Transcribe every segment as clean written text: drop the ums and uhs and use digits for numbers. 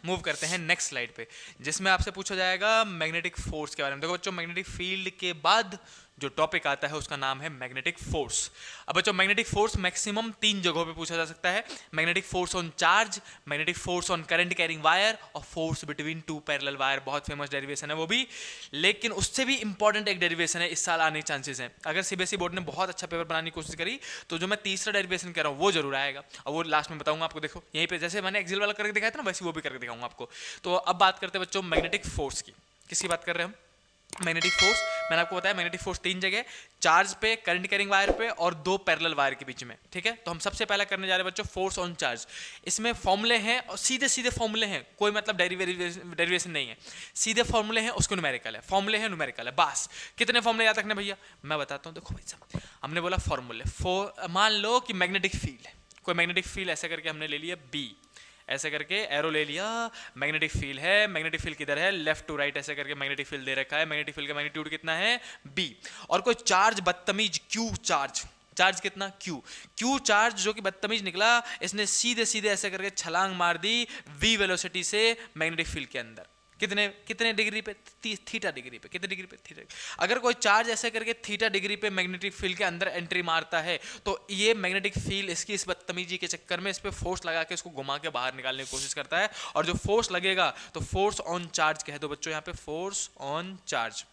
Move करते हैं next slide पे, जिसमें आपसे पूछा जाएगा मैग्नेटिक फोर्स के बारे में। देखो बच्चों, मैग्नेटिक फील्ड के बाद जो टॉपिक आता है उसका नाम है मैग्नेटिक फोर्स। अब बच्चों, मैग्नेटिक फोर्स मैक्सिमम 3 जगहों पे पूछा जा सकता है। Magnetic force on charge, magnetic force on current carrying wire और फोर्स बिटवीन 2 पैरेलल वायर। बहुत फेमस डेरिवेशन है वो भी, लेकिन उससे भी इंपॉर्टेंट एक डेरिवेशन है, इस साल आने के चांसेस हैं। अगर सीबीएसई बोर्ड ने बहुत अच्छा पेपर बनाने की कोशिश करी तो जो मैं तीसरा डेरिवेशन कह रहा हूँ वो जरूर आएगा, और वो लास्ट में बताऊंगा आपको। देखो यहीं पे जैसे मैंने एक्सेल वाला करके दिखाया था ना, वैसे वो भी करके दिखाऊंगा आपको। तो अब बात करते हैं बच्चों मैग्नेटिक फोर्स की। किसकी बात कर रहे हैं हम? Magnetic force. मैंने आपको बताया मैग्नेटिक फोर्स 3 जगह, चार्ज पे, करंट कैरिंग वायर पे और 2 पैरेलल वायर के बीच में। ठीक है, तो हम सबसे पहले करने जा रहे हैं बच्चों फोर्स ऑन चार्ज। इसमें फॉर्मूले हैं और सीधे सीधे फॉर्मूले हैं, कोई मतलब डेरिवेशन नहीं है, सीधे फॉर्मूले हैं, उसको न्यूमेरिकल है, फॉर्मूले हैं न्यूमेरिकल है, बस। कितने फॉर्मूले याद रखने भैया? मैं बताता हूँ। देखो भाई साहब, हमने बोला फॉर्मूले, मान लो कि मैग्नेटिक फील्ड है, कोई मैग्नेटिक फील्ड ऐसे करके हमने ले लिया बी, ऐसे करके एरो ले लिया, मैग्नेटिक फील्ड है, मैग्नेटिक फील्ड किधर है? लेफ्ट टू राइट ऐसे करके मैग्नेटिक फील्ड दे रखा है, मैग्नेटिक फील्ड का मैग्नीट्यूड कितना है? बी। और कोई चार्ज बदतमीज क्यू चार्ज, चार्ज कितना? क्यू। क्यू चार्ज जो कि बदतमीज निकला, इसने सीधे सीधे ऐसे करके छलांग मार दी वी वेलोसिटी से मैग्नेटिक फील्ड के अंदर। कितने डिग्री पे? थीटा डिग्री पे। कितने डिग्री पे? थीटा। अगर कोई चार्ज ऐसे करके थीटा डिग्री पे मैग्नेटिक फील्ड के अंदर एंट्री मारता है तो ये मैग्नेटिक फील्ड इसकी इस बदतमीजी के चक्कर में इस पे फोर्स लगा के इसको घुमा के बाहर निकालने की कोशिश करता है, और जो फोर्स लगेगा तो फोर्स ऑन चार्ज कह दो बच्चों यहाँ पे, force on charge.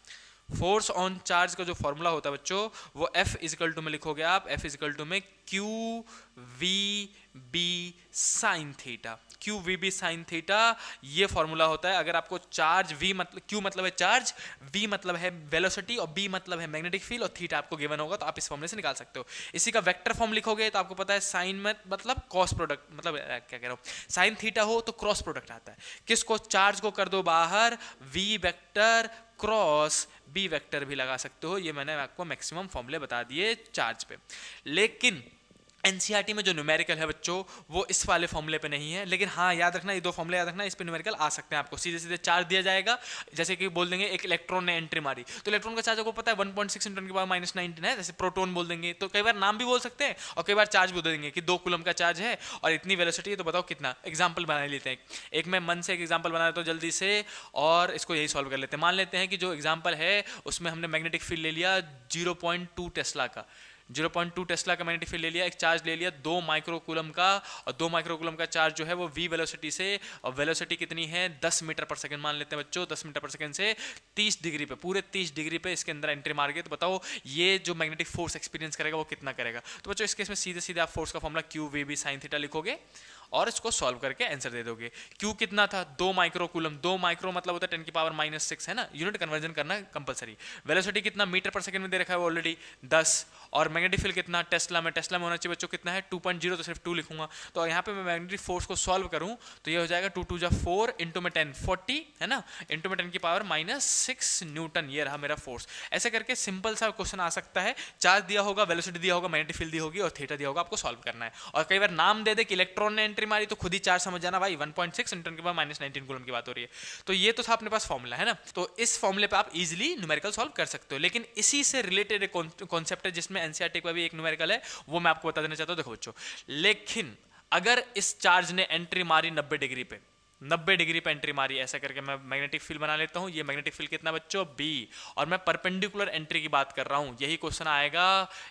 Force on charge का जो फॉर्मूला होता है बच्चों वो F इजिकल टू में लिखोगे आप, F इजिकल टू में Q V B sine theta, Q V B sine theta, ये फॉर्मूला होता है। अगर आपको चार्ज V मतलब, क्यू मतलब है चार्ज, V मतलब है वेलोसिटी और B मतलब है मैग्नेटिक फील्ड और थीटा आपको गिवन होगा तो आप इस फॉर्मूले से निकाल सकते हो। इसी का वेक्टर फॉर्म लिखोगे तो आपको पता है साइन में मतलब क्रॉस प्रोडक्ट, मतलब क्या कह रहा हूँ, साइन थीटा हो तो क्रॉस प्रोडक्ट आता है। किसको? चार्ज को कर दो बाहर, V vector cross B vector भी लगा सकते हो। ये मैंने आपको मैक्सिमम फॉर्मूले बता दिए चार्ज पे। लेकिन एनसीईआरटी में जो न्यूमेरिकल है बच्चों वो इस वाले फॉर्मूले पे नहीं है, लेकिन हाँ याद रखना, ये 2 फॉर्मूले याद रखना, इस पे न्यूमेरिकल आ सकते हैं आपको। सीधे सीधे चार्ज दिया जाएगा, जैसे कि बोल देंगे एक इलेक्ट्रॉन ने एंट्री मारी तो इलेक्ट्रॉन का चार्ज आपको पता है 1.6 × 10⁻⁹ है। जैसे प्रोटॉन बोल देंगे तो कई बार नाम भी बोल सकते हैं और कई बार चार्ज बोल देंगे कि 2 कूलम का चार्ज है और इतनी वेलोसिटी है, तो बताओ कितना। एग्जाम्पल बना लेते हैं, एक मैं मन से एक एग्जाम्पल बना लेता हूँ जल्दी से और इसको यही सॉल्व कर लेते हैं। मान लेते हैं कि जो एग्जाम्पल है उसमें हमने मैग्नेटिक फील्ड ले लिया 0.2 टेस्ला का, 0.2 टेस्ला का मैग्नेटिक फील्ड ले लिया, एक चार्ज ले लिया 2 माइक्रोकूलम का, और 2 माइक्रोकूलम का चार्ज जो है वो v वेलोसिटी से, और वेलोसिटी कितनी है 10 मीटर पर सेकंड मान लेते हैं बच्चों, 10 मीटर पर सेकंड से 30 डिग्री पे, पूरे 30 डिग्री पे इसके अंदर एंट्री मार के, तो बताओ ये जो मैग्नेटिक फोर्स एक्सपीरियंस करेगा वो कितना करेगा। तो बच्चों इस केस में सीधे सीधे आप फोर्स का formula Q V B sine theta लिखोगे और इसको सॉल्व करके आंसर दे दोगे। क्यू कितना था? 2 माइक्रोकूलम, 2 माइक्रो मतलब होता है 10⁻⁻⁶ है ना, यूनिट कन्वर्जन करना कंपलसरी। वेलोसिटी कितना मीटर पर सेकंड में दे रखा है ऑलरेडी 10, और मैग्नेटिक फील्ड कितना टेस्ला में, टेस्ला में होना चाहिए बच्चों कितना है 2.0, तो सिर्फ 2 लिखूंगा। तो यहाँ पे मैं मैग्नेटिक फोर्स को सॉल्व करूँ तो ये हो जाएगा 2 × 4 इंटू में 10 40 है ना, इंटू में 10⁻⁻6 न्यूटन, ये रहा मेरा फोर्स। ऐसे करके सिंपल सा क्वेश्चन आ सकता है, चार्ज दिया होगा, वेलोसिटी दिया होगा, मैग्नेटिक फील्ड दी होगी और थीटा दिया होगा, आपको सॉल्व करना है। और कई बार नाम दे दे कि इलेक्ट्रॉन ने एंट्री मारी तो खुद ही चार्ज समझ जाना भाई, 1.6 × 10⁻⁻19 कूलम की बात हो रही है। तो ये तो था अपने पास फॉर्मूला है ना, तो इस फॉर्मूले पे आप इजीली न्यूमेरिकल सॉल्व कर सकते हो। लेकिन इसी से रिलेटेड एक कॉन्सेप्ट है जिसमें एनसीईआरटी का भी एक न्यूमेरिकल है, वो मैं आपको बता देना चाहता हूं। देखो बच्चों, लेकिन अगर इस चार्ज ने एंट्री मारी 90 डिग्री पे, 90 डिग्री पे एंट्री मारी, ऐसा करके मैं मैग्नेटिक फील्ड बना लेता हूं। ये मैग्नेटिक फील्ड कितना बच्चों? बी, और मैं परपेंडिकुलर एंट्री की बात कर रहा हूं। यही क्वेश्चन आएगा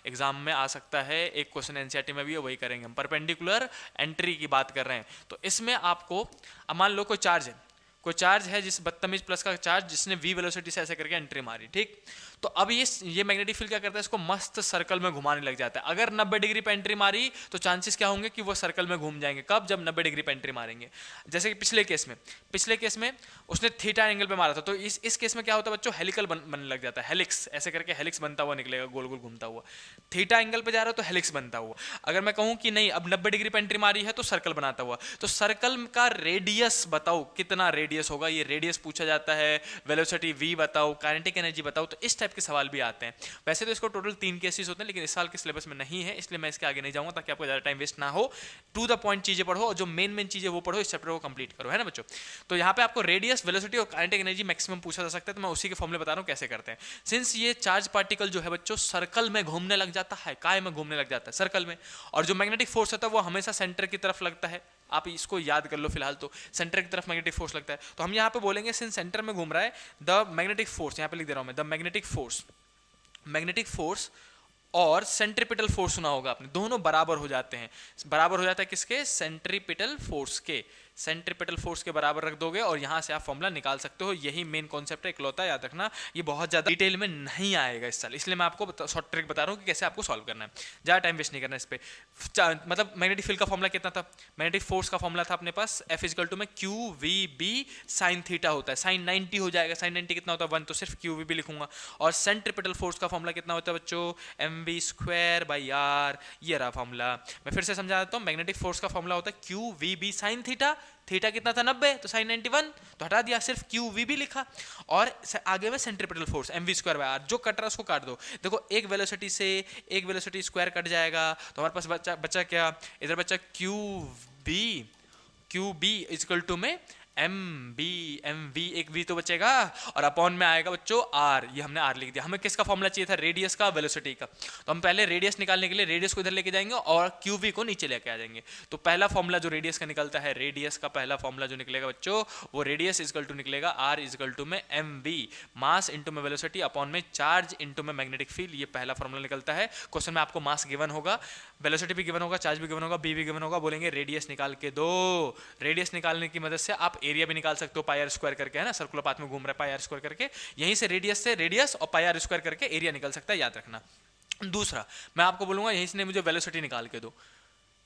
एग्जाम में, आ सकता है, एक क्वेश्चन एनसीईआरटी में भी है, वही करेंगे हम, परपेंडिकुलर एंट्री की बात कर रहे हैं। तो इसमें आपको मान लो कोई चार्ज है जिस बदतमीज प्लस का चार्ज जिसने v वेलोसिटी से ऐसे करके एंट्री मारी, ठीक। तो अब ये मैग्नेटिक फील्ड क्या करता है, इसको मस्त सर्कल में घुमाने लग जाता है। अगर 90 डिग्री पे एंट्री मारी तो चांसेस क्या होंगे कि वो सर्कल में घूम जाएंगे। कब? जब 90 डिग्री पे एंट्री मारेंगे। जैसे कि पिछले केस में उसने थीटा एंगल पे मारा था, तो इस केस में क्या होता है बच्चों, हेलिकल बनने लग जाता है, हेलिक्स, ऐसे करके हेलिक्स बनता हुआ निकलेगा, गोल गोल घूमता हुआ। थीटा एंगल पे जा रहा हो तो हेलिक्स बनता हुआ। अगर मैं कहूँ कि नहीं अब 90 डिग्री पे एंट्री मारी है तो सर्कल बनाता हुआ, तो सर्कल का रेडियस बताओ कितना रेडियस होगा, ये रेडियस पूछा जाता है। वेलोसिटी v बताओ, काइनेटिक एनर्जी बताओ, तो इस टाइप के सवाल भी आते हैं। वैसे तो इसको टोटल 3 केसेस होते हैं, लेकिन इस साल के सिलेबस में नहीं है, इसलिए मैं इसके आगे नहीं जाऊंगा ताकि आपको ज्यादा टाइम वेस्ट ना हो। टू द पॉइंट चीजें पढ़ो और जो मेन चीजें वो पढ़ो, इस चैप्टर को कंप्लीट करो, है ना बच्चों। तो यहाँ पे आपको रेडियस, वेलोसिटी और काइनेटिक एनर्जी मैक्सिमम पूछा जा सकता है, तो मैं उसी के फॉर्मूले बता रहा हूँ कैसे करते हैं। सिंस ये चार्ज पार्टिकल जो है बच्चों सर्कल में घूमने लग जाता है, काय में घूमने लग जाता है, सर्कल में, और जो मैग्नेटिक फोर्स होता है वो हमेशा सेंटर की तरफ लगता है, आप इसको याद कर लो फिलहाल। तो सेंटर की तरफ मैग्नेटिक फोर्स लगता है, तो हम यहाँ पे बोलेंगे सिंस सेंटर में घूम रहा है द मैग्नेटिक फोर्स, यहाँ पे लिख दे रहा हूँ मैं, द मैग्नेटिक फोर्स और सेंट्रीपिटल फोर्स सुना होगा आपने, दोनों बराबर हो जाते हैं। बराबर हो जाता है किसके? सेंट्रीपिटल फोर्स के। सेंट्रीपिटल फोर्स के बराबर रख दोगे और यहां से आप फॉर्मूला निकाल सकते हो। यही मेन कॉन्सेप्ट है, इकलौता, याद रखना। ये बहुत ज्यादा डिटेल में नहीं आएगा इस साल, इसलिए मैं आपको शॉर्ट ट्रिक बता रहा हूँ कि कैसे आपको सॉल्व करना है। ज्यादा टाइम वेस्ट नहीं करना इस पे। मतलब मैग्नेटिक फील्ड का फॉर्मूला कितना था? मैग्नेटिक फोर्स का फॉर्मूला था अपने पास F = में QVB sin थीटा होता है, sin 90 हो जाएगा। sin 90 कितना होता है? 1, तो सिर्फ QVB लिखूंगा। और सेंट्रीपिटल फोर्स का फॉर्मूला कितना होता है बच्चों? mv²/r। ये रहा फॉर्मूला। मैं फिर से समझा देता हूँ। मैग्नेटिक फोर्स का फॉर्मूला होता है QVB sin थीटा। थीटा कितना था? 90, तो sin 91, तो हटा दिया, सिर्फ QVB लिखा। और आगे में सेंट्रीपिटल फोर्स mv²/r, जो कट रहा है उसको काट दो। देखो एक वेलोसिटी से एक वेलोसिटी स्क्वायर कट जाएगा, तो हमारे पास बचा क्या? इधर बचा QB = में MV, एक V तो बचेगा, और अपॉन में आएगा बच्चों R। ये हमने R लिख दिया। हमें किसका फॉर्मूला चाहिए था? रेडियस का, वेलोसिटी का। तो हम पहले रेडियस निकालने के लिए रेडियस को इधर लेके जाएंगे और QV को नीचे लेके आ जाएंगे। तो पहला फॉर्मूला जो रेडियस का निकलता है, रेडियस का पहला फॉर्मूला जो निकलेगा बच्चों, वो रेडियस = निकलेगा R = में MV, मास इंटू में वेलोसिटी अपॉन में चार्ज इंटू में मैग्नेटिक फील्ड। ये पहला फॉर्मूला निकलता है। क्वेश्चन में आपको मास गिवन होगा, वेलोसिटी भी गिवन होगा, चार्ज भी गिवन होगा, B भी गिवन होगा। बोलेंगे रेडियस निकाल के दो। रेडियस निकालने की मदद से आप एरिया भी निकाल सकते हो, πr² करके, है ना, सर्कुलर पाथ में घूम रहा है, πr² करके। यहीं से रेडियस और πr² करके एरिया निकल सकता है, याद रखना। दूसरा मैं आपको बोलूंगा, यहीं से मुझे वेलोसिटी निकाल के दो।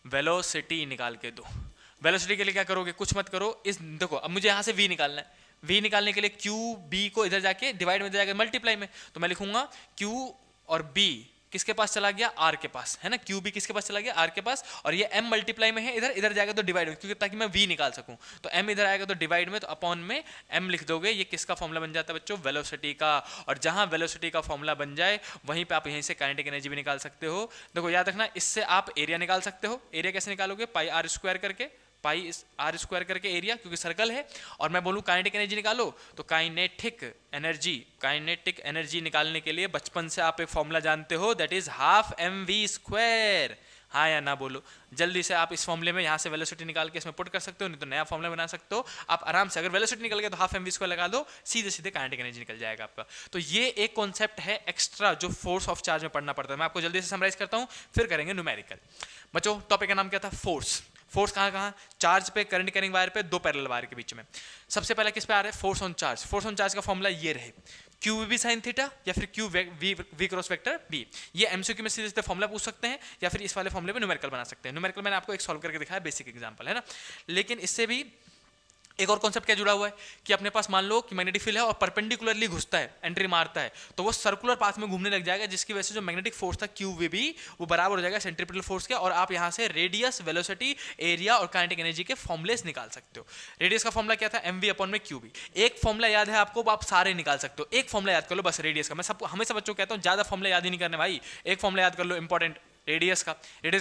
वेलोसिटी निकाल के दो। वेलोसिटी के लिए क्या करोगे? कुछ मत करो। इस देखो, अब मुझे यहां से v निकालना है। v निकालने के लिए QB को इधर जाके डिवाइड में जाके मल्टीप्लाई में, तो मैं लिखूंगा Q और B किसके पास चला गया? R के पास, है ना। QB किसके पास चला गया? R के पास। और ये M मल्टीप्लाई में है, इधर जाएगा तो डिवाइड में, क्योंकि ताकि मैं V निकाल सकूं। तो M इधर आएगा तो डिवाइड में, तो अपॉन में M लिख दोगे। ये किसका फॉर्मूला बन जाता है बच्चों? वेलोसिटी का। और जहां वेलोसिटी का फॉर्मूला बन जाए वहीं पे आप यहीं से काइनेटिक एनर्जी भी निकाल सकते हो। देखो याद रखना, इससे आप एरिया निकाल सकते हो। एरिया कैसे निकालोगे? πr² करके, πr² करके एरिया, क्योंकि सर्कल है। और मैं बोलूं काइनेटिक एनर्जी निकालो, तो काइनेटिक एनर्जी निकालने के लिए बचपन से आप एक फॉर्मूला जानते हो, दैट इज ½ mv²। हाँ या ना बोलो जल्दी से। आप इस फॉर्मूले में यहाँ से वेलोसिटी निकाल के इसमें पुट कर सकते हो, नहीं तो नया फॉर्मूला बना सकते हो आप आराम से। अगर वेलोसिटी निकल गया तो ½ mv² लगा दो, सीधे काइनेटिक एनर्जी निकल जाएगा आपका। तो ये एक कॉन्सेप्ट है एक्स्ट्रा जो फोर्स ऑफ चार्ज में पढ़ना पड़ता है। मैं आपको जल्दी से समराइज करता हूँ, फिर करेंगे न्यूमेरिकल। बच्चों टॉपिक का नाम क्या था? फोर्स। फोर्स कहाँ? चार्ज पे, करंट कैरिंग वायर पे, दो पैरेलल वायर के बीच में। सबसे पहले किस पे आ रहा है? Force on charge. Force on charge का फॉर्मूला ये रहे, QVB sin थीटा या फिर QV क्रॉस वेक्टर B। ये MCQ में सीधे फॉर्मूला पूछ सकते हैं, या फिर इस वाले फॉर्मूले में न्यूमेरिकल बना सकते हैं। न्यूमेरिकल मैंने आपको एक सॉल्व करके दिखाया, बेसिक एग्जांपल, है ना। लेकिन इससे भी एक और कॉन्सेप्ट क्या जुड़ा हुआ है कि अपने पास मान लो कि मैग्नेटिक फील्ड है और परपेंडिकुलरली घुसता है, एंट्री मारता है, तो वो सर्कुलर पाथ में घूमने लग जाएगा, जिसकी वजह से जो मैग्नेटिक फोर्स था QVB वो बराबर हो जाएगा सेंट्रीपिटल फोर्स के। और आप यहां से रेडियस, वेलोसिटी, एरिया और काइनेटिक एनर्जी के फॉर्मुलेस निकाल सकते हो। रेडियस का फॉर्मुला क्या था? MV/QB। एक फॉर्मुला याद है आपको, आप सारे निकाल सकते हो। एक फॉर्मुला याद कर लो बस रेडियस का। मैं सबको हमेशा बच्चों को कहता हूं ज्यादा फॉर्मुला याद ही नहीं करने भाई, एक फॉर्मुला याद कर लो, इंपॉर्टेंट। रेडियस का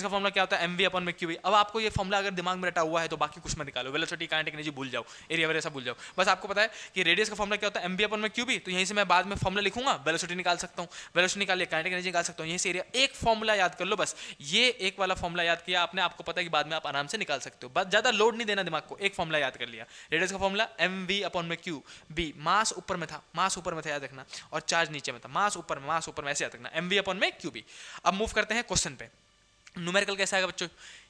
फॉर्मूला क्या होता है? MV/QB। अब आपको ये फॉर्मूला अगर दिमाग में रटा हुआ है तो बाकी कुछ मत निकालो, वेलोसिटी, काइनेटिक एनर्जी भूल जाओ, एरिया वगैरह सब भूल जाओ। बस आपको पता है कि रेडियस का फॉर्मूला क्या होता है? MV/QB। तो यहीं से मैं बाद में फॉर्मूला लिखूंगा, वेलोसिटी निकाल सकता हूं, वेलोसिटी निकालिए, काइनेटिक एनर्जी निकाल सकता हूं, यहीं से एरिया। एक फॉर्मूला याद कर लो बस, ये एक वाला फॉर्मूला याद किया आपने, आपको पता है कि बाद में आप आराम से निकाल सकते हो। बस ज्यादा लोड नहीं देना दिमाग को, एक फॉर्मूला याद कर लिया। रेडियस का फॉर्मूला MV/QB। मास ऊपर में था, याद रखना, और चार्ज नीचे में था। मास ऊपर में ऐसे याद रखना, MV/QB। अब मूव करते हैं क्वेश्चन पे। न्यूमेरिकल कैसा आएगा बच्चों?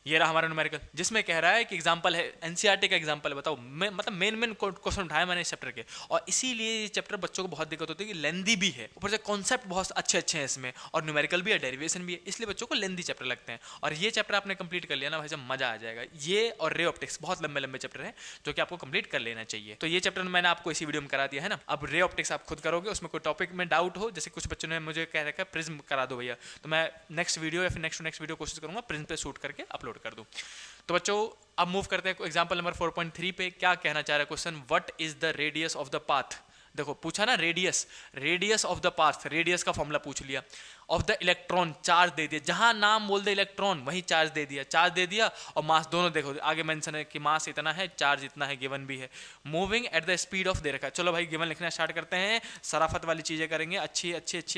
ये रहा हमारा न्यूमेरिकल, जिसमें कह रहा है कि एग्जांपल है, एनसीईआरटी का एग्जांपल है। बताओ मतलब मेन क्वेश्चन उठाया मैंने इस चैप्टर के, और इसीलिए ये चैप्टर बच्चों को बहुत दिक्कत होती है कि लेंदी भी है, ऊपर से कॉन्सेप्ट बहुत अच्छे हैं इसमें, और न्यूमेरिकल भी है, डेरिवेशन भी है, इसलिए बच्चों को लेंदी चैप्टर लगते हैं। और ये चैप्टर आपने कंप्लीट कर लिया ना भाई साहब, मजा आ जाएगा। ये और रे ऑप्टिक्स बहुत लंबे चैप्टर है जो कि आपको कंप्लीट कर लेना चाहिए। तो ये चैप्टर मैंने आपको इसी वीडियो में करा दिया है ना। अब रे ऑप्टिक्स आप खुद करोगे, उसमें कोई टॉपिक में डाउट हो, जैसे कुछ बच्चों ने मुझे कह रखा है प्रिज्म करा दो भैया, तो मैं नेक्स्ट वीडियो या फिर नेक्स्ट वीडियो कोशिश करूंगा प्रिज्म पे शूट करके अपलोड कर दूं। तो बच्चों अब मूव करते हैं एग्जांपल नंबर 4.3 पे। क्या कहना चाह रहा है question? What is the radius of the path. देखो पूछा ना radius of the path, radius का फॉर्मूला पूछ लिया। ऑफ द इलेक्ट्रॉन, चार्ज दे दिया, जहां नाम बोल दे इलेक्ट्रॉन वहीं चार्ज दे दिया और मास दोनों देखो आगे मेंशन है कि मास इतना है, चार्ज इतना है, गिवन भी है, moving at the speed of दे रखा है। चलो भाई गिवन लिखना स्टार्ट करते हैं, शराफत वाली चीजें करेंगे, अच्छी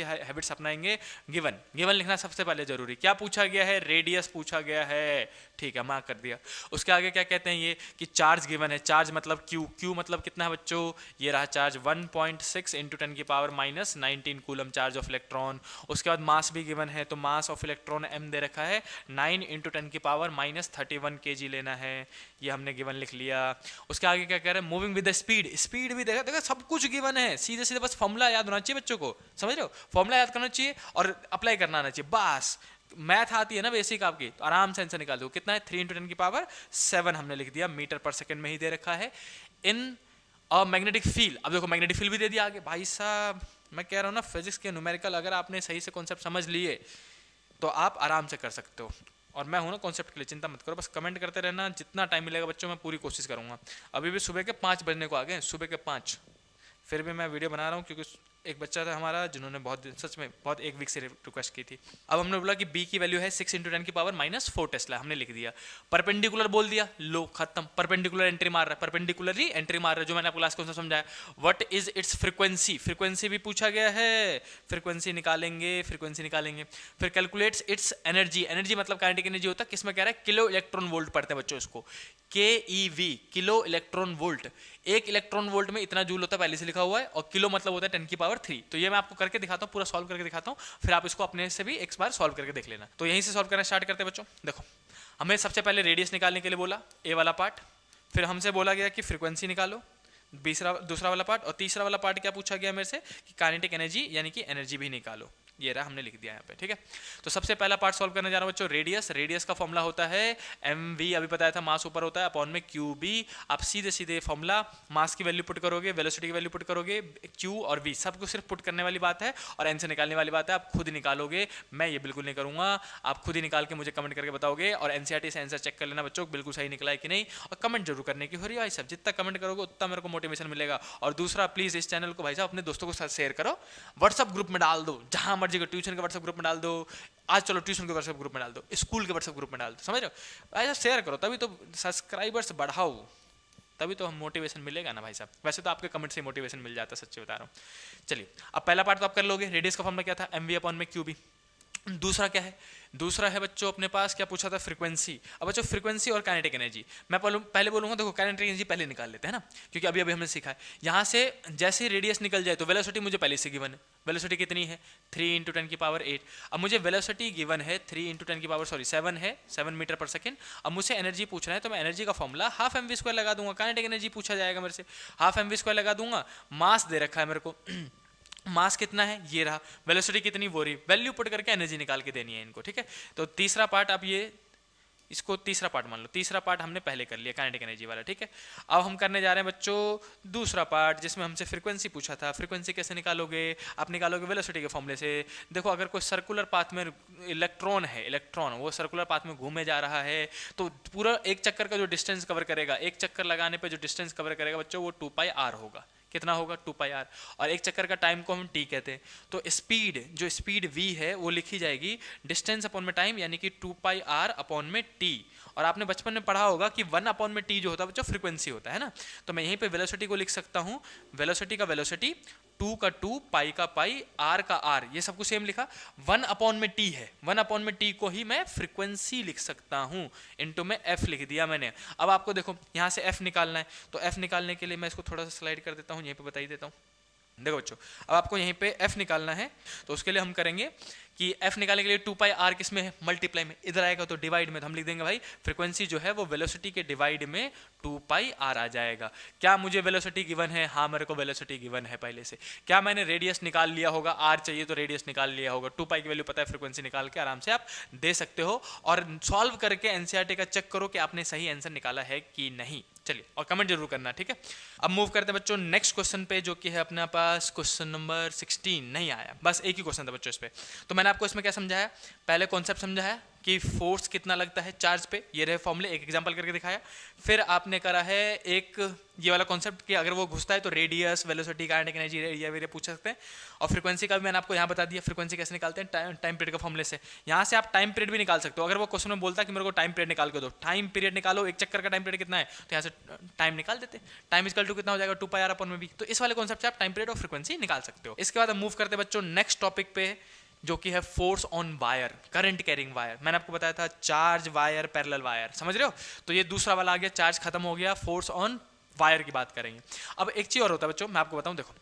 हैबिट्स अपनाएंगे। गिवन लिखना सबसे पहले जरूरी। क्या पूछा गया है? रेडियस पूछा गया है, ठीक है मार्क कर दिया। उसके आगे क्या कहते हैं ये कि चार्ज गिवन है, चार्ज मतलब क्यू मतलब कितना है बच्चों, ये रहा charge 1.6 × 10⁻⁻19 coulomb charge of electron. उसके बाद मास भी गिवन है, तो मास ऑफ इलेक्ट्रॉन m दे रखा है, 9 × 10⁻31 kg लेना है, ये हमने गिवन लिख लिया। उसके आगे क्या कह रहे हैं, मूविंग विद द स्पीड भी देखा सब कुछ गिवन है, सीधे बस फॉर्मूला याद होना चाहिए बच्चों को, समझ रहे हो, फॉर्मूला याद करना चाहिए और अप्लाई करना आना चाहिए, बस। मैथ आती है ना बेसिक आपकी, तो आराम से आंसर निकाल दो। कितना है, 3 × 10⁻7 हमने लिख दिया, मीटर पर सेकंड में ही दे रखा है। इन अ मैग्नेटिक फील्ड, अब देखो मैग्नेटिक फील्ड भी दे दिया आगे। भाई साहब मैं कह रहा हूँ ना, फिजिक्स के न्यूमेरिकल अगर आपने सही से कॉन्सेप्ट समझ लिए तो आप आराम से कर सकते हो, और मैं हूँ ना कॉन्सेप्ट के लिए, चिंता मत करो, बस कमेंट करते रहना, जितना टाइम मिलेगा बच्चों मैं पूरी कोशिश करूँगा। अभी भी सुबह के 5 बजने को आ गए, सुबह के 5, फिर भी मैं वीडियो बना रहा हूँ क्योंकि एक बच्चा था हमारा जिन्होंने सच में बहुत एक वीक से रिक्वेस्ट की थी। अब हमने बोला कि b की वैल्यू है 6 × 10⁻⁻4 टेस्ला, हमने लिख दिया। परपेंडिकुलर बोल दिया, लो खत्म, परपेंडिकुलर एंट्री मार रहा है, परपेंडिकुलर ही एंट्री मार रहा है, जो मैंने आपको लास्ट कौन सा समझाया। What is it's frequency, frequency भी पूछा गया है, फ्रीक्वेंसी निकालेंगे। फिर कैलकुलेट्स इट्स एनर्जी, एनर्जी मतलब काइनेटिक एनर्जी होता है, किसमें कह रहा है, किलो इलेक्ट्रॉन वोल्ट पढ़ते हैं बच्चों इसको, KeV किलो इलेक्ट्रॉन वोल्ट, एक इलेक्ट्रॉन वोल्ट में इतना जूल होता है, पहले से लिखा हुआ है, और किलो मतलब होता है 10⁻3। तो ये मैं आपको करके दिखाता हूँ, पूरा सॉल्व करके दिखाता हूँ, फिर आप इसको अपने से भी एक बार सॉल्व करके देख लेना। तो यहीं से सॉल्व करना स्टार्ट करते हैं बच्चों। देखो हमें सबसे पहले रेडियस निकालने के लिए बोला, ए वाला पार्ट, फिर हमसे बोला गया कि फ्रीक्वेंसी निकालो, दूसरा वाला पार्ट, और तीसरा वाला पार्ट क्या पूछा गया मेरे से कि काइनेटिक एनर्जी यानी कि एनर्जी भी निकालो, ये रहा हमने लिख दिया यहाँ पे, ठीक है। तो सबसे पहला पार्ट सॉल्व करने जा रहा हूँ बच्चों, रेडियस का फॉर्मूला होता है mv, अभी बताया था, मास ऊपर होता है अपॉन में qb। आप सीधे फॉर्मूला, मास की वैल्यू पुट करोगे, वेलोसिटी की वैल्यू पुट करोगे, q और v सब कुछ सिर्फ पुट करने वाली बात है और n से निकालने वाली बात है, आप खुद निकालोगे, मैं ये बिल्कुल नहीं करूंगा, आप खुद ही निकाल के मुझे कमेंट करके बताओगे। और एनसीईआरटी से आंसर चेक कर लेना बच्चों, बिल्कुल सही निकला है कि नहीं, और कमेंट जरूर करने की हो रही है भाई साहब, जितना कमेंट करोगे उतना मेरे को मोटिवेशन मिलेगा। और दूसरा, प्लीज इस चैनल को भाई साहब अपने दोस्तों के साथ शेयर करो, व्हाट्सअप ग्रुप में डाल दो, जहां मर्जी को, ट्यूशन के व्हाट्सएप ग्रुप में डाल दो, आज चलो ट्यूशन के व्हाट्सएप ग्रुप में डाल दो, स्कूल के व्हाट्सएप ग्रुप में डाल दो, समझ रहे हो, ऐसा शेयर करो, तभी तो सब्सक्राइबर्स बढ़ाओ, तभी तो हम मोटिवेशन मिलेगा ना भाई साहब। वैसे तो आपके कमेंट से मोटिवेशन मिल जाता है, सच्ची बता रहा हूँ। चलिए अब पहला पार्ट तो आप कर लोगे, रेडियस का फॉर्मूला क्या था, mv अपॉन में qb। दूसरा क्या है, दूसरा है बच्चों अपने पास क्या पूछा था, फ्रीक्वेंसी। अब बच्चों फ्रीक्वेंसी और काइनेटिक एनर्जी, मैं पहले बोलूंगा, देखो काइनेटिक एनर्जी पहले निकाल लेते हैं ना, क्योंकि अभी हमने सीखा है। यहाँ से जैसे ही रेडियस निकल जाए तो वेलोसिटी मुझे पहले से गिवन है, वेलोसिटी कितनी है 3 × 10⁸। अब मुझे वेलोसिटी गिवन है 3 × 7 है, 7 मीटर पर सेकेंड। अब मुझसे एनर्जी पूछना है, तो मैं एनर्जी का फॉर्मूला हाफ mv² लगा दूंगा, काइनेटिक एनर्जी पूछा जाएगा मेरे से, हाफ mv² लगा दूंगा। मास दे रखा है मेरे को मास कितना है, ये रहा, वेलोसिटी कितनी, वो रही, वैल्यू पुट करके एनर्जी निकाल के देनी है इनको, ठीक है। तो तीसरा पार्ट, अब ये इसको तीसरा पार्ट मान लो, तीसरा पार्ट हमने पहले कर लिया काइनेटिक एनर्जी वाला, ठीक है। अब हम करने जा रहे हैं बच्चों दूसरा पार्ट, जिसमें हमसे फ्रीक्वेंसी पूछा था। फ्रीक्वेंसी कैसे निकालोगे, आप निकालोगे वेलोसिटी के फॉर्मूले से। देखो अगर कोई सर्कुलर पाथ में इलेक्ट्रॉन है, वो सर्कुलर पाथ में घूमे जा रहा है, तो पूरा एक चक्कर का जो डिस्टेंस कवर करेगा, एक चक्कर लगाने पर जो डिस्टेंस कवर करेगा बच्चों, वो 2πr होगा। कितना होगा, 2πr, और एक चक्कर का टाइम को हम t कहते हैं। तो स्पीड, जो स्पीड v है वो लिखी जाएगी डिस्टेंस अपॉन में टाइम, यानी कि 2πr अपॉन में t। और आपने बचपन में पढ़ा होगा कि 1 अपॉन में t जो होता है बच्चों फ्रीक्वेंसी होता है ना। तो मैं यहीं पे वेलोसिटी को लिख सकता हूँ, वेलोसिटी का वेलोसिटी, 2 का 2, पाई का पाई, r का r, ये सब कुछ सेम लिखा। 1 अपॉन में t है, 1 अपॉन में t को ही मैं फ्रीक्वेंसी लिख सकता हूँ, इनटू में f लिख दिया मैंने। अब आपको देखो यहाँ से f निकालना है, तो f निकालने के लिए मैं इसको थोड़ा सा स्लाइड कर देता हूँ, यहीं पे बता ही देता हूँ। देखो बच्चों अब आपको यहीं पे f निकालना है, तो उसके लिए हम करेंगे कि f निकालने के लिए 2πr किस में है, मल्टीप्लाई में, इधर आएगा तो डिवाइड में, तो हम लिख देंगे भाई फ्रीक्वेंसी जो है वो वेलोसिटी के डिवाइड में 2πr आ जाएगा। क्या मुझे वेलोसिटी गिवन है, हाँ मेरे को वेलोसिटी गिवन है पहले से। क्या मैंने रेडियस निकाल लिया होगा, r चाहिए तो रेडियस निकाल लिया होगा, 2π की वैल्यू पता है, फ्रीक्वेंसी निकाल के आराम से आप दे सकते हो। और सॉल्व करके एनसीईआरटी का चेक करो कि आपने सही आंसर निकाला है कि नहीं। चलिए और कमेंट जरूर करना, ठीक है। अब मूव करते हैं बच्चों नेक्स्ट क्वेश्चन पे, जो कि है अपने पास क्वेश्चन नंबर 16 नहीं आया, बस एक ही क्वेश्चन था बच्चों इस पे। तो मैंने मैंने आपको इसमें क्या समझाया, पहले कॉन्सेप्ट समझाया कि फोर्स कितना लगता है चार्ज पे, ये रहे फॉर्मूले, एक एग्जांपल करके दिखाया। फिर आपने करा है एक ये वाला कॉन्सेप्ट कि अगर वो घुसता है तो रेडियस, वेलोसिटी, काइनेटिक एनर्जी ये पूछ सकते हैं। और फ्रीक्वेंसी का भी मैंने आपको यहाँ बता दिया, फ्रीक्वेंसी कैसे निकालते हैं टाइम पीरियड का फॉर्मूले से। यहाँ से आप टाइम पीरियड भी निकाल सकते हो। अगर वो क्वेश्चन में बोलता है कि मेरे को टाइम पीरियड निकाल के दो, टाइम पीरियड निकालो, एक चक्कर का टाइम पीरियड कितना है, तो यहाँ से टाइम निकाल देते। टाइम इक्वल टू कितना हो जाएगा, 2πr में भी। तो इस वाले कॉन्सेप्ट से आप टाइम पीरियड और फ्रीक्वेंसी निकाल सकते हो। इसके बाद हम मूव करते हैं बच्चों नेक्स्ट टॉपिक पे, जो कि है force on wire, current carrying wire. मैंने आपको बताया था चार्ज वायर, पैरेलल वायर, समझ रहे हो। तो ये दूसरा वाला आ गया, चार्ज खत्म हो गया, फोर्स ऑन वायर की बात करेंगे। अब एक चीज और होता है बच्चों, मैं आपको बताऊं, देखो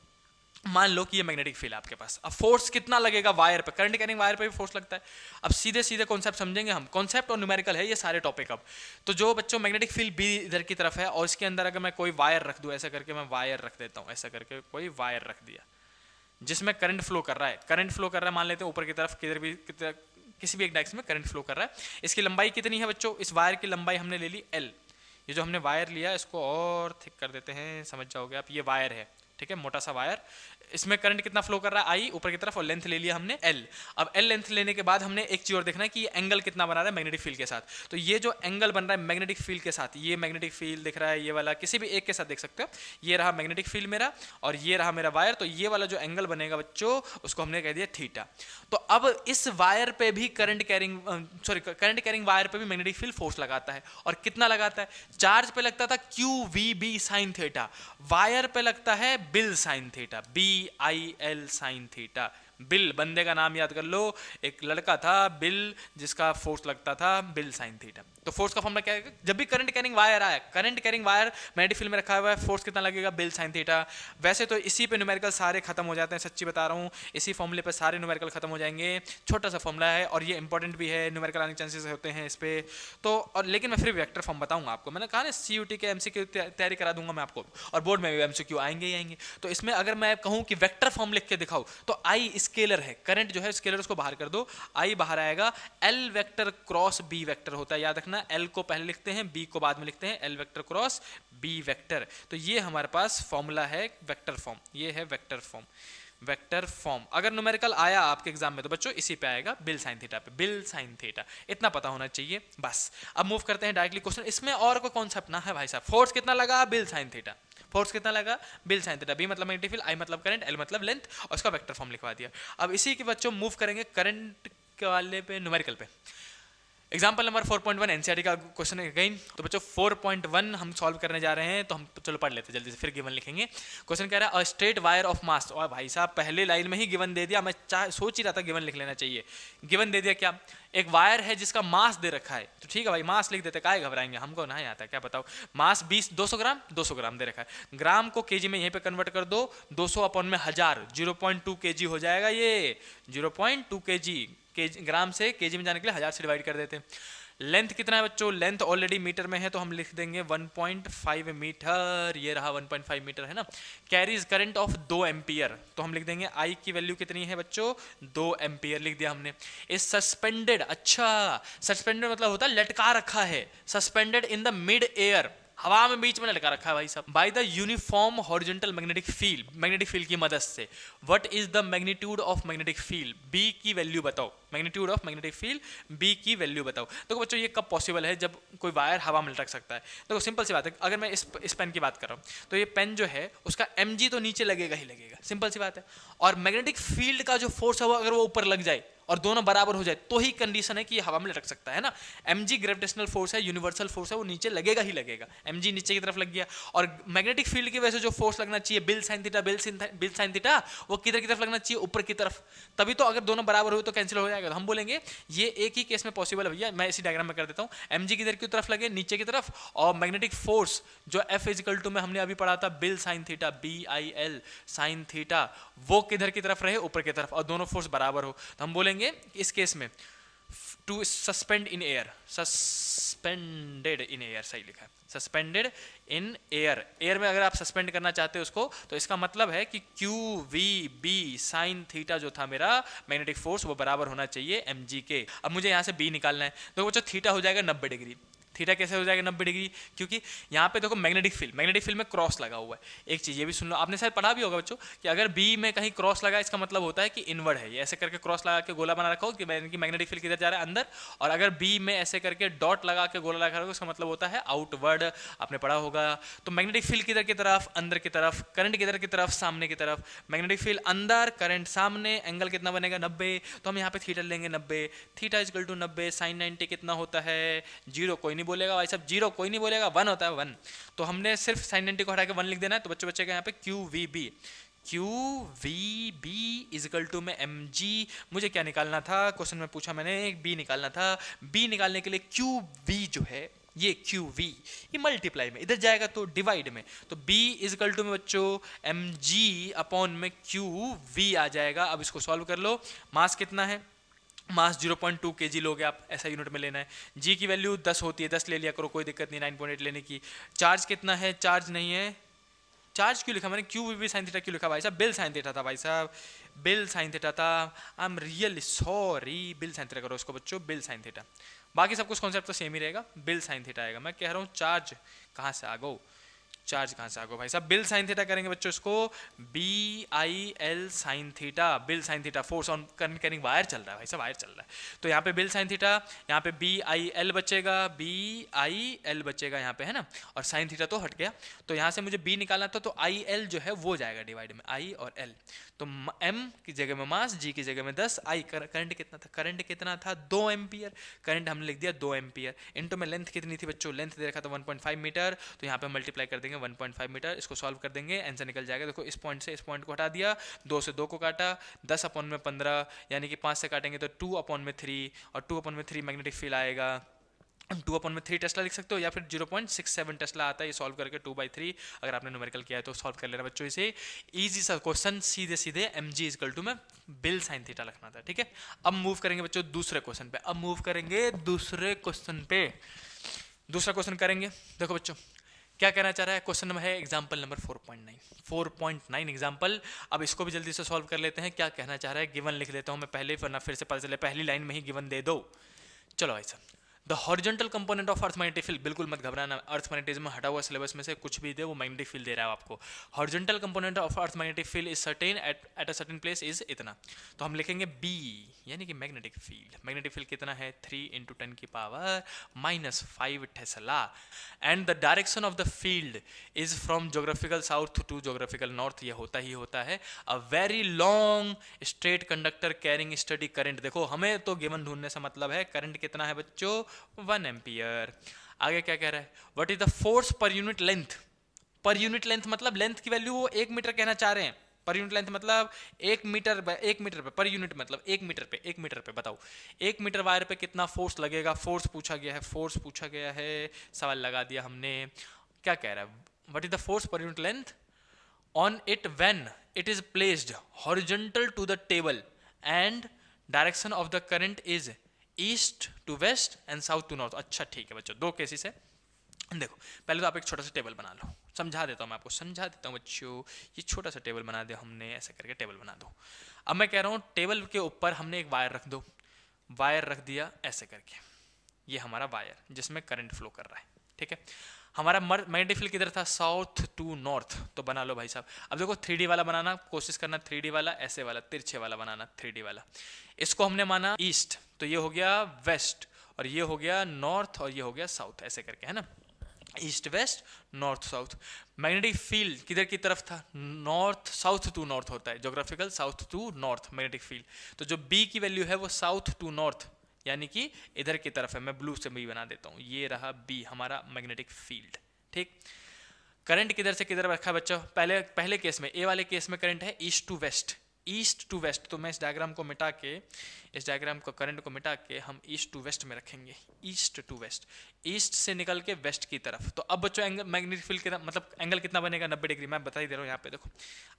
मान लो कि ये मैग्नेटिक फील्ड आपके पास, अब फोर्स कितना लगेगा वायर पे, करंट कैरिंग वायर पे भी फोर्स लगता है। अब सीधे सीधे कॉन्सेप्ट समझेंगे हम, कॉन्सेप्ट और न्यूमेरिकल है ये सारे टॉपिक। अब तो जो बच्चों मैग्नेटिक फील्ड बी इधर की तरफ है और इसके अंदर अगर मैं कोई वायर रख दूं, ऐसा करके मैं वायर रख देता हूं, ऐसा करके कोई वायर रख दिया जिसमें करंट फ्लो कर रहा है, करंट फ्लो कर रहा है, मान लेते हैं ऊपर की तरफ, किधर भी किसी भी एक डायरेक्शन में करंट फ्लो कर रहा है। इसकी लंबाई कितनी है बच्चों, इस वायर की लंबाई हमने ले ली L। ये जो हमने वायर लिया इसको और थिक कर देते हैं, समझ जाओगे आप, ये वायर है, ठीक है, मोटा सा वायर। इसमें करंट कितना फ्लो कर रहा है, I ऊपर की तरफ, और लेंथ ले लिया हमने L। अब L लेंथ लेने के बाद हमने एक चीज और देखना है कि ये एंगल कितना बना रहा है मैग्नेटिक फील्ड के साथ। तो ये जो एंगल बन रहा है मैग्नेटिक फील्ड के साथ, ये मैग्नेटिक फील्ड दिख रहा है, ये वाला किसी भी एक के साथ देख सकते हो, ये रहा मैग्नेटिक फील्ड मेरा और ये रहा मेरा वायर। तो ये वाला जो एंगल बनेगा बच्चों, उसको हमने कह दिया थीटा। तो अब इस वायर पे भी करंट कैरिंग वायर पे भी मैग्नेटिक फील्ड फोर्स लगाता है। और कितना लगाता है, चार्ज पे लगता था QVB साइन थीटा, वायर पे लगता है bill sine theta, BIL sine theta. Bill, बंदे का नाम याद कर लो, एक लड़का था बिल जिसका फोर्स लगता था बिल साइन थीटा। तो फोर्स का फॉर्मूला क्या है, जब भी करंट कैरिंग वायर आया, current carrying wire magnetic field में रखा हुआ है, फोर्स कितना लगेगा, बिल साइन थीटा। वैसे तो इसी पे न्यूमेरिकल सारे खत्म हो जाते हैं, सच्ची बता रहा हूँ, इसी फॉर्मूले पे सारे न्यूमेरिकल खत्म हो जाएंगे। छोटा सा फॉर्मूला है और ये इंपॉर्टेंट भी है, न्यूमेरिकल आने के चांसेस होते हैं इस पे। तो और लेकिन मैं फिर वेक्टर फॉर्म बताऊंगा आपको, मैंने कहा ना CUT के MCQ तैयारी करा दूंगा मैं आपको, और बोर्ड में भी MCQ आएंगे ही आएंगे। तो इसमें अगर मैं कहूँ कि वेक्टर फॉर्म लिख के दिखाऊँ, तो I स्केलर है, करंट जो है स्केलर, उसको बाहर कर दो, I बाहर आएगा, L vector cross B vector होता है, याद रखना, L को पहले लिखते हैं, B को बाद में लिखते हैं, L vector cross B vector. तो ये हमारे पास फॉर्मूला है वेक्टर फॉर्म, ये है वेक्टर फॉर्म। वेक्टर फॉर्म अगर न्यूमेरिकल आया आपके एग्जाम में तो बच्चों इसी पे आएगा, बिल साइन थीटा पे, बिल साइन थीटा, इतना पता होना चाहिए बस। अब मूव करते हैं डायरेक्टली क्वेश्चन, इसमें और कोई कॉन्सेप्ट ना है भाई साहब। फोर्स कितना लगा, बिल साइन थीटा, फोर्स कितना लगा, बिल साइन थीटा, B मतलब मैग्नेटिक फील्ड, I मतलब करंट, L मतलब लेंथ, और उसका वेक्टर फॉर्म लिखवा दिया। अब इसी के बच्चों मूव करेंगे करंट के वाले पे, न्यूमेरिकल पे। एग्जाम्पल नंबर 4.1 NCERT का क्वेश्चन है अगेन। तो बच्चों 4.1 हम सॉल्व करने जा रहे हैं, तो हम चलो पढ़ लेते हैं जल्दी से, फिर गिवन लिखेंगे। क्वेश्चन कह रहा है a straight wire of mass, और भाई साहब पहले लाइन में ही गिवन दे दिया, मैं सोच ही रहा था गिवन लिख लेना चाहिए। गिवन दे दिया क्या, एक वायर है जिसका मास दे रखा है, तो ठीक है भाई मास लिख देते, काहे घबराएंगे, हमको नहीं आता क्या बताओ। मास 200 ग्राम दे रखा है, ग्राम को केजी में यहीं पे कन्वर्ट कर दो, 200 अपॉन में 1000, 0.2 kg हो जाएगा ये, 0.2 kg, ग्राम से केजी में जाने के लिए 1000 से डिवाइड कर देते हैं। लेंथ कितना है बच्चों, लेंथ ऑलरेडी मीटर में है तो हम लिख देंगे 1.5 मीटर, ये रहा 1.5 मीटर है ना। कैरीज करंट ऑफ 2 एम्पियर, तो हम लिख देंगे I की वैल्यू कितनी है बच्चों, 2 एम्पियर लिख दिया हमने। इस सस्पेंडेड, अच्छा सस्पेंडेड मतलब होता है लटका रखा है, suspended in the mid air, हवा में बीच में लटका रखा है भाई साहब, by the uniform horizontal magnetic field, magnetic field की मदद से। What is the magnitude of magnetic field, B की वैल्यू बताओ, magnitude of magnetic field B की वैल्यू बताओ। देखो बच्चों ये कब पॉसिबल है, जब कोई वायर हवा में लटक सकता है। देखो सिंपल सी बात है, अगर मैं इस पेन की बात कर रहा हूँ तो ये पेन जो है उसका mg तो नीचे लगेगा ही लगेगा, सिंपल सी बात है। और मैग्नेटिक फील्ड का जो फोर्स है वो अगर वो ऊपर लग जाए और दोनों बराबर हो जाए तो ही कंडीशन है कि ये हवा में लटक सकता है ना। mg ग्रेविटेशनल फोर्स है, यूनिवर्सल फोर्स है, वो नीचे लगेगा ही लगेगा, mg नीचे की तरफ लग गया। और मैग्नेटिक फील्ड की वजह से जो फोर्स लगना चाहिए बिल साइन थीटा, वो किधर की तरफ लगना चाहिए, ऊपर की तरफ, तभी तो अगर दोनों बराबर हुए तो कैंसिल हो जाएगा। तो हम बोलेंगे ये एक ही केस में पॉसिबल है भैया, मैं इसी डायग्राम में कर देता हूँ। mg किधर की तरफ लगे, नीचे की तरफ, और मैग्नेटिक फोर्स जो F इक्वल टू में हमने अभी पढ़ा था bill sine theta, BIL sine theta, वो किधर की तरफ रहे, ऊपर की तरफ, और दोनों फोर्स बराबर हो। तो हम बोलेंगे इस केस में to suspend in air, suspended in air, सही लिखा है, सस्पेंडेड इन एयर, एयर में अगर आप सस्पेंड करना चाहते हो उसको, तो इसका मतलब है कि QVB साइन थीटा जो था मेरा मैग्नेटिक फोर्स, वो बराबर होना चाहिए mg के। अब मुझे यहाँ से B निकालना है, तो बच्चों थीटा हो जाएगा 90 डिग्री, थीटा कैसे हो जाएगा 90 डिग्री, क्योंकि यहाँ पे देखो मैग्नेटिक फील्ड में क्रॉस लगा हुआ है। एक चीज़ ये भी सुन लो, आपने शायद पढ़ा भी होगा बच्चों कि अगर बी में कहीं क्रॉस लगा इसका मतलब होता है कि इनवर्ड है। ये ऐसे करके क्रॉस लगा के गोला बना रखा हो कि मैग्नेटिक फील्ड किधर जा रहा है, अंदर। और अगर बी में ऐसे करके डॉट लगा के गोला लगा रखा हो इसका मतलब होता है आउटवर्ड, आपने पढ़ा होगा। तो मैग्नेटिक फील्ड किधर की तरफ, अंदर की तरफ, करंट किधर की तरफ, सामने की तरफ। मैग्नेटिक फील्ड अंदर, करंट सामने, एंगल कितना बनेगा 90। तो हम यहाँ पे थीटा लेंगे 90, थीटा इक्वल टू 90, साइन 90 कितना होता है 0, कोई नहीं बोलेगा भाई साहब, 0 कोई नहीं बोलेगा, 1 होता है 1। तो हमने सिर्फ साइन 90 को हटा के 1 लिख देना है। तो बच्चों बच्चे का यहाँ पे Q V B equal to में एम जी। मुझे क्या निकालना था, क्वेश्चन में पूछा मैंने, बी निकालना था। बी निकालने के लिए क्यू वी जो है ये क्यू वी, ये मल्टीप्लाई में इधर जाएगा तो डिवाइड में, तो b इजिकल टू में बच्चों एम जी अपॉन में क्यू वी आ जाएगा। अब इसको सॉल्व कर लो। मास कितना है, मास 0.2 kg लोगे आप, ऐसा यूनिट में लेना है। g की वैल्यू 10 होती है, 10 ले लिया करो, कोई दिक्कत नहीं 9.8 लेने की। चार्ज कितना है, चार्ज नहीं है, चार्ज क्यों लिखा मैंने, क्यू वी साइन थीटा क्यों लिखा भाई साहब, बिल साइन थीटा था भाई साहब, बिल साइन थीटा था। I am really sorry, bill sine theta करो उसको बच्चों, बिल साइन थीटा। बाकी सब कुछ कॉन्सेप्ट तो सेम ही रहेगा, बिल साइन थीटा आएगा। मैं कह रहा हूँ चार्ज कहाँ से आ गो, चार्ज कहाँ से आ गो भाई साहब, बिल साइन थीटा करेंगे बच्चों इसको, B I L sine theta, BIL sine theta, force on current carrying wire चल रहा है भाई साहब, वायर चल रहा है। तो यहाँ पे बिल साइन थीटा, यहाँ पे बी आई एल बचेगा, बी आई एल बचेगा यहाँ पे, है ना, और साइन थीटा तो हट गया। तो यहाँ से मुझे बी निकालना था, तो आई एल जो है वो जाएगा डिवाइड में, आई और एल। तो एम की जगह में मास, जी की जगह में 10, आई करंट कितना था, करंट कितना था 2 एम्पियर, करंट हमने लिख दिया 2 एम्पियर। इनटू में लेंथ कितनी थी बच्चों, लेंथ दे रखा था 1.5 मीटर, तो यहाँ पे मल्टीप्लाई कर देंगे 1.5 मीटर, इसको सॉल्व कर देंगे, आंसर निकल जाएगा। देखो इस पॉइंट से इस पॉइंट को हटा दिया, 2 से 2 को काटा, 10 अपॉन में 15, यानी कि 5 से काटेंगे तो 2 अपॉन में 3, और 2 अपॉन में 3 मैग्नेटिक फील्ड आएगा। 2 अपॉन में 3 टेस्ला लिख सकते हो, या फिर 0.67 टेस्ला आता है, ये सॉल्व करके 2/3 अगर आपने न्यूमेरिकल किया है तो सॉल्व कर लेना बच्चों। इसे इजी सा क्वेश्चन, सीधे सीधे एम जी इक्वल टू में बिल साइन थीटा लिखना था, ठीक है। अब मूव करेंगे बच्चों दूसरे क्वेश्चन पे, अब मूव करेंगे दूसरे क्वेश्चन पे, दूसरा क्वेश्चन करेंगे। देखो बच्चों क्या कहना चाह रहा है, क्वेश्चन नंबर है एग्जाम्पल नंबर 4.9 एग्जाम्पल। अब इसको भी जल्दी से सॉल्व कर लेते हैं। क्या कहना चाह रहा है, गिवन लिख देता हूं मैं पहले, वरना फिर से पता चले पहली लाइन में ही गिवन दे दो। चलो भाई साहब, the horizontal component of earth magnetic field, बिल्कुल मत घबराना, अर्थ मैग्नेटिज्म हटा हुआ सिलेबस में से कुछ भी दे वो मैग्नेटिक फील्ड दे रहा है आपको। Horizontal component of earth magnetic field is certain at a certain place is इतना, तो हम लिखेंगे बी यानी कि मैग्नेटिक फील्ड। मैग्नेटिक फील्ड कितना है 3 × 10⁻⁵ tesla, and the direction of the field is from geographical south to geographical north. ये होता ही होता है। A very long straight conductor carrying steady current, देखो हमें तो गिवन ढूंढने से मतलब है, करंट कितना है बच्चों 1 एम्पियर। आगे क्या कह रहा है, व्हाट इज द फोर्स पर यूनिट लेंथ, पर यूनिट लेंथ मतलब लेंथ की वैल्यू वो 1 मीटर कहना चाह रहे हैं, पर यूनिट लेंथ मतलब 1 मीटर पे, पर यूनिट मतलब 1 मीटर पे बताओ 1 मीटर वायर पे कितना फोर्स लगेगा। फोर्स पूछा गया है, फोर्स पूछा गया है, सवाल लगा दिया हमने। क्या कह रहा है, व्हाट इज द फोर्स पर unit length on it when it is placed horizontal to the table and direction of the current is east to west and south to north. अच्छा ठीक है बच्चों, दो केसेस है। देखो पहले तो आप एक छोटा सा टेबल बना लो, समझा देता हूँ मैं आपको, समझा देता हूँ बच्चों। ये छोटा सा टेबल बना दिया हमने, ऐसे करके टेबल बना दो। अब मैं कह रहा हूँ टेबल के ऊपर हमने एक वायर रख दो, वायर रख दिया ऐसे करके, ये हमारा वायर जिसमें करंट फ्लो कर रहा है, ठीक है। हमारा मैग्नेटिक फील्ड किधर था, साउथ टू नॉर्थ, तो बना लो भाई साहब। अब देखो 3D वाला बनाना, कोशिश करना 3D वाला, ऐसे वाला तिरछे वाला बनाना 3D वाला। इसको हमने माना ईस्ट, तो ये हो गया वेस्ट, और ये हो गया नॉर्थ, और ये हो गया साउथ, ऐसे करके, है ना, east west north south. Magnetic field किधर की तरफ था, नॉर्थ साउथ टू नॉर्थ होता है, geographical south to north magnetic field. तो जो बी की वैल्यू है वो साउथ टू नॉर्थ यानी कि इधर की तरफ है, मैं ब्लू से भी बना देता हूँ, ये रहा बी हमारा मैग्नेटिक फील्ड, ठीक। करंट किधर से किधर रखा है बच्चों, पहले केस में, ए वाले केस में करंट है east to west, east to west. तो मैं इस डायग्राम को मिटा के, इस डायग्राम को करंट को मिटा के हम ईस्ट टू वेस्ट में रखेंगे, ईस्ट टू वेस्ट, ईस्ट से निकल के वेस्ट की तरफ। तो अब बच्चों एंगल मैग्नेटिक फील्ड कितना, मतलब एंगल कितना बनेगा 90 डिग्री, मैं बता ही दे रहा हूँ यहाँ पे देखो।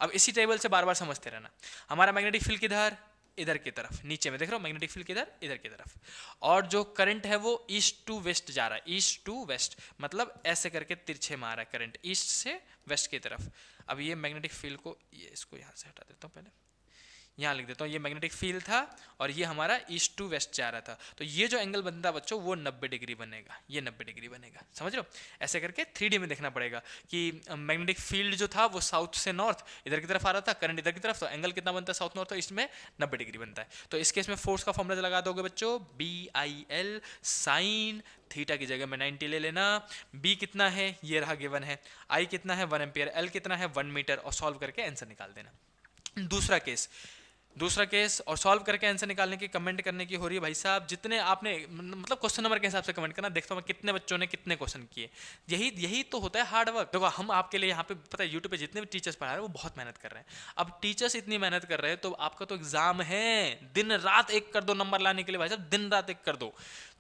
अब इसी टेबल से बार बार समझते रहना, हमारा मैग्नेटिक फील्ड किधर, इधर की तरफ, नीचे में देख रहे हो मैग्नेटिक फील्ड किधर, इधर की तरफ, और जो करंट है वो ईस्ट टू वेस्ट जा रहा है, ईस्ट टू वेस्ट मतलब ऐसे करके तिरछे मार रहा है करंट ईस्ट से वेस्ट की तरफ। अब ये मैग्नेटिक फील्ड को, ये इसको यहाँ से हटा देता हूँ पहले, यहाँ लिख देता हूँ, ये मैग्नेटिक फील्ड था और ये हमारा ईस्ट टू वेस्ट जा रहा था, तो ये जो एंगल बनता है बच्चों वो 90 डिग्री बनेगा, ये 90 डिग्री बनेगा, समझ रहे हो। ऐसे करके 3D में देखना पड़ेगा कि मैग्नेटिक फील्ड जो था वो साउथ से नॉर्थ इधर की तरफ आ रहा था, करंट इधर की तरफ, तो एंगल कितना बनता है साउथ नॉर्थ, तो इसमें 90 डिग्री बनता है। तो इस केस में फोर्स का फॉर्मूला लगा दोगे बच्चों, BIL साइन थीटा की जगह में 90 ले लेना। B कितना है ये रहा गिवन है, I कितना है 1 एम्पियर, L कितना है 1 मीटर, और सॉल्व करके आंसर निकाल देना। दूसरा केस और सॉल्व करके आंसर निकालने की कमेंट करने की हो रही है भाई साहब, जितने आपने मतलब क्वेश्चन नंबर के हिसाब से कमेंट करना, देखता हूँ मैं कितने बच्चों ने कितने क्वेश्चन किए। यही तो होता है हार्ड वर्क। देखो हम आपके लिए यहाँ पे पता है यूट्यूब पे जितने भी टीचर्स पढ़ा रहे हैं वो बहुत मेहनत कर रहे हैं। अब टीचर्स इतनी मेहनत कर रहे हैं तो आपका तो एग्जाम है, दिन रात एक कर दो नंबर लाने के लिए भाई साहब, दिन रात एक कर दो।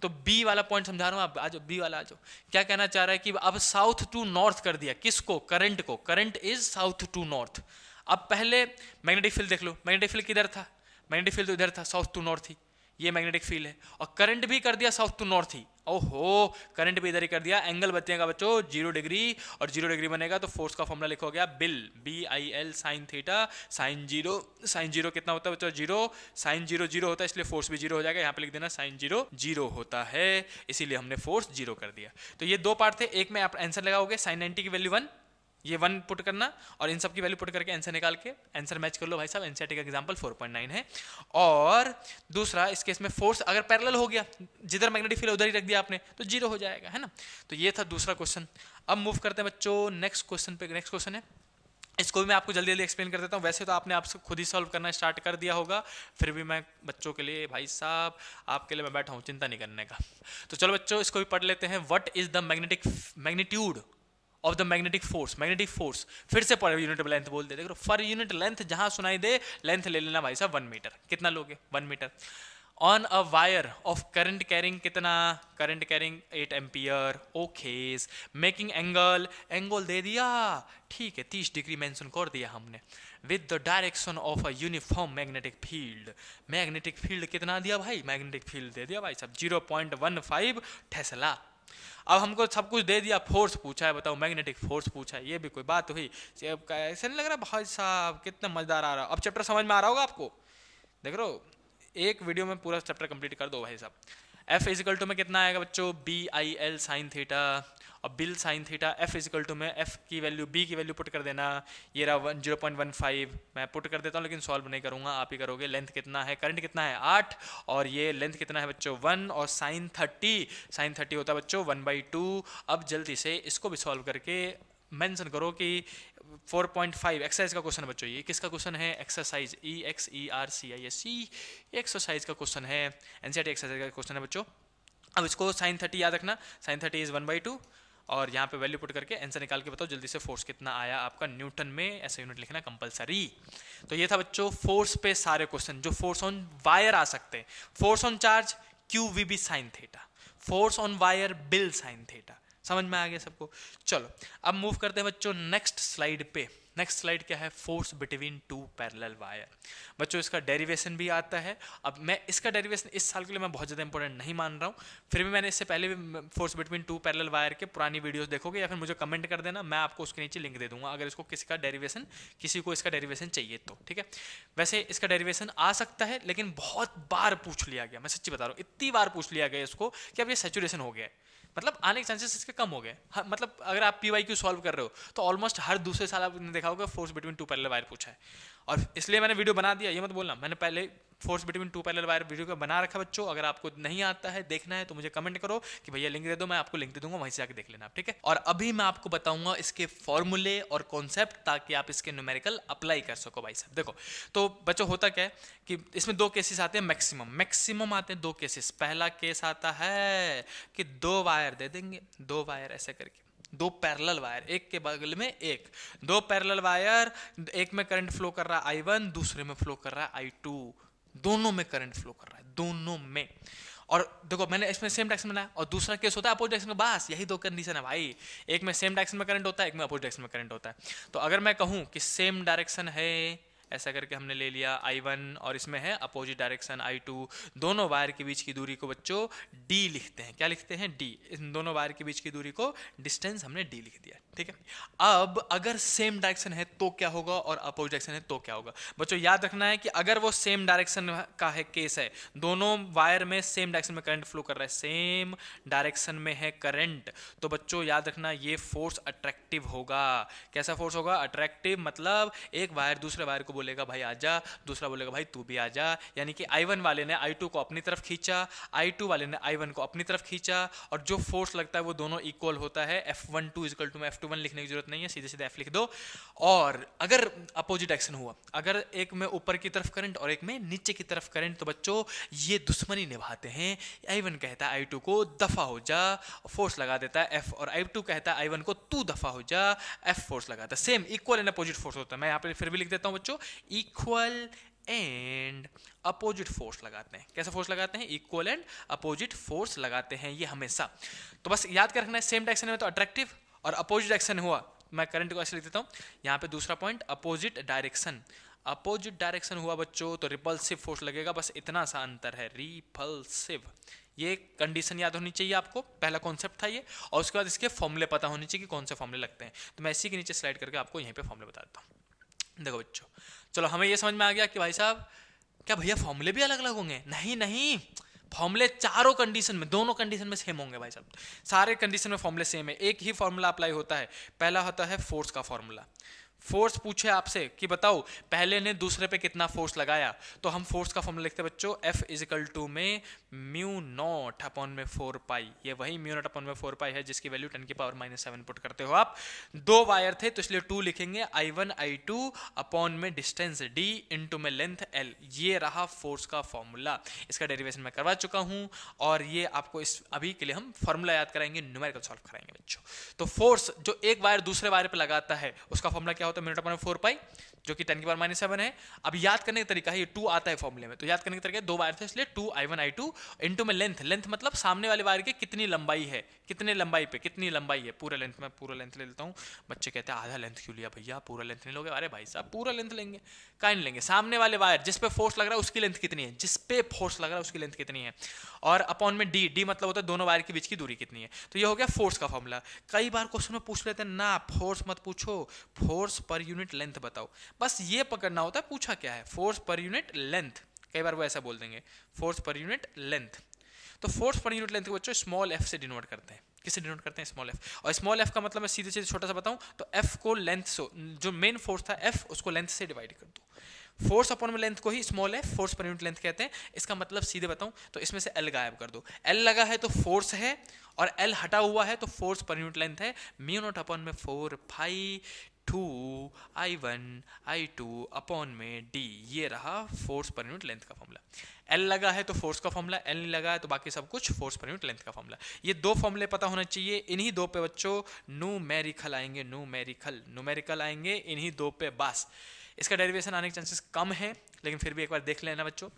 तो बी वाला पॉइंट समझा रहा हूँ, आप आ जाओ बी वाला आ जाओ। क्या कहना चाह रहा है कि अब साउथ टू नॉर्थ कर दिया, किसको, करंट को, current is south to north. अब पहले मैग्नेटिक फील्ड देख लो, मैग्नेटिक फील्ड किधर था, मैग्नेटिक फील्ड तो इधर था, साउथ टू नॉर्थ ही, ये मैग्नेटिक फील्ड है, और करंट भी कर दिया साउथ टू नॉर्थ ही। ओहो, करंट भी इधर ही कर दिया, एंगल बचेगा बच्चों 0 डिग्री, और 0 डिग्री बनेगा तो फोर्स का फॉर्मूला लिखो गया bill, BIL sine theta, sine zero कितना होता है बच्चों 0, साइन 0 0 होता है इसलिए फोर्स भी 0 हो जाएगा, यहाँ पे लिख देना साइन 0 0 होता है, इसीलिए हमने फोर्स 0 कर दिया। तो ये 2 पार्ट थे, एक में आप आंसर लगाओगे साइन 90 की वैल्यू 1, ये 1 पुट करना और इन सब की वैल्यू पुट करके आंसर निकाल के आंसर मैच कर लो भाई साहब। एनसीईआरटी का एग्जांपल 4.9 है। और दूसरा इस केस में फोर्स अगर पैरेलल हो गया, जिधर मैग्नेटिक फील्ड उधर ही रख दिया आपने तो 0 हो जाएगा, है ना। तो ये था दूसरा क्वेश्चन। अब मूव करते हैं बच्चों नेक्स्ट क्वेश्चन पे। नेक्स्ट क्वेश्चन है, इसको भी मैं आपको जल्दी जल्दी एक्सप्लेन कर देता हूँ। वैसे तो आपने आपसे खुद ही सॉल्व करना स्टार्ट कर दिया होगा, फिर भी मैं बच्चों के लिए भाई साहब आपके लिए मैं बैठा हूँ, चिंता नहीं करने का। तो चलो बच्चों इसको भी पढ़ लेते हैं। What is the magnitude of the magnetic force. फिर से पर यूनिट लेंथ बोल दे, देखो फॉर यूनिट लेंथ जहां सुनाई दे लेंथ ले लेना भाई साहब 1 मीटर। कितना लोगे 1 metre on a wire of current carrying, कितना करंट कैरिंग 8 एम्पियर, ओकेस मेकिंग एंगल दे दिया, ठीक है 30 डिग्री मेंशन कर दिया हमने, with the direction of a uniform magnetic field. Magnetic field कितना दिया भाई, मैग्नेटिक फील्ड दे दिया भाई साहब 0.15 टेस्ला। अब हमको सब कुछ दे दिया, फोर्स पूछा है, बताओ मैग्नेटिक फोर्स पूछा है, ये भी कोई बात हुई। ऐसे नहीं लग रहा भाई साहब कितना मजेदार आ रहा। अब चैप्टर समझ में आ रहा होगा आपको, देख रहे हो एक वीडियो में पूरा चैप्टर कंप्लीट कर दो भाई साहब। F इजिकल टू में कितना आएगा बच्चों, BIL साइन थीटा, और BIL sine theta. F equal to में F की वैल्यू B की वैल्यू पुट कर देना, ये रहा 0.15 मैं पुट कर देता हूँ लेकिन सॉल्व नहीं करूँगा, आप ही करोगे। लेंथ कितना है, करंट कितना है 8, और ये लेंथ कितना है बच्चों 1, और साइन 30 होता है बच्चों 1/2। अब जल्दी से इसको भी सॉल्व करके मेंशन करो कि 4.5 एक्सरसाइज का क्वेश्चन है बच्चों। ये किसका क्वेश्चन है, एक्सरसाइज EXERCISE एक्सरसाइज का क्वेश्चन है, एनसीईआरटी एक्सरसाइज का क्वेश्चन है बच्चों। अब इसको साइन 30 याद रखना, साइन 30 इज 1/2, और यहाँ पे वैल्यू पुट करके आंसर निकाल के बताओ जल्दी से फोर्स कितना आया आपका न्यूटन में, ऐसा यूनिट लिखना कंपलसरी। तो ये था बच्चों फोर्स पे सारे क्वेश्चन जो फोर्स ऑन वायर आ सकते हैं। Force on charge QVB sign theta, force on wire bill sine theta, समझ में आ गया सबको। चलो अब मूव करते हैं बच्चों नेक्स्ट स्लाइड पे। नेक्स्ट स्लाइड क्या है, फोर्स बिटवीन 2 पैरेलल वायर। बच्चों इसका डेरिवेशन भी आता है। अब मैं इसका डेरिवेशन इस साल के लिए मैं बहुत ज़्यादा इंपॉर्टेंट नहीं मान रहा हूँ, फिर भी मैंने इससे पहले भी फोर्स बिटवीन 2 पैरेलल वायर के पुरानी वीडियोस देखोगे या फिर मुझे कमेंट कर देना, मैं आपको उसके नीचे लिंक दे दूंगा अगर इसको किसी को इसका डेरिवेशन चाहिए तो, ठीक है। वैसे इसका डेरिवेशन आ सकता है लेकिन बहुत बार पूछ लिया गया, मैं सच्ची बता रहा हूँ, इतनी बार पूछ लिया गया इसको कि अब ये सैचुरेशन हो गया है, मतलब आने के चांसेस इसके कम हो गए। मतलब अगर आप PYQ सॉल्व कर रहे हो तो ऑलमोस्ट हर दूसरे साल आपने देखा होगा फोर्स बिटवीन 2 पैरेलल वायर पूछा है, और इसलिए मैंने वीडियो बना दिया। ये मत बोलना मैंने पहले force between 2 parallel wire video का बना रखा बच्चों। अगर आपको नहीं आता है देखना है तो मुझे कमेंट करो कि भैया लिंक दे दो, मैं आपको लिंक दे दूंगा, वहीं से जाके देख लेना आप, ठीक है। और अभी मैं आपको बताऊंगा इसके फॉर्मूले और कॉन्सेप्ट ताकि आप इसके न्यूमेरिकल अप्लाई कर सको भाई साहब। देखो तो बच्चों होता क्या है कि इसमें 2 केसेस आते हैं, मैक्सिमम आते हैं 2 केसेस। पहला केस आता है कि 2 वायर दे देंगे, 2 वायर ऐसे करके, 2 पैरेलल वायर, एक के बगल में एक, 2 पैरेलल वायर, एक में करंट फ्लो कर रहा है I1, दूसरे में फ्लो कर रहा है I2, दोनों में करंट फ्लो कर रहा है, दोनों में। और देखो मैंने इसमें सेम डायरेक्शन बनाया, और दूसरा केस होता है अपोजिट डायरेक्शन में, बस यही 2 कंडीशन है भाई। एक में सेम डायरेक्शन में करंट होता है, एक में अपोजिट डायरेक्शन में करंट होता है। तो अगर मैं कहूँ कि सेम डायरेक्शन है ऐसा करके हमने ले लिया I1 और इसमें है अपोजिट डायरेक्शन I2। दोनों वायर के बीच की दूरी को बच्चों d लिखते हैं। क्या लिखते हैं? d। इन दोनों वायर के बीच की दूरी को डिस्टेंस हमने d लिख दिया, ठीक है। अब अगर सेम डायरेक्शन है तो क्या होगा और अपोजिट डायरेक्शन है तो क्या होगा? बच्चों याद रखना है कि अगर वो सेम डायरेक्शन का है केस है, दोनों वायर में सेम डायरेक्शन में करंट फ्लो कर रहा है, सेम डायरेक्शन में है करंट, तो बच्चों याद रखना ये फोर्स अट्रैक्टिव होगा। कैसा फोर्स होगा? अट्रैक्टिव। मतलब एक वायर दूसरे वायर को बोलेगा भाई आजा, दूसरा बोलेगा भाई तू भी आजा। यानी कि I1 वाले ने I2 को अपनी तरफ खींचा, I2 वाले ने I1 को अपनी तरफ खींचा, और जो फोर्स लगता है वो दोनों इक्वल होता है। F12 इक्वल टू में F21 लिखने की जरूरत नहीं है, सीधे सीधे F लिख दो। और अगर अपोजिट एक्शन हुआ, अगर एक में ऊपर की तरफ करंट और एक में नीचे की तरफ करंट, तो बच्चों ये दुश्मनी निभाते हैं। I1 कहता है I2 को दफा हो जा, फोर्स लगा देता है F, और I2 कहता है I1 को तू दफा हो जा, F फोर्स लगाता है। Same equal and opposite force होता है। मैं यहाँ पे फिर भी लिख देता हूँ बच्चों, इक्वल एंड अपोजिट फोर्स लगाते हैं। कैसा फोर्स लगाते हैं? इक्वल एंड अपोजिट फोर्स लगाते हैं ये हमेशा। तो बस याद कर रखना है, सेम डायरेक्शन में तो अट्रैक्टिव, और अपोजिट डायरेक्शन हुआ, मैं करंट को ऐसे लिख देता हूँ। यहाँ पे दूसरा point opposite direction, opposite direction हुआ बच्चों तो रिपल्सिव फोर्स लगेगा। बस इतना सा अंतर है, रिपल्सिव। ये कंडीशन याद होनी चाहिए आपको, पहला कॉन्सेप्ट था ये, और उसके बाद इसके फॉर्मूले पता होने चाहिए कि कौन से फॉर्मूले लगते हैं। तो मैं इसी के नीचे स्लाइड करके आपको यहीं पे फॉर्मूले बता देता हूँ। देखो बच्चों, चलो हमें ये समझ में आ गया कि भाई साहब क्या भैया फॉर्मूले भी अलग अलग होंगे? नहीं नहीं, फॉर्मूले चारों कंडीशन में, दोनों कंडीशन में सेम होंगे भाई साहब। सारे कंडीशन में फॉर्मूले सेम है, एक ही फॉर्मूला अप्लाई होता है। पहला होता है फोर्स का फॉर्मूला। फोर्स पूछे आपसे कि बताओ पहले ने दूसरे पे कितना फोर्स लगाया, तो हम फोर्स का फॉर्मूला लिखते हैं बच्चों, F इजिकल टू में म्यू नॉट अपॉन में 4 पाई। ये वही म्यू नॉट अपॉन में 4 पाई है जिसकी वैल्यू 10⁻⁻7 पुट करते हो आप। दो वायर थे तो इसलिए 2 लिखेंगे, I1 I2 अपॉन में डिस्टेंस D इंटू में लेंथ L। ये रहा फोर्स का फॉर्मूला। इसका डेरिवेशन मैं करवा चुका हूं, और ये आपको इस अभी के लिए हम फॉर्मूला याद कराएंगे, न्यूमेरिकल सॉल्व कराएंगे बच्चों। तो फोर्स जो एक वायर दूसरे वायर पे लगाता है उसका फॉर्मूला क्या होता है? म्यू नॉट अपॉन में 4 पाई, जो कि 10⁻⁷ है। अब याद करने का तरीका है, ये 2 आता है फॉर्मूले में, तो याद करने का तरीका है, दो वायर थे इसलिए 2 I1 I2 इंटू में लेंथ। लेंथ मतलब सामने वाले वायर की कितनी लंबाई है, कितने लंबाई पे कितनी लंबाई है, पूरा लेंथ। में पूरा लेंथ ले लेता हूँ। बच्चे कहते हैं आधा लेंथ क्यों लिया भैया, पूरा लेंथ नहीं लोगे? अरे भाई साहब पूरा लेंथ लेंगे, काहे नहीं लेंगे? सामने वाले वायर जिस पे फोर्स लग रहा है उसकी लेंथ कितनी है, जिस पे फोर्स लग रहा है उसकी लेंथ कितनी है, और अपॉन में डी। डी मतलब होता है दोनों वायर के बीच की दूरी कितनी है। तो ये हो गया फोर्स का फॉर्मूला। कई बार क्वेश्चन में पूछ लेते हैं ना, फोर्स मत पूछो, फोर्स पर यूनिट लेंथ बताओ। बस ये पकड़ना होता है पूछा क्या है, फोर्स पर यूनिट लेंथ। कई बार वो ऐसा बोल देंगे, फोर्स पर यूनिट लेंथ। तो फोर्स पर यूनिट लेंथ को बच्चों स्मॉल एफ से डिनोट करते हैं। किससे डिनोट करते हैं? Small F. और स्मॉल एफ का मतलब मैं सीधे सीधे छोटा सा बताऊं तो एफ को लेंथ से, जो मेन फोर्स था एफ, उसको लेंथ से डिवाइड कर दो। फोर्स अपॉन में लेंथ को ही स्मॉल एफ, फोर्स पर यूनिट लेंथ कहते हैं। इसका मतलब सीधे बताऊं तो इसमें से एल गायब कर दो। एल लगा है तो फोर्स है, और एल हटा हुआ है तो फोर्स पर यूनिट लेंथ है। म्यू नॉट अपॉन में 4 पाई 2 I1 I2 अपॉन में D। ये रहा फोर्स पर यूनिट लेंथ का फॉर्मूला। L लगा है तो फोर्स का फॉर्मूला, L नहीं लगा है तो बाकी सब कुछ फोर्स पर यूनिट लेंथ का फॉर्मूला। ये दो फॉर्मूले पता होना चाहिए। इन्हीं दो पे बच्चों न्यूमेरिकल आएंगे, न्यूमेरिकल आएंगे इन्हीं दो पे बस। इसका डेरिवेशन आने के चांसेस कम है, लेकिन फिर भी एक बार देख लेना बच्चों,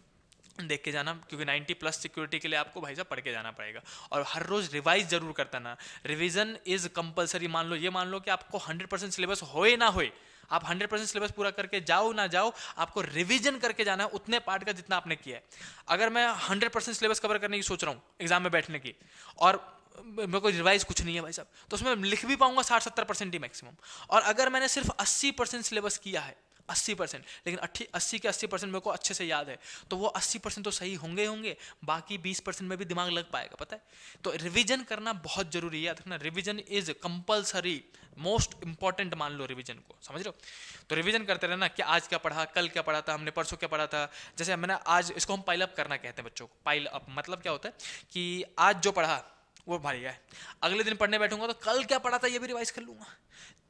देख के जाना, क्योंकि 90+ सिक्योरिटी के लिए आपको भाई साहब पढ़ के जाना पड़ेगा। और हर रोज रिवाइज जरूर करता ना, रिवीजन इज कंपलसरी। मान लो कि आपको 100% सिलेबस होए ना होए, आप 100% सिलेबस पूरा करके जाओ ना जाओ, आपको रिवीजन करके जाना है उतने पार्ट का जितना आपने किया है। अगर मैं 100% सिलेबस कवर करने की सोच रहा हूँ एग्जाम में बैठने की, और मेरे को रिवाइज कुछ नहीं है भाई साहब, तो उसमें लिख भी पाऊंगा 60-70% ही मैक्सिमम। और अगर मैंने सिर्फ 80% सिलेबस किया है, 80%, लेकिन 80 के 80% मेरे को अच्छे से याद है, तो वो 80% तो सही होंगे, बाकी 20% में भी दिमाग लग पाएगा, पता है। तो रिवीजन करना बहुत जरूरी है, याद रखना, revision is compulsory, most important मान लो रिवीजन को, समझ रहे हो। तो रिवीजन करते रहना कि आज क्या पढ़ा, कल क्या पढ़ा था हमने, परसों क्या पढ़ा था। जैसे मैंने आज, इसको हम पाइल अप करना कहते हैं बच्चों को। पाइल अप मतलब क्या होता है कि आज जो पढ़ा वो भारी है, अगले दिन पढ़ने बैठूंगा तो कल क्या पढ़ा था ये भी रिवाइज कर लूंगा।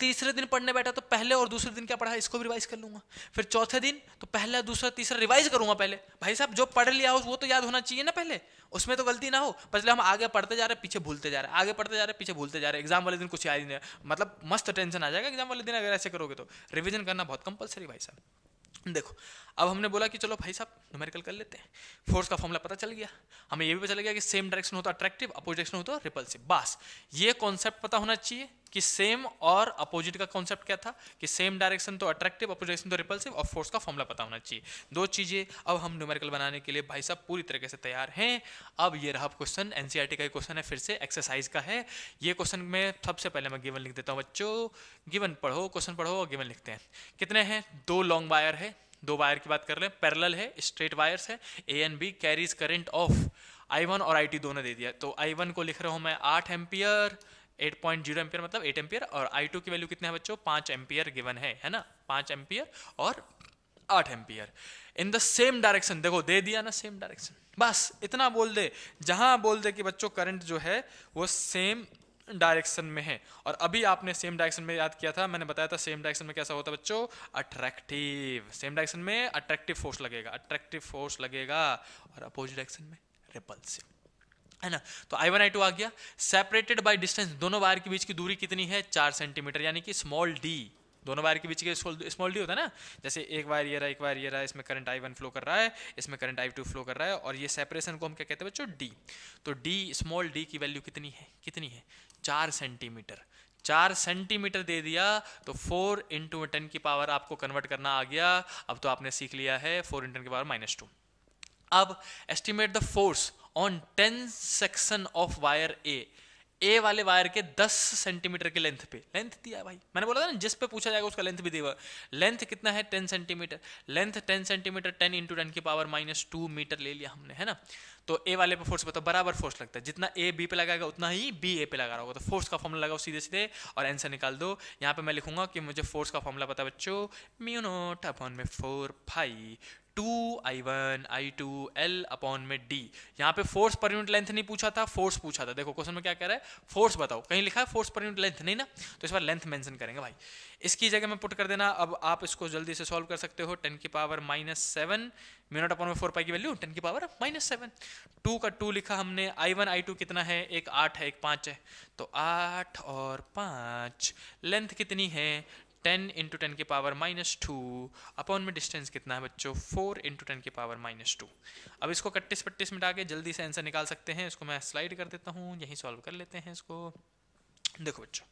तीसरे दिन पढ़ने बैठा तो पहले और दूसरे दिन क्या पढ़ा इसको भी रिवाइज कर लूंगा। फिर चौथे दिन तो पहला दूसरा तीसरा रिवाइज करूंगा। पहले भाई साहब जो पढ़ लिया हो वो तो याद होना चाहिए ना पहले, उसमें तो गलती ना हो। पहले हम आगे पढ़ते जा रहे पीछे भूलते जा रहे, आगे पढ़ते जा रहे पीछे भूलते जा रहे, एग्जाम वाले दिन कुछ याद ही नहीं, मतलब मस्त टेंशन आ जाएगा एग्जाम वाले दिन अगर ऐसे करोगे। तो रिविजन करना बहुत कंपलसरी भाई साहब। देखो अब हमने बोला कि चलो भाई साहब न्यूमेरिकल कर लेते हैं। फोर्स का फॉर्मूला पता चल गया, हमें ये भी पता चल गया कि सेम डायरेक्शन होता है अट्रैक्टिव, अपोजिट डायरेक्शन होता है रिपल्सिव। बस ये कॉन्सेप्ट पता होना चाहिए कि सेम और अपोजिट का कॉन्सेप्ट क्या था कि सेम डायरेक्शन तो अट्रैक्टिव, अपोजिट डायरेक्शन तो रिपल्सिव, और फोर्स का फॉर्मूला पता होना चाहिए। दो चीजें अब हम न्यूमेरिकल बनाने के लिए भाई साहब पूरी तरीके से तैयार हैं। अब ये रहा क्वेश्चन, एनसीईआरटी का क्वेश्चन है, फिर से एक्सरसाइज का है। ये क्वेश्चन में सबसे पहले मैं गिवन लिख देता हूँ बच्चों, गिवन पढ़ो, क्वेश्चन पढ़ो और गिवन लिखते हैं। कितने हैं, दो लॉन्ग वायर है, दो वायर की बात कर रहे हैं, पैरेलल है, स्ट्रेट वायर्स है, A and B, carries current of I1 और I2 दोनों दे दिया। तो I1 को लिख रहा हूं मैं 8 एम्पियर, 8.0 एम्पियर मतलब 8 एम्पियर, और I2 की वैल्यू कितने है बच्चों, 5 एम्पियर गिवन है ना, 5 एम्पियर और 8 ampere in the same direction. देखो दे दिया ना सेम डायरेक्शन, बस इतना बोल दे, जहां बोल दे कि बच्चों करंट जो है वो सेम डायरेक्शन में है। और अभी आपने सेम डायरेक्शन में याद किया था, मैंने बताया था सेम डायरेक्शन में कैसा होता है बच्चों, अट्रैक्टिव। सेम डायरेक्शन में अट्रैक्टिव फोर्स लगेगा, अट्रैक्टिव फोर्स लगेगा, और अपोजिट डायरेक्शन में रिपल्सिव, है ना। तो I1 I2 आ गया। सेपरेटेड बाय डिस्टेंस, दोनों वायर के बीच की दूरी कितनी है, 4 सेंटीमीटर, यानी कि स्मॉल डी। दोनों वायर के बीच के स्मॉल डी होता है ना, जैसे एक वायर ये रहा, एक वायर ये रहा, इसमें करंट I1 फ्लो कर रहा है, इसमें करंट I2 फ्लो कर रहा है, और ये सेपरेशन को हम क्या कहते हैं बच्चों, डी। तो डी, स्मॉल डी की वैल्यू कितनी है, कितनी है, 4 सेंटीमीटर। 4 सेंटीमीटर दे दिया तो 4 × 10 की पावर आपको कन्वर्ट करना आ गया। अब तो आपने सीख लिया है 4 × 10 की पावर -2। अब estimate the force on 10 section of wire A वाले वायर के 10 सेंटीमीटर के लेंथ पे, लेंथ दिया है भाई, मैंने बोला था ना जिस पे पूछा जाएगा उसका लेंथ भी देगा। लेंथ कितना है, 10 सेंटीमीटर, लेंथ 10 सेंटीमीटर, 10 × 10 की पावर -2 मीटर ले लिया हमने, है ना। तो ए वाले पे फोर्स बताओ, बराबर फोर्स लगता है, जितना ए बी पे लगाएगा उतना ही बी ए पे लगा रहा होगा। तो फोर्स का फॉर्मूला लगाओ सीधे सीधे और आंसर निकाल दो। यहाँ पे मैं लिखूंगा कि मुझे फोर्स का फॉर्मूला पता है बच्चों, μ0/4π 2I1 I2 L/d। यहाँ पे फोर्स पर यूनिट लेंथ नहीं पूछा था, फोर्स पूछा था। देखो क्वेश्चन में क्या कह रहा है, फोर्स बताओ, कहीं लिखा है फोर्स पर यूनिट लेंथ नहीं ना, तो इस बार लेंथ मेंशन करेंगे भाई। इसकी जगह में पुट कर देना। अब आप इसको जल्दी से सॉल्व कर सकते हो। 10 की पावर -7, μ0/4π की वैल्यू 10 की पावर -7। 2 का 2 लिखा हमने। I1 I2 कितना है, एक 8 है, एक 5 है, तो 8 और 5। लेंथ कितनी है, 10 × 10 की पावर -2 अपॉन में डिस्टेंस कितना है बच्चों, 4 × 10 की पावर -2। अब इसको 31-32 मिटा के जल्दी से आंसर निकाल सकते हैं। इसको मैं स्लाइड कर देता हूँ, यहीं सॉल्व कर लेते हैं इसको। देखो बच्चों,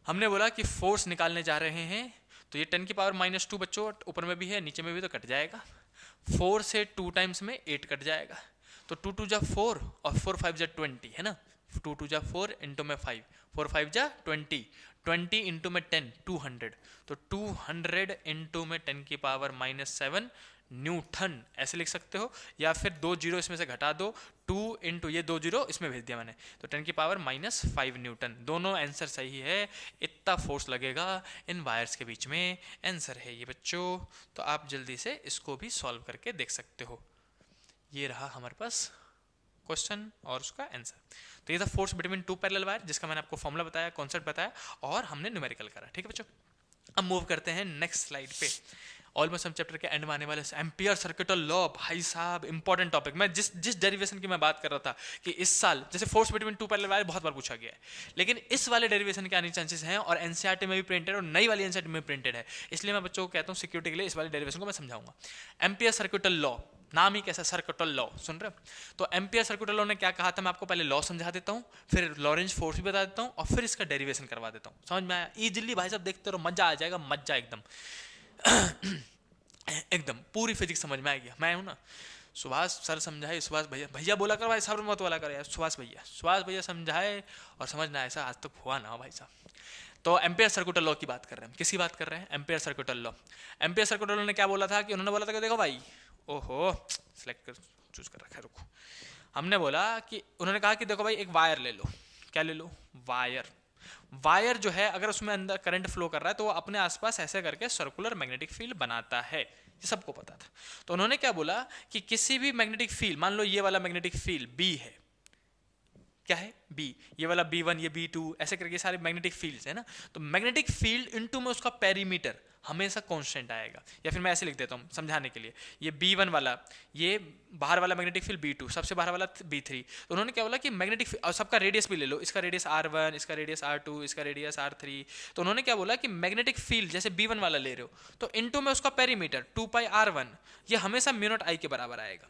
हमने बोला कि फोर्स निकालने जा रहे हैं, तो ये 10 की पावर -2 बच्चों ऊपर में भी है नीचे में भी, तो कट जाएगा। 4 से 2 टाइम्स में 8 कट जाएगा, तो 2 2 जा 4 और 4 5 जा 20, है ना। 2 2 जा 4 × में 5, 4 5 जा 20, 20 × में 10 200, तो 200 × में 10 की पावर -7 न्यूटन ऐसे लिख सकते हो। या फिर 2 जीरो इसमें से घटा दो, 2 × ये 2 जीरो इसमें भेज दिया मैंने, तो 10 की पावर -5 न्यूटन। दोनों आंसर सही है, इतना फोर्स लगेगा इन वायर्स के बीच में, आंसर है ये बच्चों। तो आप जल्दी से इसको भी सॉल्व करके देख सकते हो। ये रहा हमारे पास क्वेश्चन और उसका आंसर। तो ये था फोर्स बिटवीन 2 पैरेलल वायर, जिसका मैंने आपको फॉर्मूला बताया, कॉन्सेप्ट बताया, और हमने न्यूमेरिकल करा। ठीक है बच्चों, अब मूव करते हैं नेक्स्ट स्लाइड पे। ऑलमोस्ट हम चैप्टर के एंड में आने वाले। एम्पियर सर्किटल लॉ, भाई साहब इंपॉर्टेंट टॉपिक। मैं जिस डेरिवेशन की मैं बात कर रहा था कि इस साल जैसे फोर्स बिटवीन 2 पैरेलल वायर बहुत बार पूछा गया है, लेकिन इस वाले डेरिवेशन के आने चांसेस हैं, और एनसीईआरटी में भी प्रिंटेड और नई वाली एनसीईआरटी में प्रिंटेड है। इसलिए मैं बच्चों को कहता हूँ सिक्योरिटी के लिए इस वाले डेरिवेशन को मैं समझाऊंगा। एम्पियर सर्किटल लॉ, नाम ही कैसा, सर्किटल लॉ, सुन रहे हो। तो एम्पियर सर्किटल लॉ ने क्या कहा था, मैं आपको पहले लॉ समझा देता हूँ, फिर लॉरेंज फोर्स भी बता देता हूँ, और फिर इसका डेरिवेशन करवा देता हूँ। समझ में आया इजीली भाई साहब, देखते रहो, मजा आ जाएगा, मजा एकदम एकदम पूरी फिजिक्स समझ में आएगी। मैं हूं ना, सुभाष सर समझाए, सुभाष भैया, भैया बोला कर भाई साहब, मत वाला कर यार, सुभाष भैया समझाए और समझना, ऐसा आज तक हुआ ना भाई साहब। तो एम्पियर सर्किटल लॉ की बात कर रहे हैं, किसकी बात कर रहे हैं, ampere circuital law. Ampere circuital law ने क्या बोला था कि उन्होंने बोला था कि देखो भाई, ओहो सेलेक्ट कर, चूज कर रखा है, रुको। हमने बोला कि उन्होंने कहा कि देखो भाई एक वायर ले लो, क्या ले लो, वायर जो है अगर उसमें अंदर करंट फ्लो कर रहा है तो वो अपने आसपास ऐसे करके सर्कुलर मैग्नेटिक फील्ड बनाता है, ये सबको पता था। तो उन्होंने क्या बोला कि किसी भी मैग्नेटिक फील्ड, मान लो ये वाला मैग्नेटिक फील्ड बी है, क्या है बी, ये वाला B1, ये B2, ऐसे करके सारे मैग्नेटिक फील्ड्स है ना। तो मैग्नेटिक फील्ड इनटू में उसका पेरीमीटर हमेशा कांस्टेंट आएगा, या फिर मैं ऐसे लिख देता हूँ समझाने के लिए, ये B1 वाला, ये बाहर वाला मैग्नेटिक फील्ड B2, सबसे बाहर वाला B3। तो उन्होंने क्या बोला कि मैग्नेटिक फील्ड, और सबका रेडियस भी ले लो, इसका रेडियस R1, इसका रेडियस R2, इसका रेडियस R3। तो उन्होंने क्या बोला कि मैग्नेटिक फील्ड जैसे B1 वाला ले रहे हो तो इनटू में उसका पेरीमीटर 2πr1, ये हमेशा μ0I के बराबर आएगा।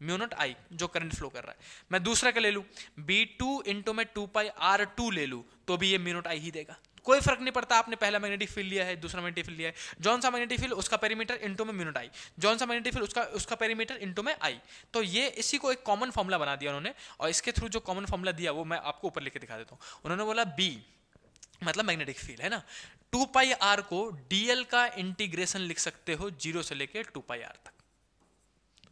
म्यू नॉट आई जो करंट फ्लो कर रहा है। मैं दूसरा क्या ले लूँ, B2 इंटू में 2πr2 ले लूँ तो भी ये म्यू नॉट आई ही देगा। कोई फर्क नहीं पड़ता आपने पहला मैग्नेटिक फील्ड लिया है दूसरा मैग्नेटिक फील्ड लिया है, जौन सा मैग्नेटिक फील्ड उसका पेरीमीटर इनटू में म्यू नॉट आई, जौन सा मैग्नेटिक फील्ड उसका पेरीमीटर इनटू में आई। तो ये इसी को एक कॉमन फॉर्मूला बना दिया उन्होंने, और इसके थ्रू जो कॉमन फॉर्मूला दिया वो मैं आपको ऊपर लिख के दिखा देता हूँ। उन्होंने बोला B मतलब मैग्नेटिक फील्ड है ना, 2πr को dl का इंटीग्रेशन लिख सकते हो 0 से लेके 2πr तक,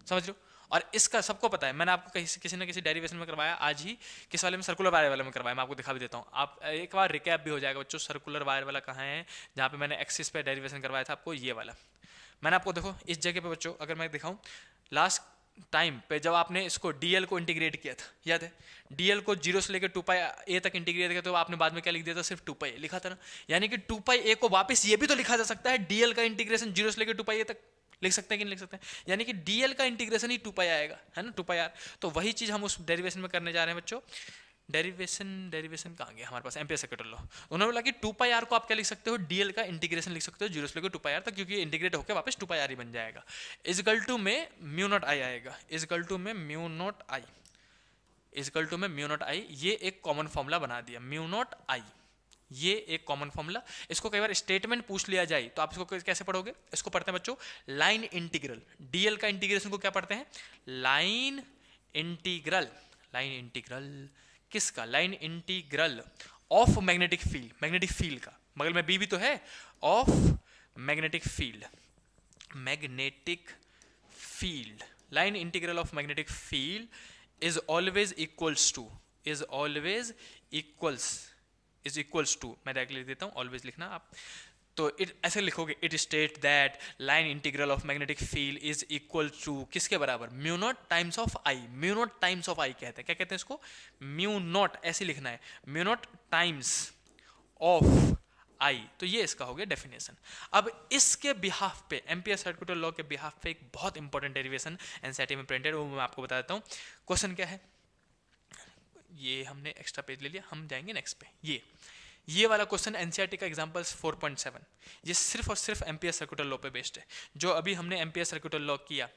समझ लो। और इसका सबको पता है, मैंने आपको किसी ना किसी डेरिवेशन में करवाया, आज ही किस वाले में, सर्कुलर वायर वाले में करवाया, मैं आपको दिखा भी देता हूँ। आप एक बार रिकैप भी हो जाएगा बच्चों, सर्कुलर वायर वाला कहाँ है, जहाँ पे मैंने एक्सिस पे डेरिवेशन करवाया था आपको, ये वाला। मैंने आपको देखो इस जगह पे बच्चों अगर मैं दिखाऊँ, लास्ट टाइम पे जब आपने इसको dl को इंटीग्रेट किया था, याद है, dl को 0 से लेकर 2πa तक इंटीग्रेट किया तो आपने बाद में क्या लिख दिया था, सिर्फ 2πa लिखा था ना। यानी कि 2πa को वापस ये भी तो लिखा जा सकता है, dl का इंटीग्रेशन 0 से लेकर 2πa तक लिख सकते हैं कि नहीं लिख सकते हैं, यानी कि dl का इंटीग्रेशन ही 2π आएगा, है ना, 2πr। तो वही चीज हम उस डेरिवेशन में करने जा रहे हैं बच्चों। डेरिवेशन कहाँ गया हमारे पास, एम्पियर सर्किट लॉ। उन्होंने बोला कि 2πr को आप क्या लिख सकते हो, dl का इंटीग्रेशन लिख सकते हो 0 से लेकर 2πr तक, क्योंकि इंटीग्रेट होकर वापस 2πr ही बन जाएगा। इजकल टू में म्यू नॉट आई आएगा, इजकल टू में mu naught I, equal to में म्यू नॉट आई। ये एक कॉमन फॉर्मूला बना दिया, म्यू नॉट आई, ये एक कॉमन फॉर्मूला। इसको कई बार स्टेटमेंट पूछ लिया जाए तो आप इसको कैसे पढ़ोगे, इसको पढ़ते हैं बच्चों लाइन इंटीग्रल। डीएल का इंटीग्रेशन को क्या पढ़ते हैं, लाइन इंटीग्रल। लाइन इंटीग्रल किसका, line integral of magnetic field, magnetic field का, बगल में बी भी तो है, of magnetic field, magnetic field. Line integral of magnetic field is always equals to, is always equals to, मैं डायरेक्टली लिख देता हूँ, ऑलवेज लिखना आप, तो इट ऐसे लिखोगे, it state that line integral of magnetic field is equal to किसके बराबर, mu naught times of I. Mu naught times of I कहते हैं, क्या कहते हैं इसको, म्यू नॉट, ऐसे लिखना है, म्यू नॉट टाइम्स ऑफ आई। तो ये इसका हो गया डेफिनेशन। अब इसके बिहाफ पे, एम्पियर सर्किट लॉ के बिहाफ पे एक बहुत इंपॉर्टेंट डेरिवेशन एनसीईआरटी में प्रिंटेड, वो मैं आपको बता देता हूँ। क्वेश्चन क्या है, ये हमने एक्स्ट्रा पेज ले लिया, हम जाएंगे नेक्स्ट पे। ये वाला क्वेश्चन एनसीईआरटी का एग्जांपल्स 4.7, ये सिर्फ और सिर्फ एम्पियर सर्किट लॉ पे बेस्ड है। जो अभी हमने एम्पियर सर्किट लॉ किया,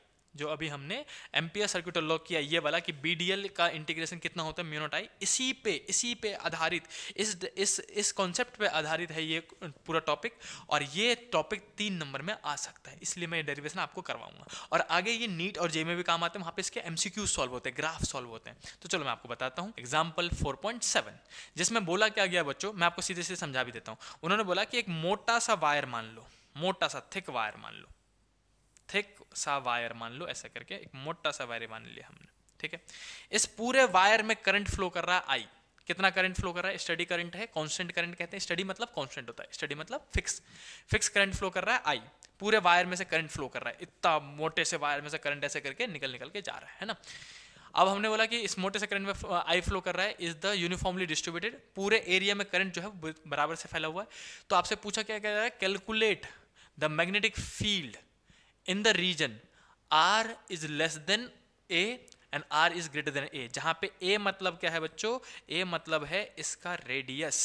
ये वाला कि बीडीएल का इंटीग्रेशन कितना होता है, म्यू नॉट आई, इसी पे आधारित, इस कॉन्सेप्ट पे आधारित है ये पूरा टॉपिक। और ये टॉपिक 3 नंबर में आ सकता है, इसलिए मैं डेरिवेशन आपको करवाऊंगा। और आगे ये नीट और जे में भी काम आते हैं, वहाँ पे इसके एमसीक्यू सॉल्व होते हैं, ग्राफ सॉल्व होते हैं। तो चलो मैं आपको बताता हूँ एग्जाम्पल 4.7, जिसमें बोला क्या गया बच्चों, मैं आपको सीधे सीधे समझा भी देता हूँ। उन्होंने बोला कि एक मोटा सा वायर मान लो, मोटा सा थिक वायर मान लो, थिक सा वायर मान लो, ऐसा करके एक मोटा सा वायर मान लिया हमने, ठीक है। इस पूरे वायर में करंट फ्लो कर रहा है आई। कितना करंट फ्लो कर रहा है, स्टडी करंट है, कांस्टेंट करंट कहते हैं, स्टडी मतलब कांस्टेंट होता है, स्टडी मतलब फिक्स करंट फ्लो कर रहा है आई। पूरे वायर में से करंट फ्लो कर रहा है, इतना मोटे से वायर में से करंट ऐसे करके निकल के जा रहा है ना। अब हमने बोला कि इस मोटे से करंट में आई फ्लो कर रहा है, इज द यूनिफॉर्मली डिस्ट्रीब्यूटेड, पूरे एरिया में करंट जो है बराबर से फैला हुआ है। तो आपसे पूछा क्या कह रहा है, calculate the magnetic field in the region R is less than A and R is greater than A, जहां पे A मतलब क्या है बच्चों, A मतलब है इसका रेडियस,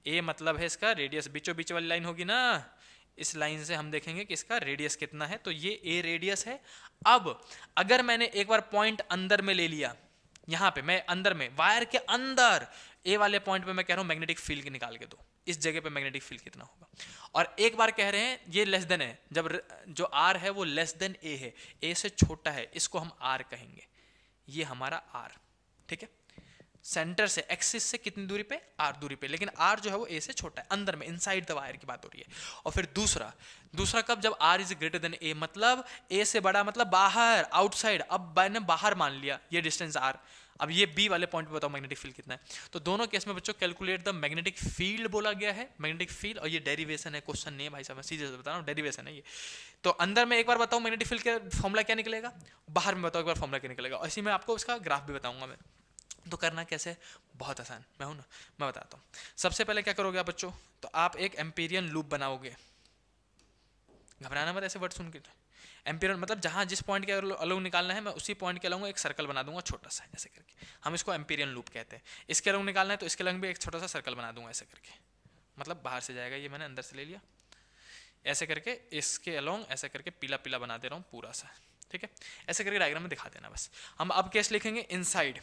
A मतलब है इसका रेडियस, बीचों बीच वाली लाइन होगी ना, इस लाइन से हम देखेंगे कि इसका रेडियस कितना है, तो ये A रेडियस है। अब अगर मैंने एक बार पॉइंट अंदर में ले लिया, यहाँ पे मैं अंदर में, वायर के अंदर A वाले पॉइंट पे मैं कह रहा हूँ मैग्नेटिक फील्ड निकाल के दो, इस जगह पे मैग्नेटिक फील्ड कितना होगा। और एक बार कह रहे हैं ये लेस देन है, जब जो R है वो लेस देन A है, A से छोटा है, इसको हम R कहेंगे, ये हमारा R, ठीक है। सेंटर से, एक्सिस से कितनी दूरी पे, R दूरी पे, लेकिन R जो है वो A से छोटा है, अंदर में, इनसाइड द वायर की बात हो रही है। और फिर दूसरा कब, जब R is greater than A, मतलब A से बड़ा, मतलब बाहर, आउटसाइड। अब मैंने बाहर मान लिया ये डिस्टेंस R, अब ये B वाले पॉइंट पे बताओ मैग्नेटिक फील्ड कितना है। तो दोनों केस में बच्चों कैलकुलेट द मैग्नेटिक फील्ड बोला गया है, मैग्नेटिक फील्ड, और ये डेरिवेशन है, क्वेश्चन नहीं है भाई साहब, मैं सीधे से बता रहा हूँ, डेरिवेशन है ये। तो अंदर में एक बार बताओ मैग्नेटिक फील्ड का फॉर्मूला क्या निकलेगा, बाहर में बताओ एक बार फॉर्मूला क्या निकलेगा, और इसी में आपको उसका ग्राफ भी बताऊंगा मैं। तो करना कैसे, बहुत आसान, मैं हूं ना, मैं बताता हूँ। सबसे पहले क्या करोगे आप बच्चों, तो आप एक एम्पीरियन लूप बनाओगे, घबराना मत ऐसे वर्ड सुन के। एम्पीरियन मतलब जहाँ जिस पॉइंट के अलग निकालना है, मैं उसी पॉइंट के अलग एक सर्कल बना दूंगा छोटा सा, ऐसे करके, हम इसको एम्पीरियन लूप कहते हैं। इसके अलग निकालना है तो इसके अलग भी एक छोटा सा सर्कल बना दूंगा ऐसे करके, मतलब बाहर से जाएगा, ये मैंने अंदर से ले लिया, ऐसे करके इसके अलॉन्ग ऐसे करके पीला पीला बना दे रहा हूँ पूरा सा, ठीक है, ऐसे करके डायग्राम में दिखा देना बस। हम अब केस लिखेंगे इनसाइड,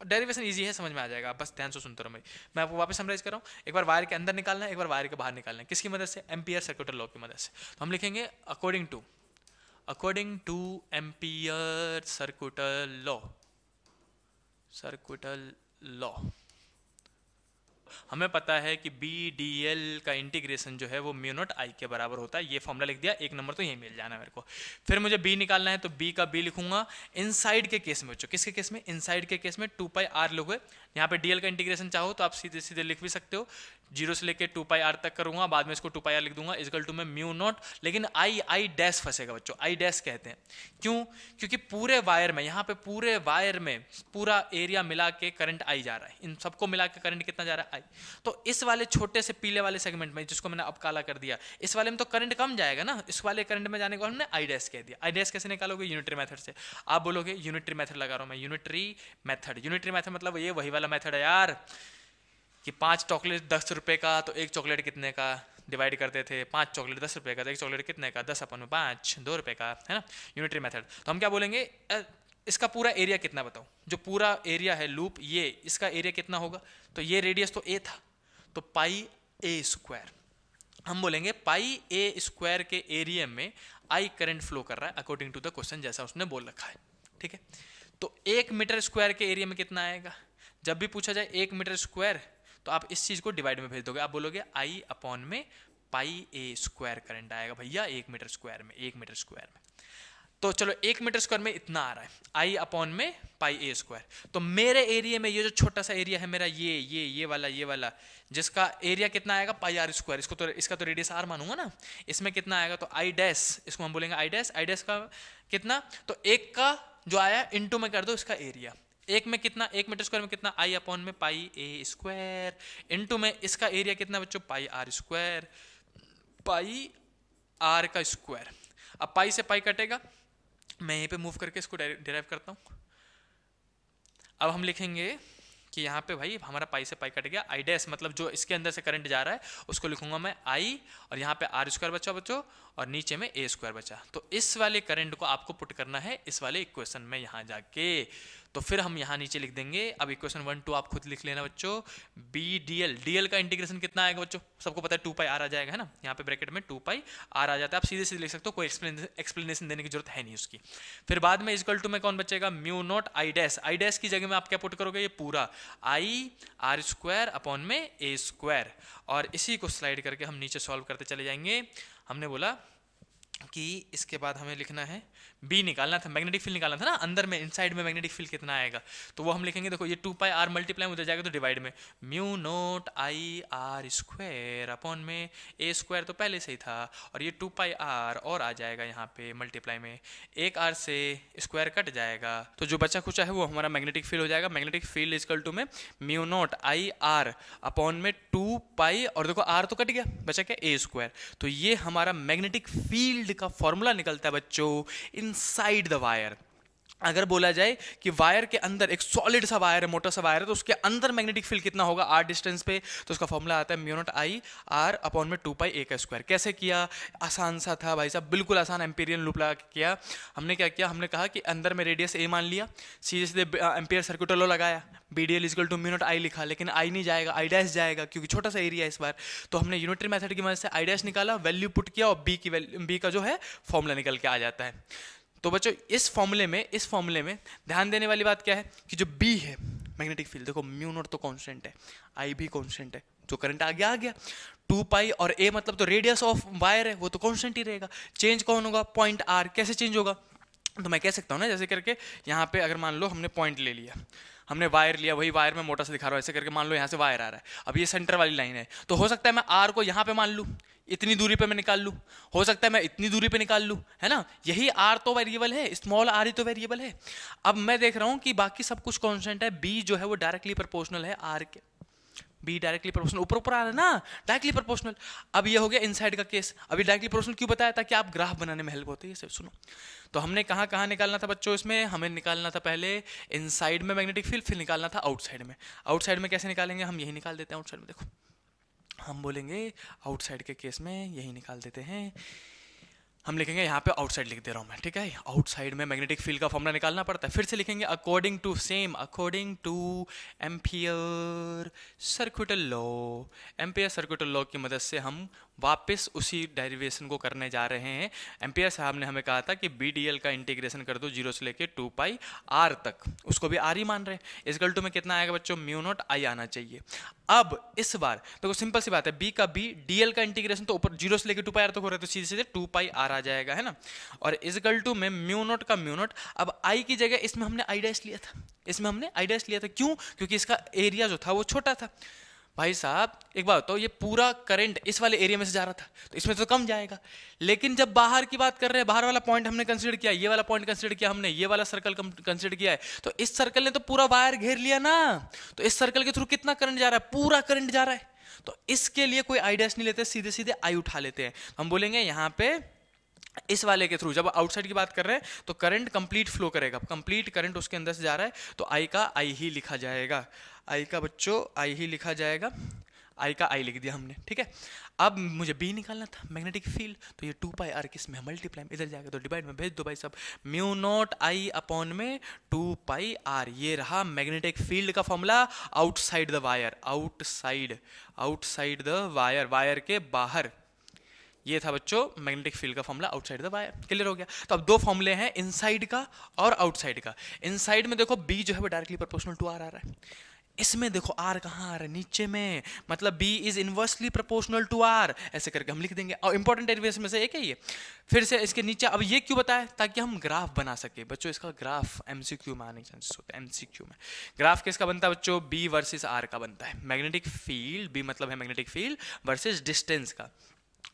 डेरिवेशन इजी है, समझ में आ जाएगा, बस ध्यान से सुनते रहो भाई। मैं आपको वापस समराइज कर रहा हूँ, एक बार वायर के अंदर निकालना है, एक बार वायर के बाहर निकालना है, किसकी मदद से, एम्पियर सर्कुलर लॉ की मदद से। तो हम लिखेंगे according two ampere circular law. हमें पता है कि बी डी एल का इंटीग्रेशन जो है वो म्यू नॉट आई के बराबर होता है, ये फॉर्मूला लिख दिया, एक नंबर तो यही मिल जाना मेरे को। फिर मुझे बी निकालना है, तो बी का बी लिखूंगा इनसाइड के केस में बच्चों, किसके केस में, इनसाइड के केस में 2 पाई आर लोगे। यहाँ पे डीएल का इंटीग्रेशन चाहो तो आप सीधे सीधे लिख भी सकते हो, 0 से लेके 2 पाई आर तक करूंगा, बाद में इसको 2 पाई आर लिख दूंगा इक्वल टू में म्यू नॉट, लेकिन आई डैश फंसेगा बच्चों, आई डैश कहते हैं क्यों, क्योंकि पूरे वायर में, यहाँ पे पूरे वायर में पूरा एरिया मिला के करंट आई जा रहा है, इन सबको मिला के करंट कितना जा रहा है, आई। तो इस वाले छोटे से पीले वाले सेगमेंट में, जिसको मैंने अब काला कर दिया, इस वाले में तो करंट कम जाएगा ना, इस वाले करंट में जाने को हमने आई डैश कह दिया। आई डैश कैसे निकालोगे, यूनिटरी मेथड से। आप बोलोगे यूनिटरी मेथड लगा रहा हूं मैं, यूनिटरी मेथड मतलब ये वही वाला मेथड है यार कि 5 चॉकलेट 10 रुपए का, तो एक चॉकलेट कितने का डिवाइड करते थे, 5 चॉकलेट 10 रुपए का, तो एक चॉकलेट कितने का, 10 अपन में 5, 2 रुपए का, है ना, यूनिटरी मेथड। तो हम क्या बोलेंगे, इसका पूरा एरिया कितना बताओ, जो पूरा एरिया है लूप ये, इसका एरिया कितना होगा, तो ये रेडियस तो ए था, तो पाई ए स्क्वायर। हम बोलेंगे पाई ए स्क्वायर के एरिया में आई करंट फ्लो कर रहा है अकॉर्डिंग टू द क्वेश्चन, जैसा उसने बोल रखा है, ठीक है। तो 1 मीटर स्क्वायर के एरिया में कितना आएगा, जब भी पूछा जाए 1 मीटर स्क्वायर, तो आप इस चीज को डिवाइड में भेज दोगे, आप बोलोगे आई अपॉन में पाई ए स्क्वायर करंट आएगा भैया 1 मीटर स्क्वायर में, 1 मीटर स्क्वायर में। तो चलो 1 मीटर स्क्वायर में इतना आ रहा है, आई अपॉन में पाई ए स्क्वायर। तो मेरे एरिया में ये जो छोटा सा एरिया है मेरा, ये वाला, जिसका एरिया कितना आएगा, पाई आर स्क्वायर, इसका तो रेडियस आर मानूंगा ना, इसमें कितना आएगा, तो आई डैश, इसको हम बोलेंगे आई डैश का कितना, तो 1 का जो आया इंटू में कर दो इसका एरिया, 1 में कितना, 1 मीटर स्क्वायर में कितना, आई अपॉन में पाई ए स्क्वायर, इंटू में इसका एरिया कितना बच्चों, पाई आर स्क्वायर, पाई आर का स्क्वायर। अब पाई से पाई कटेगा, मैं यहीं पे मूव करके इसको डिराइव करता हूं। अब हम लिखेंगे कि यहाँ पे भाई हमारा पाई से पाई कट गया, आई डैश मतलब जो इसके अंदर से करंट जा रहा है उसको लिखूंगा मैं आई, और यहाँ पे आर स्क्वायर बचा बच्चों, और नीचे में ए स्क्वायर बचा। तो इस वाले करंट को आपको पुट करना है इस वाले इक्वेशन में यहाँ जाके, तो फिर हम यहाँ नीचे लिख देंगे। अब इक्वेशन 1 2 आप खुद लिख लेना बच्चों, बी डीएल का इंटीग्रेशन कितना आएगा बच्चों, सबको पता है 2 पाई आर आ जाएगा, है ना, यहाँ पे ब्रैकेट में 2 पाई आर आ जाता है, आप सीधे सीधे लिख सकते हो, कोई एक्सप्लेनेशन देने की जरूरत है नहीं उसकी। फिर बाद में इक्वल टू में कौन बचेगा, म्यू नॉट आई डैश की जगह में आप क्या पुट करोगे, ये पूरा आई आर स्क्वायर अपॉन में ए स्क्वायर, और इसी को स्लाइड करके हम नीचे सॉल्व करते चले जाएंगे। हमने बोला कि इसके बाद हमें लिखना है, बी निकालना था, मैग्नेटिक फील्ड निकालना था ना, अंदर में इनसाइड में मैग्नेटिक फील्ड कितना आएगा, तो वो हम लिखेंगे, देखो ये 2 पाई आर मल्टीप्लाई उधर जाएगा तो डिवाइड में, mu naught I R square upon में ए स्क्वायर, तो पहले से ही था, और ये 2 पाई आर और आ जाएगा यहाँ पे मल्टीप्लाई में, एक आर से स्क्वायर कट जाएगा, तो जो बचा खुचा है वो हमारा मैग्नेटिक फील्ड हो जाएगा। मैग्नेटिक फील्ड इक्वल टू में mu naught I R upon में 2 पाई, और देखो आर तो कट गया, बचा क्या, ए स्क्वायर। तो ये हमारा मैग्नेटिक फील्ड का फॉर्मूला निकलता है बच्चों इनसाइड द वायर। अगर बोला जाए कि वायर के अंदर एक सॉलिड सा वायर है, मोटा सा वायर है, तो उसके अंदर मैग्नेटिक फील्ड कितना होगा आर डिस्टेंस पे, तो उसका फॉर्मूला आता है mu naught I R upon में 2 पाई ए का स्क्वायर। कैसे किया, आसान सा था भाई साहब, बिल्कुल आसान, एम्पिरियन लूप लगा के किया। हमने क्या किया, हमने कहा कि अंदर में रेडियस ए मान लिया, सीधे सीधे एम्पियर सर्कुलर लॉ लगाया, B D L equal to mu naught I लिखा, लेकिन आई नहीं जाएगा, आई डैश जाएगा क्योंकि छोटा सा एरिया है इस बार। तो हमने यूनिटरी मेथड की मदद से आई डैश निकाला, वैल्यू पुट किया, और बी का जो है फॉर्मूला निकल के आ जाता है। तो बच्चों इस फॉर्मूले में ध्यान देने वाली बात क्या है कि जो बी है मैग्नेटिक फील्ड, देखो म्यू नॉट तो कांस्टेंट है, आई भी कांस्टेंट है, जो करंट आ गया 2 पाई, और ए मतलब तो रेडियस ऑफ वायर है, वो तो कांस्टेंट ही रहेगा। चेंज कौन होगा, पॉइंट आर। कैसे चेंज होगा, तो मैं कह सकता हूँ ना, जैसे करके यहाँ पे अगर मान लो हमने पॉइंट ले लिया, हमने वायर लिया, वही वायर में मोटा सा दिखा रहा हूँ, ऐसे करके मान लो यहाँ से वायर आ रहा है, अब ये सेंटर वाली लाइन है, तो हो सकता है मैं आर को यहाँ पे मान लूँ, इतनी दूरी पे मैं निकाल लूँ, हो सकता है मैं इतनी दूरी पे निकाल लूँ, है ना, यही आर तो वेरिएबल है, स्मॉल आर ही तो वेरिएबल है। अब मैं देख रहा हूँ कि बाकी सब कुछ कांस्टेंट है, बी जो है वो डायरेक्टली प्रोपोर्शनल है आर के, बी डायरेक्टली प्रोपोर्शनल, ऊपर आ रहा है ना, डायरेक्टली प्रोपोर्शनल। अब ये हो गया इनसाइड का केस। अभी डायरेक्टली प्रोपोर्शनल क्यों बताया, ताकि आप ग्राफ बनाने में हेल्प होती है, ये सुनो। तो हमने कहाँ निकालना था बच्चों, इसमें हमें निकालना था पहले इनसाइड में मैग्नेटिक फील्ड, फिर निकालना था आउटसाइड में। आउटसाइड में कैसे निकालेंगे, हम यही निकाल देते हैं आउटसाइड में, देखो हम बोलेंगे आउटसाइड के केस में यही निकाल देते हैं, हम लिखेंगे यहाँ पे आउटसाइड लिख दे रहा हूँ मैं, ठीक है। आउटसाइड में मैग्नेटिक फील्ड का फॉर्मूला निकालना पड़ता है। फिर से लिखेंगे according two ampere circuital law. Ampere circuital law की मदद से हम वापस उसी डेरिवेशन को करने जा रहे हैं। एम्पियर साहब ने हमें कहा था कि BDL का इंटीग्रेशन कर दो 0 से लेके 2 पाई r तक, उसको भी r ही मान रहे हैं। इस गल्टू में कितना आएगा बच्चों, म्यू नॉट I आना चाहिए। अब इस बार देखो सिंपल सी बात है, b का b, dl का इंटीग्रेशन तो ऊपर 0 से लेके 2 पाई r तक हो रहा है, तो सीधे सीधे 2 पाई r आ जाएगा, है ना। और इस गल्टू में म्यू नॉट का म्यू नॉट, अब I की जगह इसमें हमने I डैश लिया था, इसमें हमने I डैश लिया था। क्यों? क्योंकि इसका एरिया जो था वो छोटा था। भाई साहब एक बात तो ये पूरा करंट इस वाले एरिया में से जा रहा था, तो इसमें तो कम जाएगा। लेकिन जब बाहर की बात कर रहे हैं, बाहर वाला पॉइंट हमने कंसीडर किया, ये वाला पॉइंट कंसीडर किया हमने, ये वाला सर्कल कंसीडर किया है, तो इस सर्कल ने तो पूरा वायर घेर लिया ना। तो इस सर्कल के थ्रू कितना करंट जा रहा है, पूरा करंट जा रहा है। तो इसके लिए कोई आई डैश नहीं लेते, सीधे सीधे आई उठा लेते हैं। हम बोलेंगे यहाँ पे इस वाले के थ्रू जब आउटसाइड की बात कर रहे हैं तो करंट कंप्लीट फ्लो करेगा, कंप्लीट करंट उसके अंदर से जा रहा है, तो आई का आई ही लिखा जाएगा, आई का बच्चों आई ही लिखा जाएगा। आई का आई लिख दिया हमने, ठीक है। अब मुझे बी निकालना था, मैग्नेटिक फील्ड, तो ये 2 पाई r किस में मल्टीप्लाई इधर जाएगा, तो डिवाइड में भेज दो भाई साहब, म्यू नॉट I अपॉन में 2 पाई r। ये रहा मैग्नेटिक फील्ड का formula outside the wire, outside the wire, wire के बाहर। ये था बच्चों मैग्नेटिक फील्ड का formula outside the wire. Clear हो गया। तो अब दो फॉर्मूले हैं, इनसाइड का और आउटसाइड का। इनसाइड में देखो b जो है वो डायरेक्टली प्रोपोर्शनल टू r आ रहा है, इसमें देखो r कहाँ आ रहा है, नीचे में, मतलब b is inversely proportional to r, ऐसे करके हम लिख देंगे। और इंपॉर्टेंट डेरिवेशन में से एक है ये। फिर से इसके नीचे अब ये क्यों बताया, ताकि हम ग्राफ बना सके बच्चों। इसका ग्राफ MCQ में आने के चांसेस होते हैं। MCQ में ग्राफ किसका बनता है बच्चों, b वर्सेस r का बनता है। मैग्नेटिक फील्ड, b मतलब है मैग्नेटिक फील्ड वर्सेस डिस्टेंस का।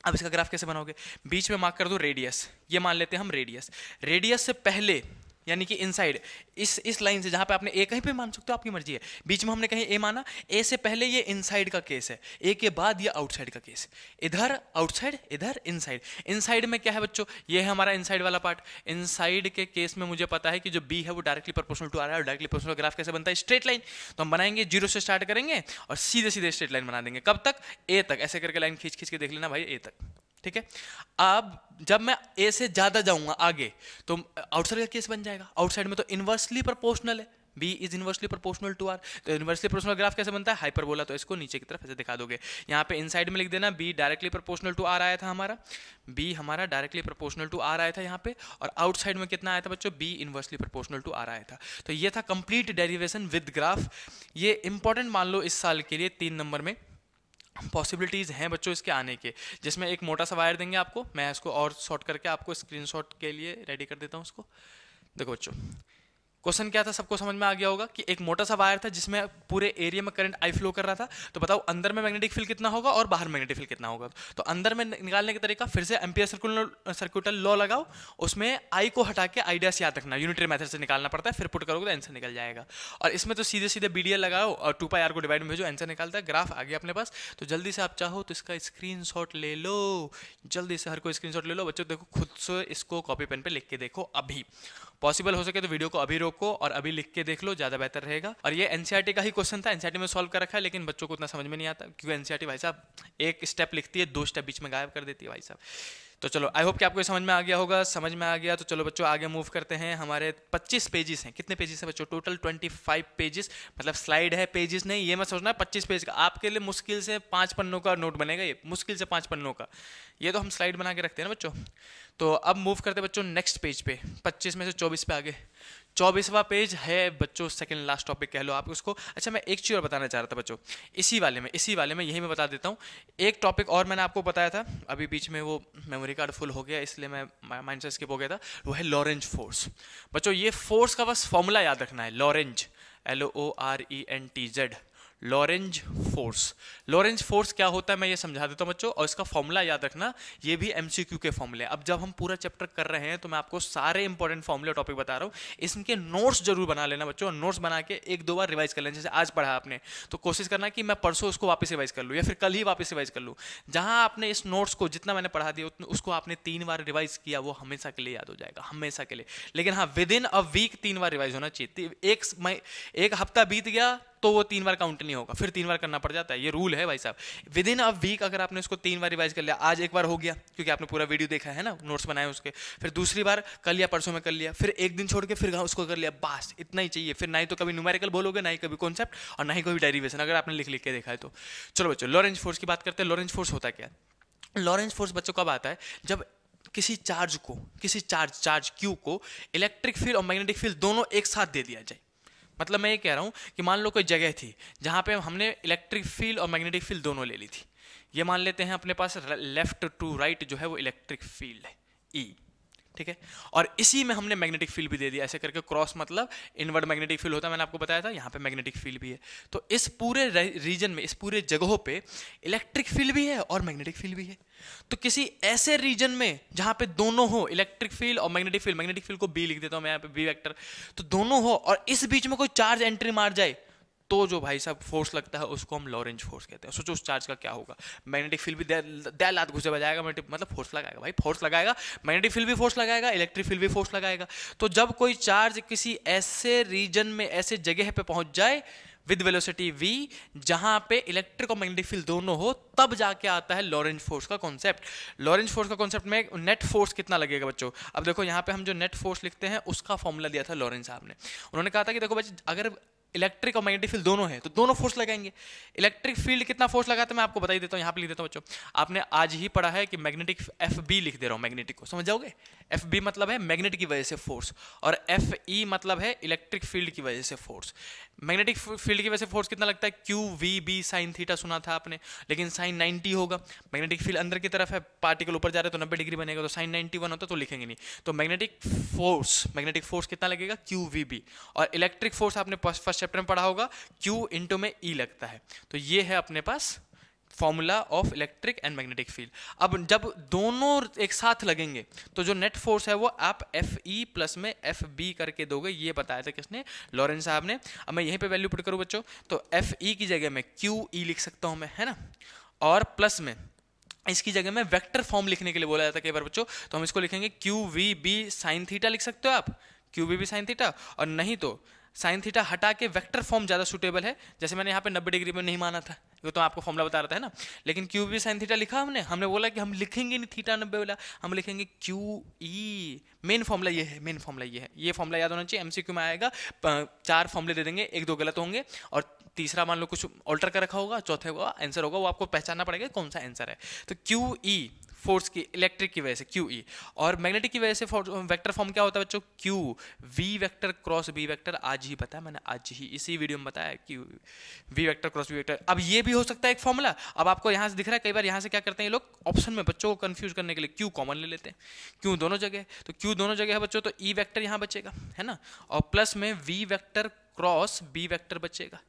अब इसका ग्राफ कैसे बनाओगे, बीच में मार्क कर दो रेडियस, ये मान लेते हैं हम रेडियस। रेडियस से पहले यानी कि इनसाइड इस लाइन से, जहां पे आपने ए कहीं पे मान सकते हो, आपकी मर्जी है, बीच में हमने कहीं ए माना, ए से पहले ये इनसाइड का केस है, ए के बाद ये आउटसाइड का केस, इधर आउटसाइड इधर इनसाइड। इनसाइड में क्या है बच्चों, ये है हमारा इनसाइड वाला पार्ट। इनसाइड के केस में मुझे पता है कि जो बी है वो डायरेक्टली प्रोपोर्शनल टू आ रहा है, और डायरेक्टली प्रोपोर्शनल ग्राफ कैसे बनता है, स्ट्रेट लाइन। तो हम बनाएंगे 0 से स्टार्ट करेंगे और सीधे सीधे स्ट्रेट लाइन बना देंगे, कब तक, ए तक, ऐसे करके लाइन खींच खींच के देख लेना भाई, ए तक, ठीक है। अब जब मैं ए से ज्यादा जाऊंगा आगे तो आउटसाइड का केस बन जाएगा। आउटसाइड में तो इनवर्सली प्रोपोर्शनल है, B is inversely proportional to R, तो इनवर्सली प्रोपोर्शनल ग्राफ कैसे बनता है, हाइपरबोला। तो इसको नीचे की तरफ ऐसे दिखा दोगे, यहाँ पे इनसाइड में लिख देना B directly proportional to R आया था हमारा, बी हमारा डायरेक्टली प्रोपोर्शनल टू आर आया था यहाँ पे, और आउटसाइड में कितना आया था बच्चों, B inversely proportional to R आया था। तो ये था कंप्लीट डेरिवेशन विद ग्राफ। ये इंपॉर्टेंट मान लो इस साल के लिए 3 नंबर में पॉसिबिलिटीज़ हैं बच्चों इसके आने के, जिसमें एक मोटा सा वायर देंगे आपको, मैं इसको और शॉर्ट करके आपको स्क्रीनशॉट के लिए रेडी कर देता हूँ उसको। देखो बच्चों क्वेश्चन क्या था, सबको समझ में आ गया होगा कि एक मोटा सा वायर था जिसमें पूरे एरिया में करंट आई फ्लो कर रहा था। तो बताओ अंदर में मैग्नेटिक फील्ड कितना होगा और बाहर मैग्नेटिक फील्ड कितना होगा। तो अंदर में निकालने का तरीका, फिर से एम्पियर सर्कुलर लॉ लगाओ, उसमें आई को हटा के आई डैश याद रखना, यूनिटरी मेथड से निकालना पड़ता है, फिर पुट करोगे तो आंसर निकल जाएगा। और इसमें तो सीधे सीधे BDL लगाओ और 2 पाई r को डिवाइड में भेजो, आंसर निकालता है। ग्राफ आ गया अपने पास। तो जल्दी से आप चाहो तो इसका स्क्रीनशॉट ले लो, जल्दी से हर कोई स्क्रीनशॉट ले लो बच्चों। देखो खुद से इसको कॉपी पेन पे लिख के देखो, अभी पॉसिबल हो सके तो वीडियो को अभी रोको और अभी लिख के देख लो, ज़्यादा बेहतर रहेगा। और ये एनसीईआरटी का ही क्वेश्चन था, एनसीईआरटी में सॉल्व कर रखा है, लेकिन बच्चों को उतना समझ में नहीं आता, क्योंकि एनसीईआरटी भाई साहब एक स्टेप लिखती है, 2 स्टेप बीच में गायब कर देती है भाई साहब। तो चलो आई होप कि आपको समझ में आ गया होगा। समझ में आ गया तो चलो बच्चों आगे मूव करते हैं। हमारे 25 पेजेस हैं, कितने पेजेस हैं बच्चों, टोटल 25 पेजेस, मतलब स्लाइड है, पेजेस नहीं, ये मत सोचना 25 पेज का। आपके लिए मुश्किल से 5 पन्नों का नोट बनेगा, ये मुश्किल से 5 पन्नों का, ये तो हम स्लाइड बना के रखते हैं ना बच्चों। तो अब मूव करते हैं बच्चों नेक्स्ट पेज पे, 25 में से 24 पे आगे। 24वां पेज है बच्चों, सेकंड लास्ट टॉपिक कह लो आप उसको। अच्छा मैं एक चीज़ और बताना चाह रहा था बच्चों, इसी वाले में यही मैं बता देता हूँ। एक टॉपिक और मैंने आपको बताया था, अभी बीच में वो मेमोरी कार्ड फुल हो गया इसलिए मैं माइंड से स्किप हो गया था, वो है लॉरेंज फोर्स। बच्चों ये फोर्स का बस फॉर्मूला याद रखना है, Lorentz, LORENTZ, Lorentz force. Lorentz force क्या होता है मैं ये समझा देता हूँ बच्चों, और इसका फॉर्मूला याद रखना, ये भी MCQ के फॉर्मूले। अब जब हम पूरा चैप्टर कर रहे हैं तो मैं आपको सारे इंपॉर्टेंट फॉर्मूले टॉपिक बता रहा हूँ, इसके नोट्स जरूर बना लेना बच्चों, नोट्स बना के 1-2 बार रिवाइज कर लेना। जैसे आज पढ़ा आपने तो कोशिश करना कि मैं परसों उसको वापस रिवाइज कर लूँ या फिर कल ही वापस रिवाइज कर लूँ। जहाँ आपने इस नोट्स को जितना मैंने पढ़ा दिया उसको आपने 3 बार रिवाइज किया, वो हमेशा के लिए याद हो जाएगा, हमेशा के लिए। लेकिन हाँ विद इन अ वीक 3 बार रिवाइज होना चाहिए। एक हफ्ता बीत गया तो वो 3 बार काउंट नहीं होगा, फिर 3 बार करना पड़ जाता है। ये रूल है भाई साहब। विद इन अ वीक अगर आपने उसको 3 बार रिवाइज कर लिया, आज एक बार हो गया क्योंकि आपने पूरा वीडियो देखा है ना, नोट्स बनाए उसके, फिर दूसरी बार कल या परसों में कर लिया, फिर एक दिन छोड़ के फिर उसको कर लिया, बस इतना ही चाहिए। फिर ना ही तो कभी न्यूमेरिकल बोलोगे, ना ही कभी कॉन्सेप्ट, और ना ही कोई डेरिवेशन, अगर आपने लिख लिख के देखा है तो। चलो बच्चों, लॉरेंज फोर्स की बात करते हैं। लॉरेंज फोर्स होता क्या है? लॉरेंज फोर्स बच्चों कब आता है? जब किसी चार्ज क्यू को इलेक्ट्रिक फील्ड और मैग्नेटिक फील्ड दोनों एक साथ दे दिया जाए। मतलब मैं ये कह रहा हूं कि मान लो कोई जगह थी जहां पे हमने इलेक्ट्रिक फील्ड और मैग्नेटिक फील्ड दोनों ले ली थी। ये मान लेते हैं अपने पास लेफ्ट टू राइट जो है वो इलेक्ट्रिक फील्ड है ई, ठीक है, और इसी में हमने मैग्नेटिक फील्ड भी दे दिया, ऐसे करके क्रॉस मतलब इनवर्ड मैग्नेटिक फील्ड होता है, मैंने आपको बताया था, यहाँ पे मैग्नेटिक फील्ड भी है। तो इस पूरे रीजन में, इस पूरे जगहों पे इलेक्ट्रिक फील्ड भी है और मैग्नेटिक फील्ड भी है। तो किसी ऐसे रीजन में जहां पे दोनों हो, इलेक्ट्रिक फील्ड और मैग्नेटिक फील्ड को बी लिख देता हूं मैं यहाँ पे, बी वेक्टर, तो दोनों हो और इस बीच में कोई चार्ज एंट्री मार जाए, तो जो भाई साहब फोर्स लगता है उसको हम लॉरेंज फोर्स कहते हैं। सोचो उस चार्ज का क्या होगा। मैग्नेटिक फील्ड भी दे लात घुसे बजाएगा, मतलब फोर्स लगाएगा भाई, फोर्स लगाएगा, मैग्नेटिक फील्ड भी फोर्स लगाएगा, इलेक्ट्रिक फील्ड भी फोर्स लगाएगा। तो जब कोई चार्ज किसी ऐसे रीजन में, ऐसे जगह पे पहुंच जाए विद वेलोसिटी v, जहां पे इलेक्ट्रिक और मैग्नेटिक फील्ड दोनों हो, तब जाके आता है लॉरेंज फोर्स का कॉन्सेप्ट। लॉरेंज फोर्स का कॉन्सेप्ट में नेट फोर्स कितना लगेगा बच्चों? अब देखो यहाँ पे हम जो नेट फोर्स लिखते हैं उसका फॉर्मूला दिया था लॉरेंज साहब ने। उन्होंने कहा था कि देखो बच्चे, अगर इलेक्ट्रिक और मैग्नेटिक फील्ड दोनों है तो दोनों फोर्स लगाएंगे। इलेक्ट्रिक फील्ड कितना फोर्स लगाता है मैं आपको बता ही देता हूं, यहां पे लिख देता हूं बच्चों। आपने आज ही पढ़ा है कि मैग्नेटिक एफ बी लिख दे रहा हूं, मैग्नेटिक को समझ जाओगे। एफ बी मतलब है मैग्नेट की वजह से फोर्स, और एफ ई मतलब है इलेक्ट्रिक फील्ड की वजह से फोर्स। मैग्नेटिक फील्ड की वजह से फोर्स कितना लगता है? Q V B sine theta सुना था आपने, लेकिन साइन 90 होगा। मैग्नेटिक फील्ड अंदर की तरफ है, पार्टिकल ऊपर जा रहे तो 90 डिग्री बनेगा, तो साइन 91 होता तो लिखेंगे नहीं। तो मैग्नेटिक फोर्स कितना लगेगा? Q V B. और इलेक्ट्रिक फोर्स आपने फर्स्ट चैप्टर में पढ़ा होगा, क्यू इंटू में ई लगता है। तो ये है अपने पास formula of electric and magnetic field. अब जब दोनों एक साथ लगेंगे तो जो नेट फोर्स है वो आप एफ ई प्लस में एफ बी करके दोगे, ये बताया था किसने? लॉरेंज साहब ने। अब मैं यहीं पे वैल्यू पुट करूं बच्चों, तो एफ ई की जगह में क्यू ई लिख सकता हूं मैं, है ना, और प्लस में इसकी जगह में वेक्टर फॉर्म लिखने के लिए बोला जाता है कई बार बच्चों, तो हम इसको लिखेंगे Q V B sine theta लिख सकते हो आप, Q V B sine theta, और नहीं तो साइन थीटा हटा के वेक्टर फॉर्म ज्यादा सुटेबल है। जैसे मैंने यहाँ पे 90 डिग्री में नहीं माना था, वो तो आपको फॉर्मूला बता रहा था है ना, लेकिन क्यू बी साइन थीटा लिखा हमने बोला कि हम लिखेंगे नहीं थीटा 90 वाला, हम लिखेंगे क्यू ई। मेन फॉर्मूला ये है, ये फॉर्मूला याद होना चाहिए, एमसीक्यू में आएगा। 4 फॉर्मूले दे देंगे, 1-2 गलत होंगे और तीसरा मान लो कुछ ऑल्टर कर रखा होगा, चौथे का आंसर होगा, वो आपको पहचानना पड़ेगा कौन सा आंसर है। तो क्यू ई फोर्स की, इलेक्ट्रिक की वजह से क्यू ई, और मैग्नेटिक की वजह से वेक्टर फॉर्म क्या होता है बच्चों? Q V vector cross B vector. आज ही बताया मैंने, आज ही इसी वीडियो में बताया Q V vector cross B vector. अब ये भी हो सकता है एक फॉर्मूला। अब आपको यहाँ से दिख रहा है, कई बार यहाँ से क्या करते हैं ये लोग ऑप्शन में बच्चों को कंफ्यूज करने के लिए क्यू कॉमन ले लेते हैं, क्यू दोनों जगह, तो क्यू दोनों जगह है बच्चों, तो ई वेक्टर यहाँ बचेगा, है ना, और प्लस में V vector cross B vector बचेगा।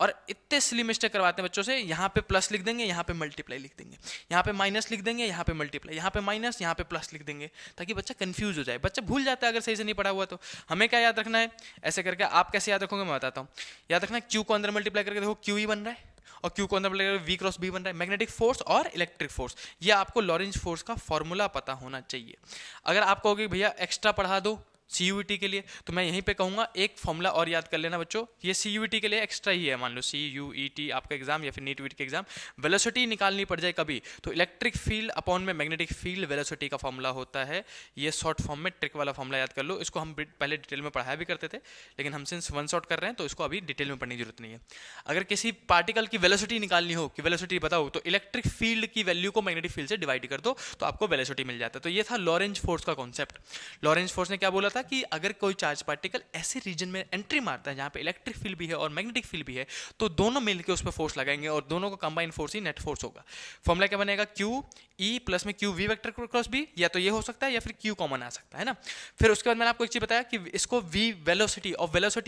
और इतने सिली मिस्टेक करवाते हैं बच्चों से, यहाँ पे प्लस लिख देंगे, यहाँ पे मल्टीप्लाई लिख देंगे, यहाँ पे माइनस लिख देंगे, यहाँ पे मल्टीप्लाई, यहाँ पे माइनस, यहाँ पे प्लस लिख देंगे, ताकि बच्चा कंफ्यूज हो जाए। बच्चा भूल जाता है अगर सही से नहीं पढ़ा हुआ तो। हमें क्या याद रखना है ऐसे करके? आप कैसे याद रखोगे मैं बताता हूँ। याद रखना, क्यू को अंदर मल्टीप्लाई करके देखो क्यू ई बन रहा है, और क्यू को अंदर मल्टीप्लाई करके वी क्रॉस बी बन रहा है। मैग्नेटिक फोर्स और इलेक्ट्रिक फोर्स, ये आपको लॉरेंज फोर्स का फॉर्मूला पता होना चाहिए। अगर आप कहोगे भैया एक्स्ट्रा पढ़ा दो CUET के लिए, तो मैं यहीं पे कहूंगा एक फॉर्मूला और याद कर लेना बच्चों, ये CUET के लिए एक्स्ट्रा ही है। मान लो CUET आपका एग्जाम या फिर नीट वीट के एग्जाम, वेलोसिटी निकालनी पड़ जाए कभी, तो इलेक्ट्रिक फील्ड अपॉन में मैग्नेटिक फील्ड वेलोसिटी का फॉर्मूला होता है। ये शॉर्ट फॉर्म में ट्रिक वाला फॉर्मूला याद कर लो। इसको हम पहले डिटेल में पढ़ाया भी करते थे, लेकिन हम सिंस वन शॉट कर रहे हैं तो इसको अभी डिटेल में पढ़ने की जरूरत नहीं है। अगर किसी पार्टिकल की वेलोसिटी निकालनी हो कि वेलोसिटी बताओ, तो इलेक्ट्रिक फील्ड की वैल्यू को मैग्नेटिक फील्ड से डिवाइड कर दो तो आपको वेलोसिटी मिल जाता है। तो ये था लॉरेंज फोर्स का कॉन्सेप्ट। लॉरेंज फोर्स ने क्या बोला था कि अगर कोई चार्ज पार्टिकल ऐसे रीजन में एंट्री मारता है जहां पे इलेक्ट्रिक फील्ड भी है और मैग्नेटिक फील्ड भी है, तो दोनों मिलकर उस पर फोर्स लगाएंगे और दोनों को कंबाइन फोर्स ही नेट फोर्स होगा। फॉर्मूला क्या बनेगा? क्यू ई प्लस में Q V vector cross B, या तो ये हो सकता है या फिर क्यू कॉमन आ सकता है ना। फिर उसके बाद मैंने आपको एक चीज बताया कि इसको V velocity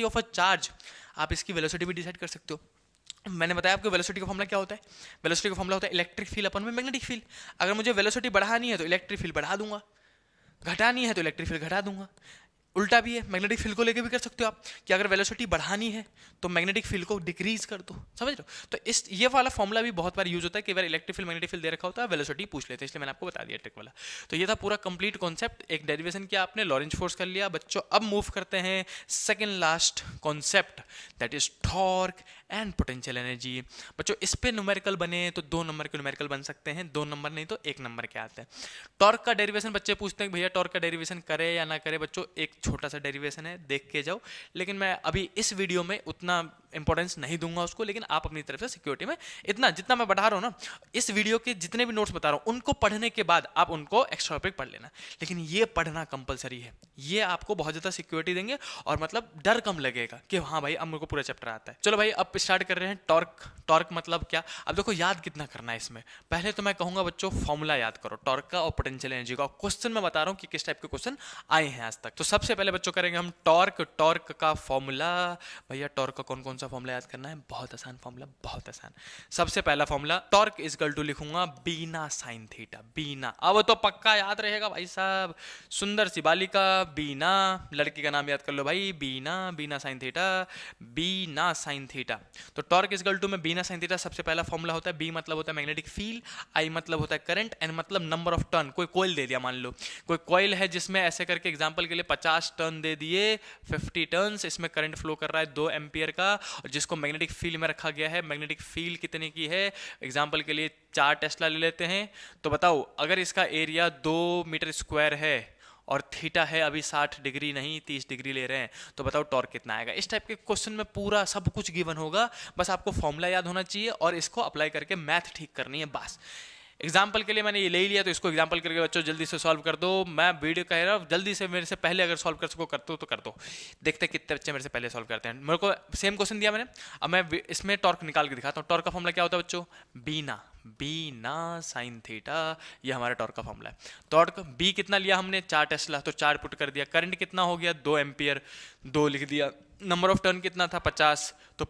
of a charge, आप इसकी वेलोसिटी भी डिसाइड कर सकते हो। मैंने बताया आपको वेलोसिटी का फॉर्मूला क्या होता है। वेलोसिटी का फॉर्मूला होता है इलेक्ट्रिक फील्ड अपन में मैग्नेटिक फील्ड। अगर मुझे वेलोसिटी बढ़ानी है तो इलेक्ट्रिक फील्ड बढ़ा दूंगा, घटानी है तो इलेक्ट्रिक फील्ड घटा दूंगा। उल्टा भी है, मैग्नेटिक फील्ड को लेके भी कर सकते हो आप कि अगर वेलोसिटी बढ़ानी है तो मैग्नेटिक फील्ड को डिक्रीज कर दो, समझ रहे हो। तो इस ये वाला फॉर्मूला भी बहुत बार यूज होता है, कई बार इलेक्ट्रिक फील्ड मैग्नेटिक फील्ड दे रखा होता है, वेलोसिटी पूछ लेते हैं, इसलिए मैंने आपको बता दिया ट्रिक वाला। तो ये था पूरा कंप्लीट कॉन्सेप्ट, एक डेरिवेशन किया आपने, लॉरेंज फोर्स कर लिया बच्चों। अब मूव करते हैं second last concept, that is torque and potential energy. बच्चों इस पे न्यूमेरिकल बने तो 2 नंबर के न्यूमेरिकल बन सकते हैं, 2 नंबर नहीं तो 1 नंबर के आते हैं। टॉर्क का डेरिवेशन बच्चे पूछते हैं भैया टॉर्क का डेरिवेशन करे या ना करे। बच्चों एक छोटा सा डेरिवेशन है, देख के जाओ, लेकिन मैं अभी इस वीडियो में उतना इंपॉर्टेंस नहीं दूंगा उसको, लेकिन आप अपनी तरफ से सिक्योरिटी में इतना जितना मैं बढ़ा रहा हूँ ना, इस वीडियो के जितने भी नोट्स बता रहा हूँ उनको पढ़ने के बाद आप उनको एक्स्ट्रा टॉपिक पढ़ लेना, लेकिन ये पढ़ना कंपलसरी है। ये आपको बहुत ज़्यादा सिक्योरिटी देंगे और मतलब डर कम लगेगा कि हाँ भाई अब मेरे को पूरा चैप्टर आता है। चलो भाई अब स्टार्ट कर रहे हैं टॉर्क। टॉर्क मतलब क्या, अब देखो याद कितना करना है इसमें। पहले तो मैं कहूँगा बच्चों फॉर्मूला याद करो टॉर्क का और पोटेंशियल एनर्जी का। क्वेश्चन मैं बता रहा हूँ कि किस टाइप के क्वेश्चन आए हैं आज तक। तो सबसे पहले बच्चों करेंगे हम टॉर्क। टॉर्क का फॉर्मूला, भैया टॉर्क का कौन कौन सा फॉर्मूला याद करना है, बहुत आसान फॉर्मूला, बहुत आसान। सबसे पहला formula torque is equal to लिखूंगा बीना साइन थीटा। बीना अब तो पक्का याद रहेगा भाई साहब, सुंदर सी बालिका बीना, लड़की का नाम याद कर लो भाई, बीना, बीना साइन थीटा, बीना साइन थीटा। तो टॉर्क इज इक्वल टू में बीना साइन थीटा सबसे पहला फॉर्मूला होता है। बी मतलब होता है मैग्नेटिक फील्ड, आई मतलब होता है करंट, एन मतलब नंबर ऑफ टर्न। कोई कॉइल दे दिया, मान लो कोई कॉइल है जिसमें ऐसे करके एग्जांपल के लिए 50 टर्न दे दिए, 50 टर्न्स, इसमें करंट फ्लो कर रहा है 2 एम्पियर का, और जिसको मैग्नेटिक फील्ड में रखा गया है। मैग्नेटिक फील्ड कितने की है, एग्जांपल के लिए 4 टेस्ला ले लेते हैं। तो बताओ अगर इसका एरिया 2 मीटर स्क्वायर है और थीटा है अभी 60 डिग्री नहीं 30 डिग्री ले रहे हैं, तो बताओ टॉर्क कितना आएगा। इस टाइप के क्वेश्चन में पूरा सब कुछ गिवन होगा, बस आपको फॉर्मूला याद होना चाहिए और इसको अप्लाई करके मैथ ठीक करनी है बस। एग्जाम्पल के लिए मैंने ये ले ही लिया, तो इसको एग्जाम्पल करके बच्चों जल्दी से सॉल्व कर दो। मैं वीडियो कह रहा हूँ जल्दी से, मेरे से पहले अगर सॉल्व कर सको कर दो तो कर दो। देखते कितने बच्चे मेरे से पहले सॉल्व करते हैं। मेरे को सेम क्वेश्चन दिया मैंने, अब मैं इसमें टॉर्क निकाल के दिखाता हूँ। टॉर्क का फॉर्मूला क्या होता है बच्चों, बीना, बीना साइन थीटा, ये हमारा टॉर्क का फॉर्मूला है। टॉर्क बी कितना लिया हमने, 4 टेस्ला, तो 4 पुट कर दिया। करंट कितना हो गया 2 एम्पियर, 2 लिख दिया। नंबर ऑफ टर्न कितना था 50, तो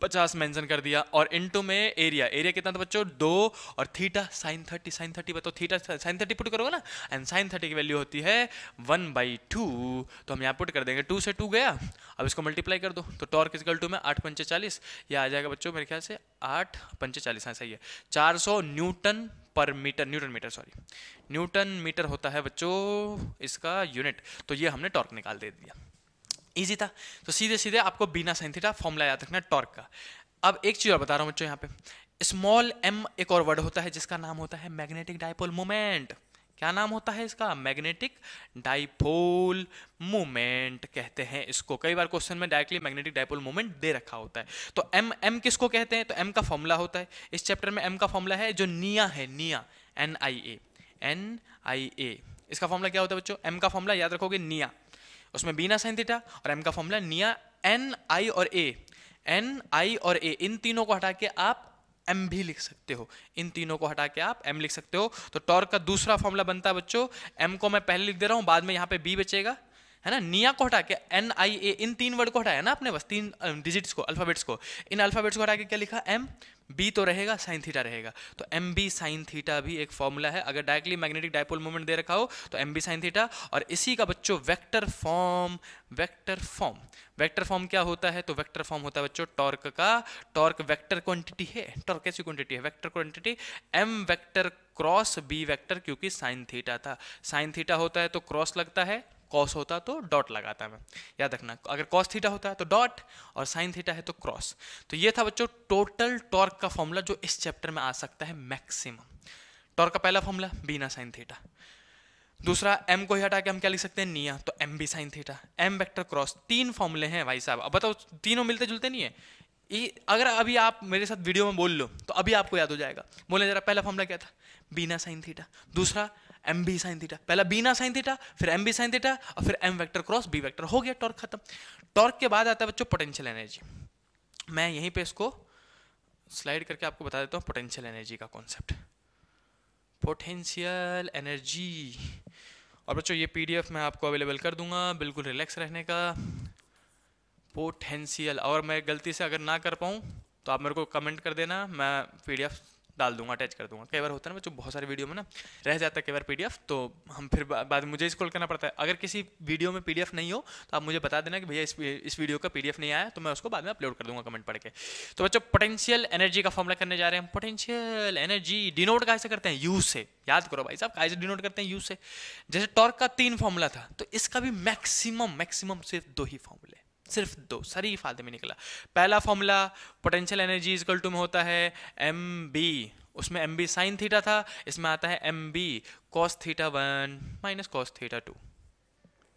50 मेंशन कर दिया। और इनटू में एरिया, एरिया कितना था बच्चों 2, और थीटा साइन 30, साइन 30 बताओ, थीटा साइन 30 पुट करोगे ना, एंड साइन 30 की वैल्यू होती है 1/2, तो हम यहाँ पुट कर देंगे। 2 से 2 गया, अब इसको मल्टीप्लाई कर दो, तो टॉर्क इक्वल टू में 8 पंचे 40, ये आ जाएगा बच्चों मेरे ख्याल से 8 पंचे 40, हाँ सही है, 400 newton per metre, newton metre sorry, newton metre होता है बच्चों इसका यूनिट। तो ये हमने टॉर्क निकाल दे दिया, इजी था। तो सीधे सीधे आपको बीना साइन थीटा फॉर्मूला याद रखना है टॉर्क का। अब एक चीज और बता रहा हूं बच्चों, यहाँ पे स्मॉल एम एक और वर्ड होता है जिसका नाम होता है मैग्नेटिक डाइपोल मोमेंट। क्या नाम होता है इसका, मैग्नेटिक डाइपोल मोमेंट कहते हैं इसको। कई बार क्वेश्चन में डायरेक्टली मैग्नेटिक डाइपोल मोमेंट दे रखा होता है। तो एम, एम किसको कहते हैं, तो एम का फॉर्मूला होता है इस चैप्टर में, एम का फॉर्मूला है जो निया है, निया, NIA, NIA, इसका फॉर्मूला क्या होता है बच्चों, एम का फॉर्मूला याद रखोगे निया, उसमें बीना साइन थीटा, और एम का फॉर्मूला निया, NI और A, NI और A, इन तीनों को हटा के आप M भी लिख सकते हो, इन तीनों को हटा के आप M लिख सकते हो। तो टॉर्क का दूसरा फॉर्मूला बनता है बच्चों, M को मैं पहले लिख दे रहा हूं, बाद में यहाँ पे B बचेगा, है ना। निया को हटा के NIA, इन 3 वर्ड को हटाया ना आपने, बस 3 डिजिट्स को, अल्फाबेट्स को, इन अल्फाबेट्स को हटा के क्या लिखा, M, B तो रहेगा, साइन थीटा रहेगा। तो MB साइन थीटा भी एक फॉर्मूला है। अगर डायरेक्टली मैग्नेटिक डाइपोल मोमेंट दे रखा हो तो MB साइन थीटा, और इसी का बच्चों vector form, vector form, vector form क्या होता है, तो वेक्टर फॉर्म होता है बच्चों टॉर्क का, टॉर्क वेक्टर क्वांटिटी है। टॉर्क कैसी क्वांटिटी है, vector quantity, M vector cross B vector, क्योंकि साइन थीटा था, साइन थीटा होता है तो क्रॉस लगता है, कॉस होता तो डॉट लगाता है, याद रखना। अगर कॉस थीटा होता है तो डॉट, और साइन थीटा है तो क्रॉस। तो ये था बच्चों टोटल टॉर्क का फॉर्मूला जो इस चैप्टर में आ सकता है मैक्सिमम। टॉर्क का पहला फॉर्मूला बीना साइन थीटा, दूसरा M को ही हटा के हम क्या लिख सकते हैं, निया, तो MB sine theta, M vector cross. 3 फॉर्मूले हैं भाई साहब, अब बताओ तीनों मिलते जुलते नहीं है। अगर अभी आप मेरे साथ वीडियो में बोल लो तो अभी आपको याद हो जाएगा। बोले जरा, पहला फॉर्मूला क्या था, बीना साइन थीटा, दूसरा MB साइन थीटा, पहला बीना साइन थीटा, फिर MB साइन थीटा, और फिर M vector cross B vector, हो गया टॉर्क खत्म। टॉर्क के बाद आता है बच्चों पोटेंशियल एनर्जी। मैं यहीं पे इसको स्लाइड करके आपको बता देता हूँ पोटेंशियल एनर्जी का कॉन्सेप्ट, पोटेंशियल एनर्जी। और बच्चों ये PDF मैं आपको अवेलेबल कर दूंगा, बिल्कुल रिलैक्स रहने का। पोटेंशियल, और मैं गलती से अगर ना कर पाऊँ तो आप मेरे को कमेंट कर देना, मैं PDF डाल दूंगा, अटैच कर दूंगा। कई बार होता है ना बच्चों, बहुत सारे वीडियो में ना रह जाता है कई बार पीडीएफ, तो हम फिर बाद में मुझे स्क्रॉल करना पड़ता है। अगर किसी वीडियो में पीडीएफ नहीं हो तो आप मुझे बता देना कि भैया इस वीडियो का पीडीएफ नहीं आया, तो मैं उसको बाद में अपलोड कर दूंगा कमेंट पढ़ के। तो बच्चों पोटेंशियल एनर्जी का फॉर्मूला करने जा रहे हैं। पोटेंशियल एनर्जी डिनोट कैसे करते हैं? यू से। याद करो भाई साहब, कैसे डिनोट करते हैं? यू से। जैसे टॉर्क का 3 फॉर्मूला था, तो इसका भी मैक्सिमम सिर्फ 2 ही फॉर्मूले, सिर्फ 2। सही फायदे में निकला। पहला formula potential energy equal to में होता है एम बी, उसमें एम बी साइन थीटा था, इसमें आता है M B cos theta 1 minus cos theta 2।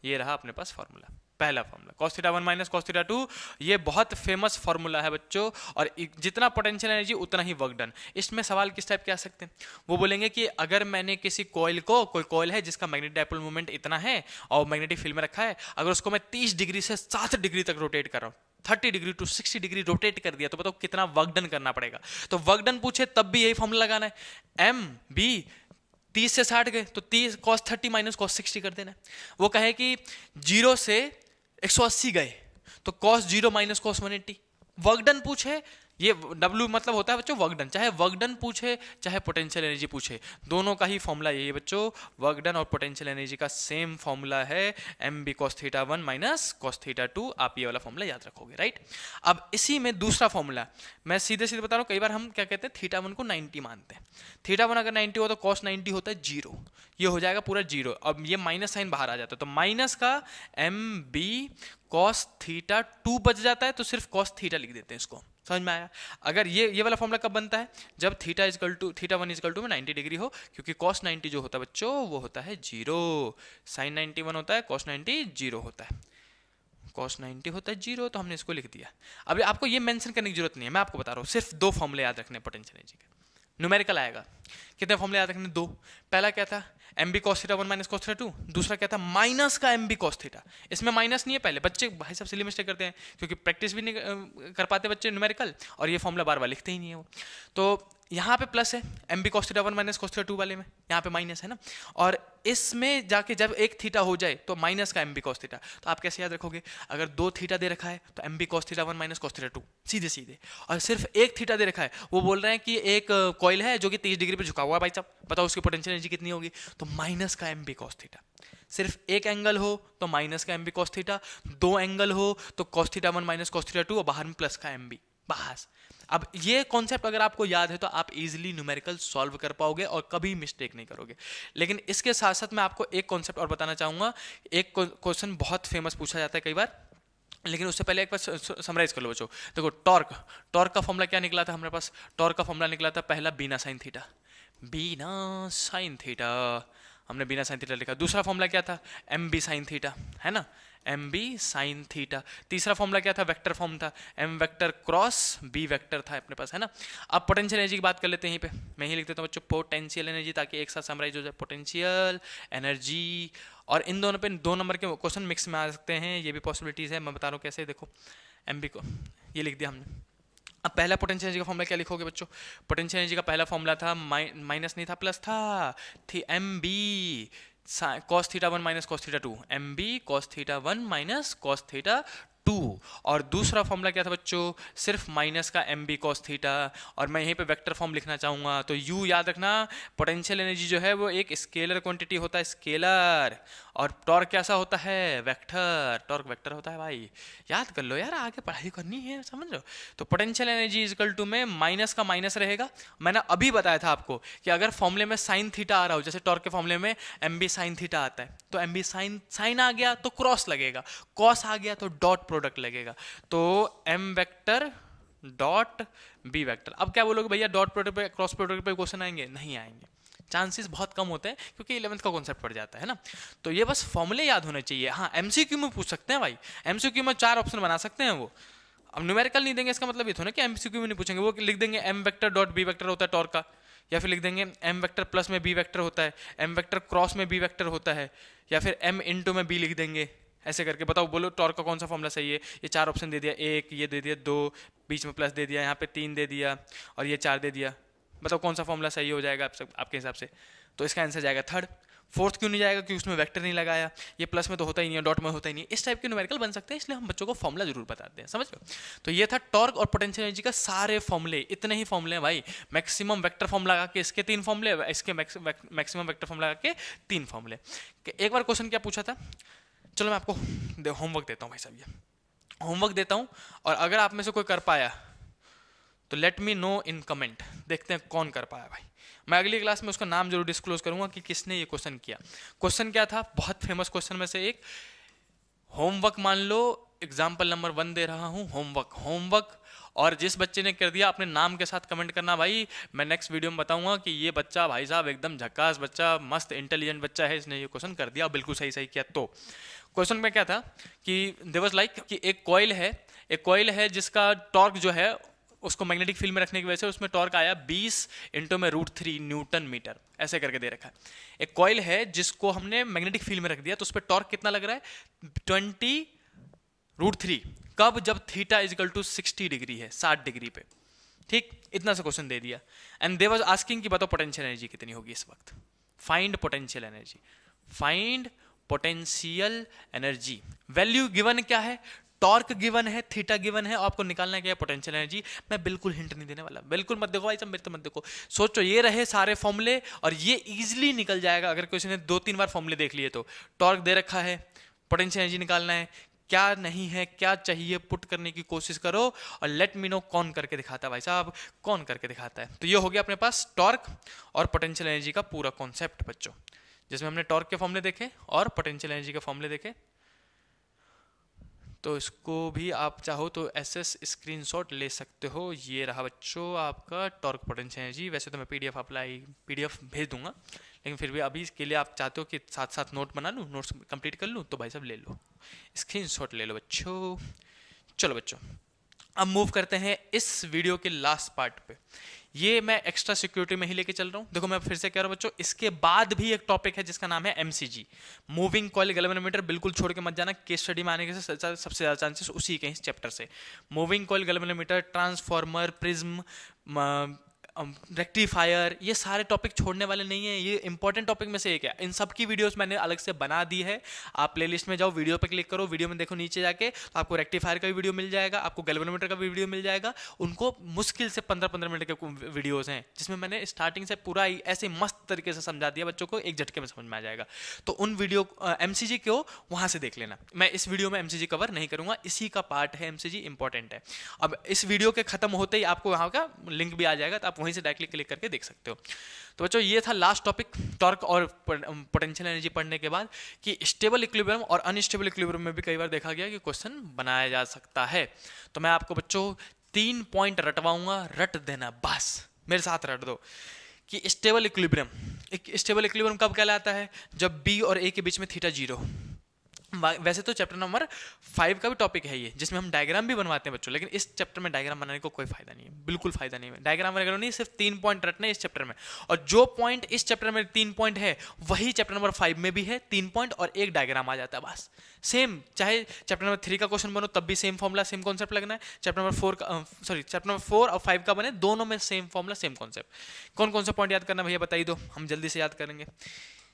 ये रहा अपने पास फॉर्मूला, पहला formula cos theta 1 minus cos theta 2। ये बहुत फेमस फॉर्मूला है बच्चों, और जितना पोटेंशियल एनर्जी उतना ही वर्क डन। इसमें सवाल किस टाइप के आ सकते हैं? वो बोलेंगे कि अगर मैंने किसी कॉइल को, कोई कॉइल है जिसका मैग्नेटिक डायपोल मोमेंट इतना है और मैग्नेटिक फील्ड में रखा है, अगर उसको मैं 30 डिग्री से 60 डिग्री तक रोटेट कर रहा हूँ, 30 डिग्री टू 60 डिग्री रोटेट कर दिया, तो बताओ कितना वर्क डन करना पड़ेगा? तो वर्क डन पूछे तब भी यही फॉर्मूला लगाना है। एम बी 30 से 60 गए तो 30 cos 30 माइनस cos 60 कर देना। वो कहे कि 0 से 180 गए तो cos 0 minus cos 180। Work done पूछे, ये W मतलब होता है बच्चों वर्क डन, चाहे वर्क डन पूछे चाहे पोटेंशियल एनर्जी पूछे, दोनों का ही फॉर्मूला यही है बच्चों। वर्क डन और पोटेंशियल एनर्जी का सेम फॉर्मूला है M B cos theta 1 minus cos theta 2। आप ये वाला फॉर्मूला याद रखोगे, राइट। अब इसी में दूसरा फॉर्मूला मैं सीधे सीधे बता रहा हूँ। कई बार हम क्या कहते हैं, थीटा 1 को 90 मानते हैं। थीटा 1 अगर 90 हो तो cos 90 होता है 0, ये हो जाएगा पूरा 0। अब ये माइनस साइन बाहर आ जाता है, तो माइनस का एम बी cos थीटा 2 बच जाता है, तो सिर्फ cos थीटा लिख देते हैं इसको। समझ में आया? अगर ये वाला फॉर्मूला कब बनता है? जब थीटा 1 इजकल टू में 90 डिग्री हो, क्योंकि cos 90 जो होता है बच्चों वो होता है 0, sin 90 1 होता है, cos 90 0 होता है। cos 90 होता है 0, तो हमने इसको लिख दिया। अभी आपको ये मेंशन करने की जरूरत नहीं है, मैं आपको बता रहा हूँ। सिर्फ 2 फॉर्मूले याद रखने पोटेंशियल एनर्जी के। न्यूमेरिकल आएगा, कितने फॉर्मूले याद रखने? 2। पहला क्या था? M B cos theta 1 minus cos theta 2। दूसरा क्या था? माइनस का एम बी cos थीटा। इसमें माइनस नहीं है पहले, बच्चे भाई साहब सिली मिस्टेक करते हैं, क्योंकि प्रैक्टिस भी नहीं कर पाते बच्चे न्यूमेरिकल, और ये फॉर्मूला बार बार लिखते ही नहीं है वो। तो यहाँ पे प्लस है M B cos theta 1 minus cos theta 2 वाले में, यहाँ पे माइनस है ना। और इसमें जाके जब एक थीटा हो जाए तो माइनस का एम बी cos थीटा। तो आप कैसे याद रखोगे? अगर 2 थीटा दे रखा है तो M B cos theta 1 minus cos theta 2, सीधे सीधे। और सिर्फ एक थीटा दे रखा है, वो बोल रहे हैं कि एक कॉइल है जो कि 30 डिग्री पे झुका हुआ है, भाई साहब बताओ उसकी पोटेंशियल एनर्जी कितनी होगी? तो माइनस का एम बी cos थीटा। सिर्फ एक एंगल हो तो माइनस का M B cos theta, 2 angle हो तो cos theta 1 minus cos theta 2, और बाहर में प्लस का एम बी, बस। अब ये कॉन्सेप्ट अगर आपको याद है तो आप इजीली न्यूमेरिकल सॉल्व कर पाओगे और कभी मिस्टेक नहीं करोगे। लेकिन इसके साथ साथ मैं आपको एक कॉन्सेप्ट और बताना चाहूंगा। एक क्वेश्चन बहुत फेमस पूछा जाता है कई बार, लेकिन उससे पहले एक बार समराइज कर लो बच्चों। देखो टॉर्क का फॉर्मूला क्या निकला था हमारे पास? टॉर्क का फॉर्मूला निकला था पहला बीना साइन थीटा, बीना साइन थीटा, हमने बीना साइन थीटा लिखा। दूसरा फॉर्मूला क्या था? एम बी साइन थीटा, है ना, एम बी साइन थीटा। तीसरा फॉर्मूला क्या था? वेक्टर फॉर्म था, M vector cross B vector था अपने पास, है ना। अब पोटेंशियल एनर्जी की बात कर लेते हैं। यहीं पे मैं ही लिख देता हूँ बच्चों पोटेंशियल एनर्जी, ताकि एक साथ समराइज हो जाए। पोटेंशियल एनर्जी, और इन दोनों पे 2 नंबर के क्वेश्चन मिक्स में आ सकते हैं, ये भी पॉसिबिलिटीज है। मैं बता रहा हूँ कैसे। देखो एम बी को ये लिख दिया हमने। अब पहला पोटेंशियल एनर्जी का फॉर्मूला क्या लिखोगे बच्चों? पोटेंशियल एनर्जी का पहला फॉर्मूला था माइनस नहीं था प्लस था, M B cos theta 1 minus cos theta 2, M B cos theta 1 minus cos theta 2। और दूसरा फॉर्मूला क्या था बच्चों? सिर्फ माइनस का एम बी cos थीटा। और मैं यहीं पे वेक्टर फॉर्म लिखना चाहूंगा, तो यू याद रखना, पोटेंशियल एनर्जी जो है वो एक स्केलर क्वांटिटी होता है, स्केलर। और टॉर्क कैसा होता है? वेक्टर। टॉर्क वेक्टर होता है भाई, याद कर लो यार, आगे पढ़ाई करनी है, समझ लो। तो पोटेंशियल एनर्जी इक्वल टू में माइनस का माइनस रहेगा। मैंने अभी बताया था आपको कि अगर फॉर्मूले में साइन थीटा आ रहा हो, जैसे टॉर्क के फॉर्मूले में एम बी साइन थीटा आता है, तो एम बी साइन आ गया तो क्रॉस लगेगा, कॉस आ गया तो डॉट प्रोडक्ट लगेगा। तो M vector dot B vector. अब क्या बोलोगे भैया डॉट प्रोडक्ट पे क्रॉस प्रोडक्ट पे क्वेश्चन आएंगे? नहीं आएंगे, चांसेस बहुत कम होते हैं, क्योंकि 11th का कॉन्सेप्ट पड़ जाता है ना। तो ये बस फॉर्मूले याद होने चाहिए। हाँ एमसीक्यू में पूछ सकते हैं भाई, एमसीक्यू में 4 ऑप्शन बना सकते हैं वो। अब न्यूमेरिकल नहीं देंगे इसका मतलब ये थोड़ा कि एमसीक्यू में नहीं पूछेंगे। वो लिख देंगे M vector dot B vector होता है टॉर्क का, या फिर लिख देंगे एम वेक्टर प्लस में बी वेक्टर होता है, एम वेक्टर क्रॉस में बी वेक्टर होता है, या फिर एम इंटू में बी लिख देंगे। ऐसे करके बताओ, बोलो टॉर्क का कौन सा फॉर्मूला सही है? ये 4 ऑप्शन दे दिया, 1 ये दे दिया, 2 बीच में प्लस दे दिया, यहाँ पे 3 दे दिया, और ये 4 दे दिया। बताओ कौन सा फॉर्मूला सही हो जाएगा आपके हिसाब से? तो इसका आंसर जाएगा 3rd। फोर्थ क्यों नहीं जाएगा, क्योंकि उसमें वेक्टर नहीं लगाया, ये प्लस में तो होता ही नहीं है, डॉट में होता ही नहीं है। इस टाइप के न्यूमेरिकल बन सकते हैं, इसलिए हम बच्चों को फॉर्मूला जरूर बताते हैं, समझ लो। तो ये था टॉर्क और पोटेंशियल एनर्जी का सारे फॉर्मूले, इतने ही फॉर्मूले हैं भाई। मैक्सिमम वेक्टर फॉर्म लगा के इसके 3 फॉर्मूले, इसके मैक्सिमम वेक्टर फॉर्म लगा के 3 फॉर्मूले। एक बार क्वेश्चन क्या पूछा था, चलो मैं आपको होमवर्क देता हूँ भाई साहब, ये होमवर्क देता हूँ, और अगर आप में से कोई कर पाया तो let me know in comment, देखते हैं कौन कर पाया भाई। मैं अगली क्लास में उसका नाम जरूर डिस्क्लोज करूंगा कि किसने ये क्वेश्चन किया। क्वेश्चन क्या था, बहुत फेमस क्वेश्चन में से एक, होमवर्क मान लो एग्जाम्पल नंबर 1 दे रहा हूँ, होमवर्क, और जिस बच्चे ने कर दिया अपने नाम के साथ कमेंट करना भाई। मैं नेक्स्ट वीडियो में बताऊंगा कि ये बच्चा भाई साहब एकदम झक्कास बच्चा, मस्त इंटेलिजेंट बच्चा है, इसने ये क्वेश्चन कर दिया, बिल्कुल सही सही किया। तो क्वेश्चन में क्या था कि देयर वाज लाइक कि एक कॉइल है जिसका टॉर्क जो है उसको मैग्नेटिक फील्ड में रखने की वजह से उसमें टॉर्क आया 20 × में √3 न्यूटन मीटर, ऐसे करके दे रखा है। एक कॉइल है जिसको हमने मैग्नेटिक फील्ड में रख दिया, तो उस पर टॉर्क कितना लग रहा है 20 √3, कब, जब थीटा = 60 डिग्री है, 60 डिग्री पे, ठीक, इतना सा क्वेश्चन दे दिया। एंड दे वाज आस्किंग कि बताओ पोटेंशियल एनर्जी कितनी होगी इस वक्त, find potential energy, find potential energy. Value given क्या है, टॉर्क गिवन है, थीटा गिवन है, आपको निकालना क्या है पोटेंशियल एनर्जी। मैं बिल्कुल हिंट नहीं देने वाला, बिल्कुल मत देखो भाई सब, मेरे तो मत देखो, सोचो ये रहे सारे फॉर्मूले, और ये इजीली निकल जाएगा अगर किसी ने 2-3 बार फॉर्मूले देख लिए तो। टॉर्क दे रखा है, पोटेंशियल एनर्जी निकालना है, क्या नहीं है, क्या चाहिए, पुट करने की कोशिश करो, और लेट मी नो कौन करके दिखाता है भाई साहब, कौन करके दिखाता है। तो ये हो गया अपने पास टॉर्क और पोटेंशियल एनर्जी का पूरा कॉन्सेप्ट बच्चों, जिसमें हमने टॉर्क के फॉर्मूले देखे और पोटेंशियल एनर्जी के फॉर्मूले देखे। तो इसको भी आप चाहो तो एसएस स्क्रीनशॉट ले सकते हो। ये रहा बच्चों आपका टॉर्क पोटेंशियल एनर्जी। वैसे तो मैं पीडीएफ भेज दूंगा, लेकिन फिर भी अभी इसके लिए आप चाहते हो कि साथ साथ नोट बना लूँ, नोट्स कंप्लीट कर लूँ, तो भाई साहब ले लो, स्क्रीनशॉट ले लो बच्चों। चलो बच्चों, अब मूव करते हैं इस वीडियो के लास्ट पार्ट पे। ये मैं एक्स्ट्रा सिक्योरिटी में ही लेके चल रहा हूँ। देखो मैं फिर से कह रहा हूँ बच्चों, इसके बाद भी एक टॉपिक है जिसका नाम है एमसीजी, मूविंग कॉइल गैल्वेनोमीटर। बिल्कुल छोड़ के मत जाना, केस स्टडी में आने के सबसे ज़्यादा चांसेस उसी के इस चैप्टर से। Moving coil galvanometer, transformer, prism, rectifier, ये सारे टॉपिक छोड़ने वाले नहीं है, ये इंपॉर्टेंट टॉपिक में से एक है। इन सब की वीडियोस मैंने अलग से बना दी है, आप प्लेलिस्ट में जाओ, वीडियो पे क्लिक करो, वीडियो में देखो नीचे जाके, तो आपको रेक्टिफायर का भी वीडियो मिल जाएगा, आपको गैल्वेनोमीटर का भी वीडियो मिल जाएगा। उनको मुश्किल से 15-15 मिनट के वीडियोस हैं, जिसमें मैंने स्टार्टिंग से पूरा ऐसे मस्त तरीके से समझा दिया बच्चों को, एक झटके में समझ में आ जाएगा। तो उन वीडियो एमसीजी को वहाँ से देख लेना। मैं इस वीडियो में एमसीजी कवर नहीं करूँगा, इसी का पार्ट है एमसीजी, इंपॉर्टेंट है। अब इस वीडियो के खत्म होते ही आपको वहाँ का लिंक भी आ जाएगा, तो आप वहीं से डायरेक्टली क्लिक करके देख सकते हो। तो बच्चों ये था लास्ट टॉपिक, टॉर्क और पोटेंशियल एनर्जी पढ़ने के बाद, कि स्टेबल इक्विलिब्रियम और अनस्टेबल इक्विलिब्रियम में भी कई बार देखा गया कि क्वेश्चन बनाया जा सकता है। तो मैं आपको बच्चों 3 पॉइंट रटवाऊंगा, रट देना बस, मेरे साथ रट दो। कि स्टेबल इक्विलिब्रियम कब कहलाता है, जब बी और ए के बीच में थीटा 0। वैसे तो चैप्टर नंबर 5 का भी टॉपिक है ये, जिसमें हम डायग्राम भी बनवाते हैं बच्चों, लेकिन इस चैप्टर में डायग्राम बनाने को कोई फायदा नहीं है, बिल्कुल फायदा नहीं है। डायग्राम वगैरह नहीं, सिर्फ 3 पॉइंट रटने इस चैप्टर में, और जो पॉइंट इस चैप्टर में 3 पॉइंट है वही चैप्टर नंबर 5 में भी है, 3 पॉइंट और एक डायग्राम आ जाता है बस। सेम, चाहे चैप्टर नंबर 3 का क्वेश्चन बनो तब भी सेम फॉर्मूला, सेम कॉन्सेप्ट लगना है। चैप्टर नंबर 4 और 5 का बने, दोनों में सेम फॉर्मूला, सेम कॉन्सेप्ट। कौन कौन सा पॉइंट याद करना भैया बताइए दो, हम जल्दी से याद करेंगे।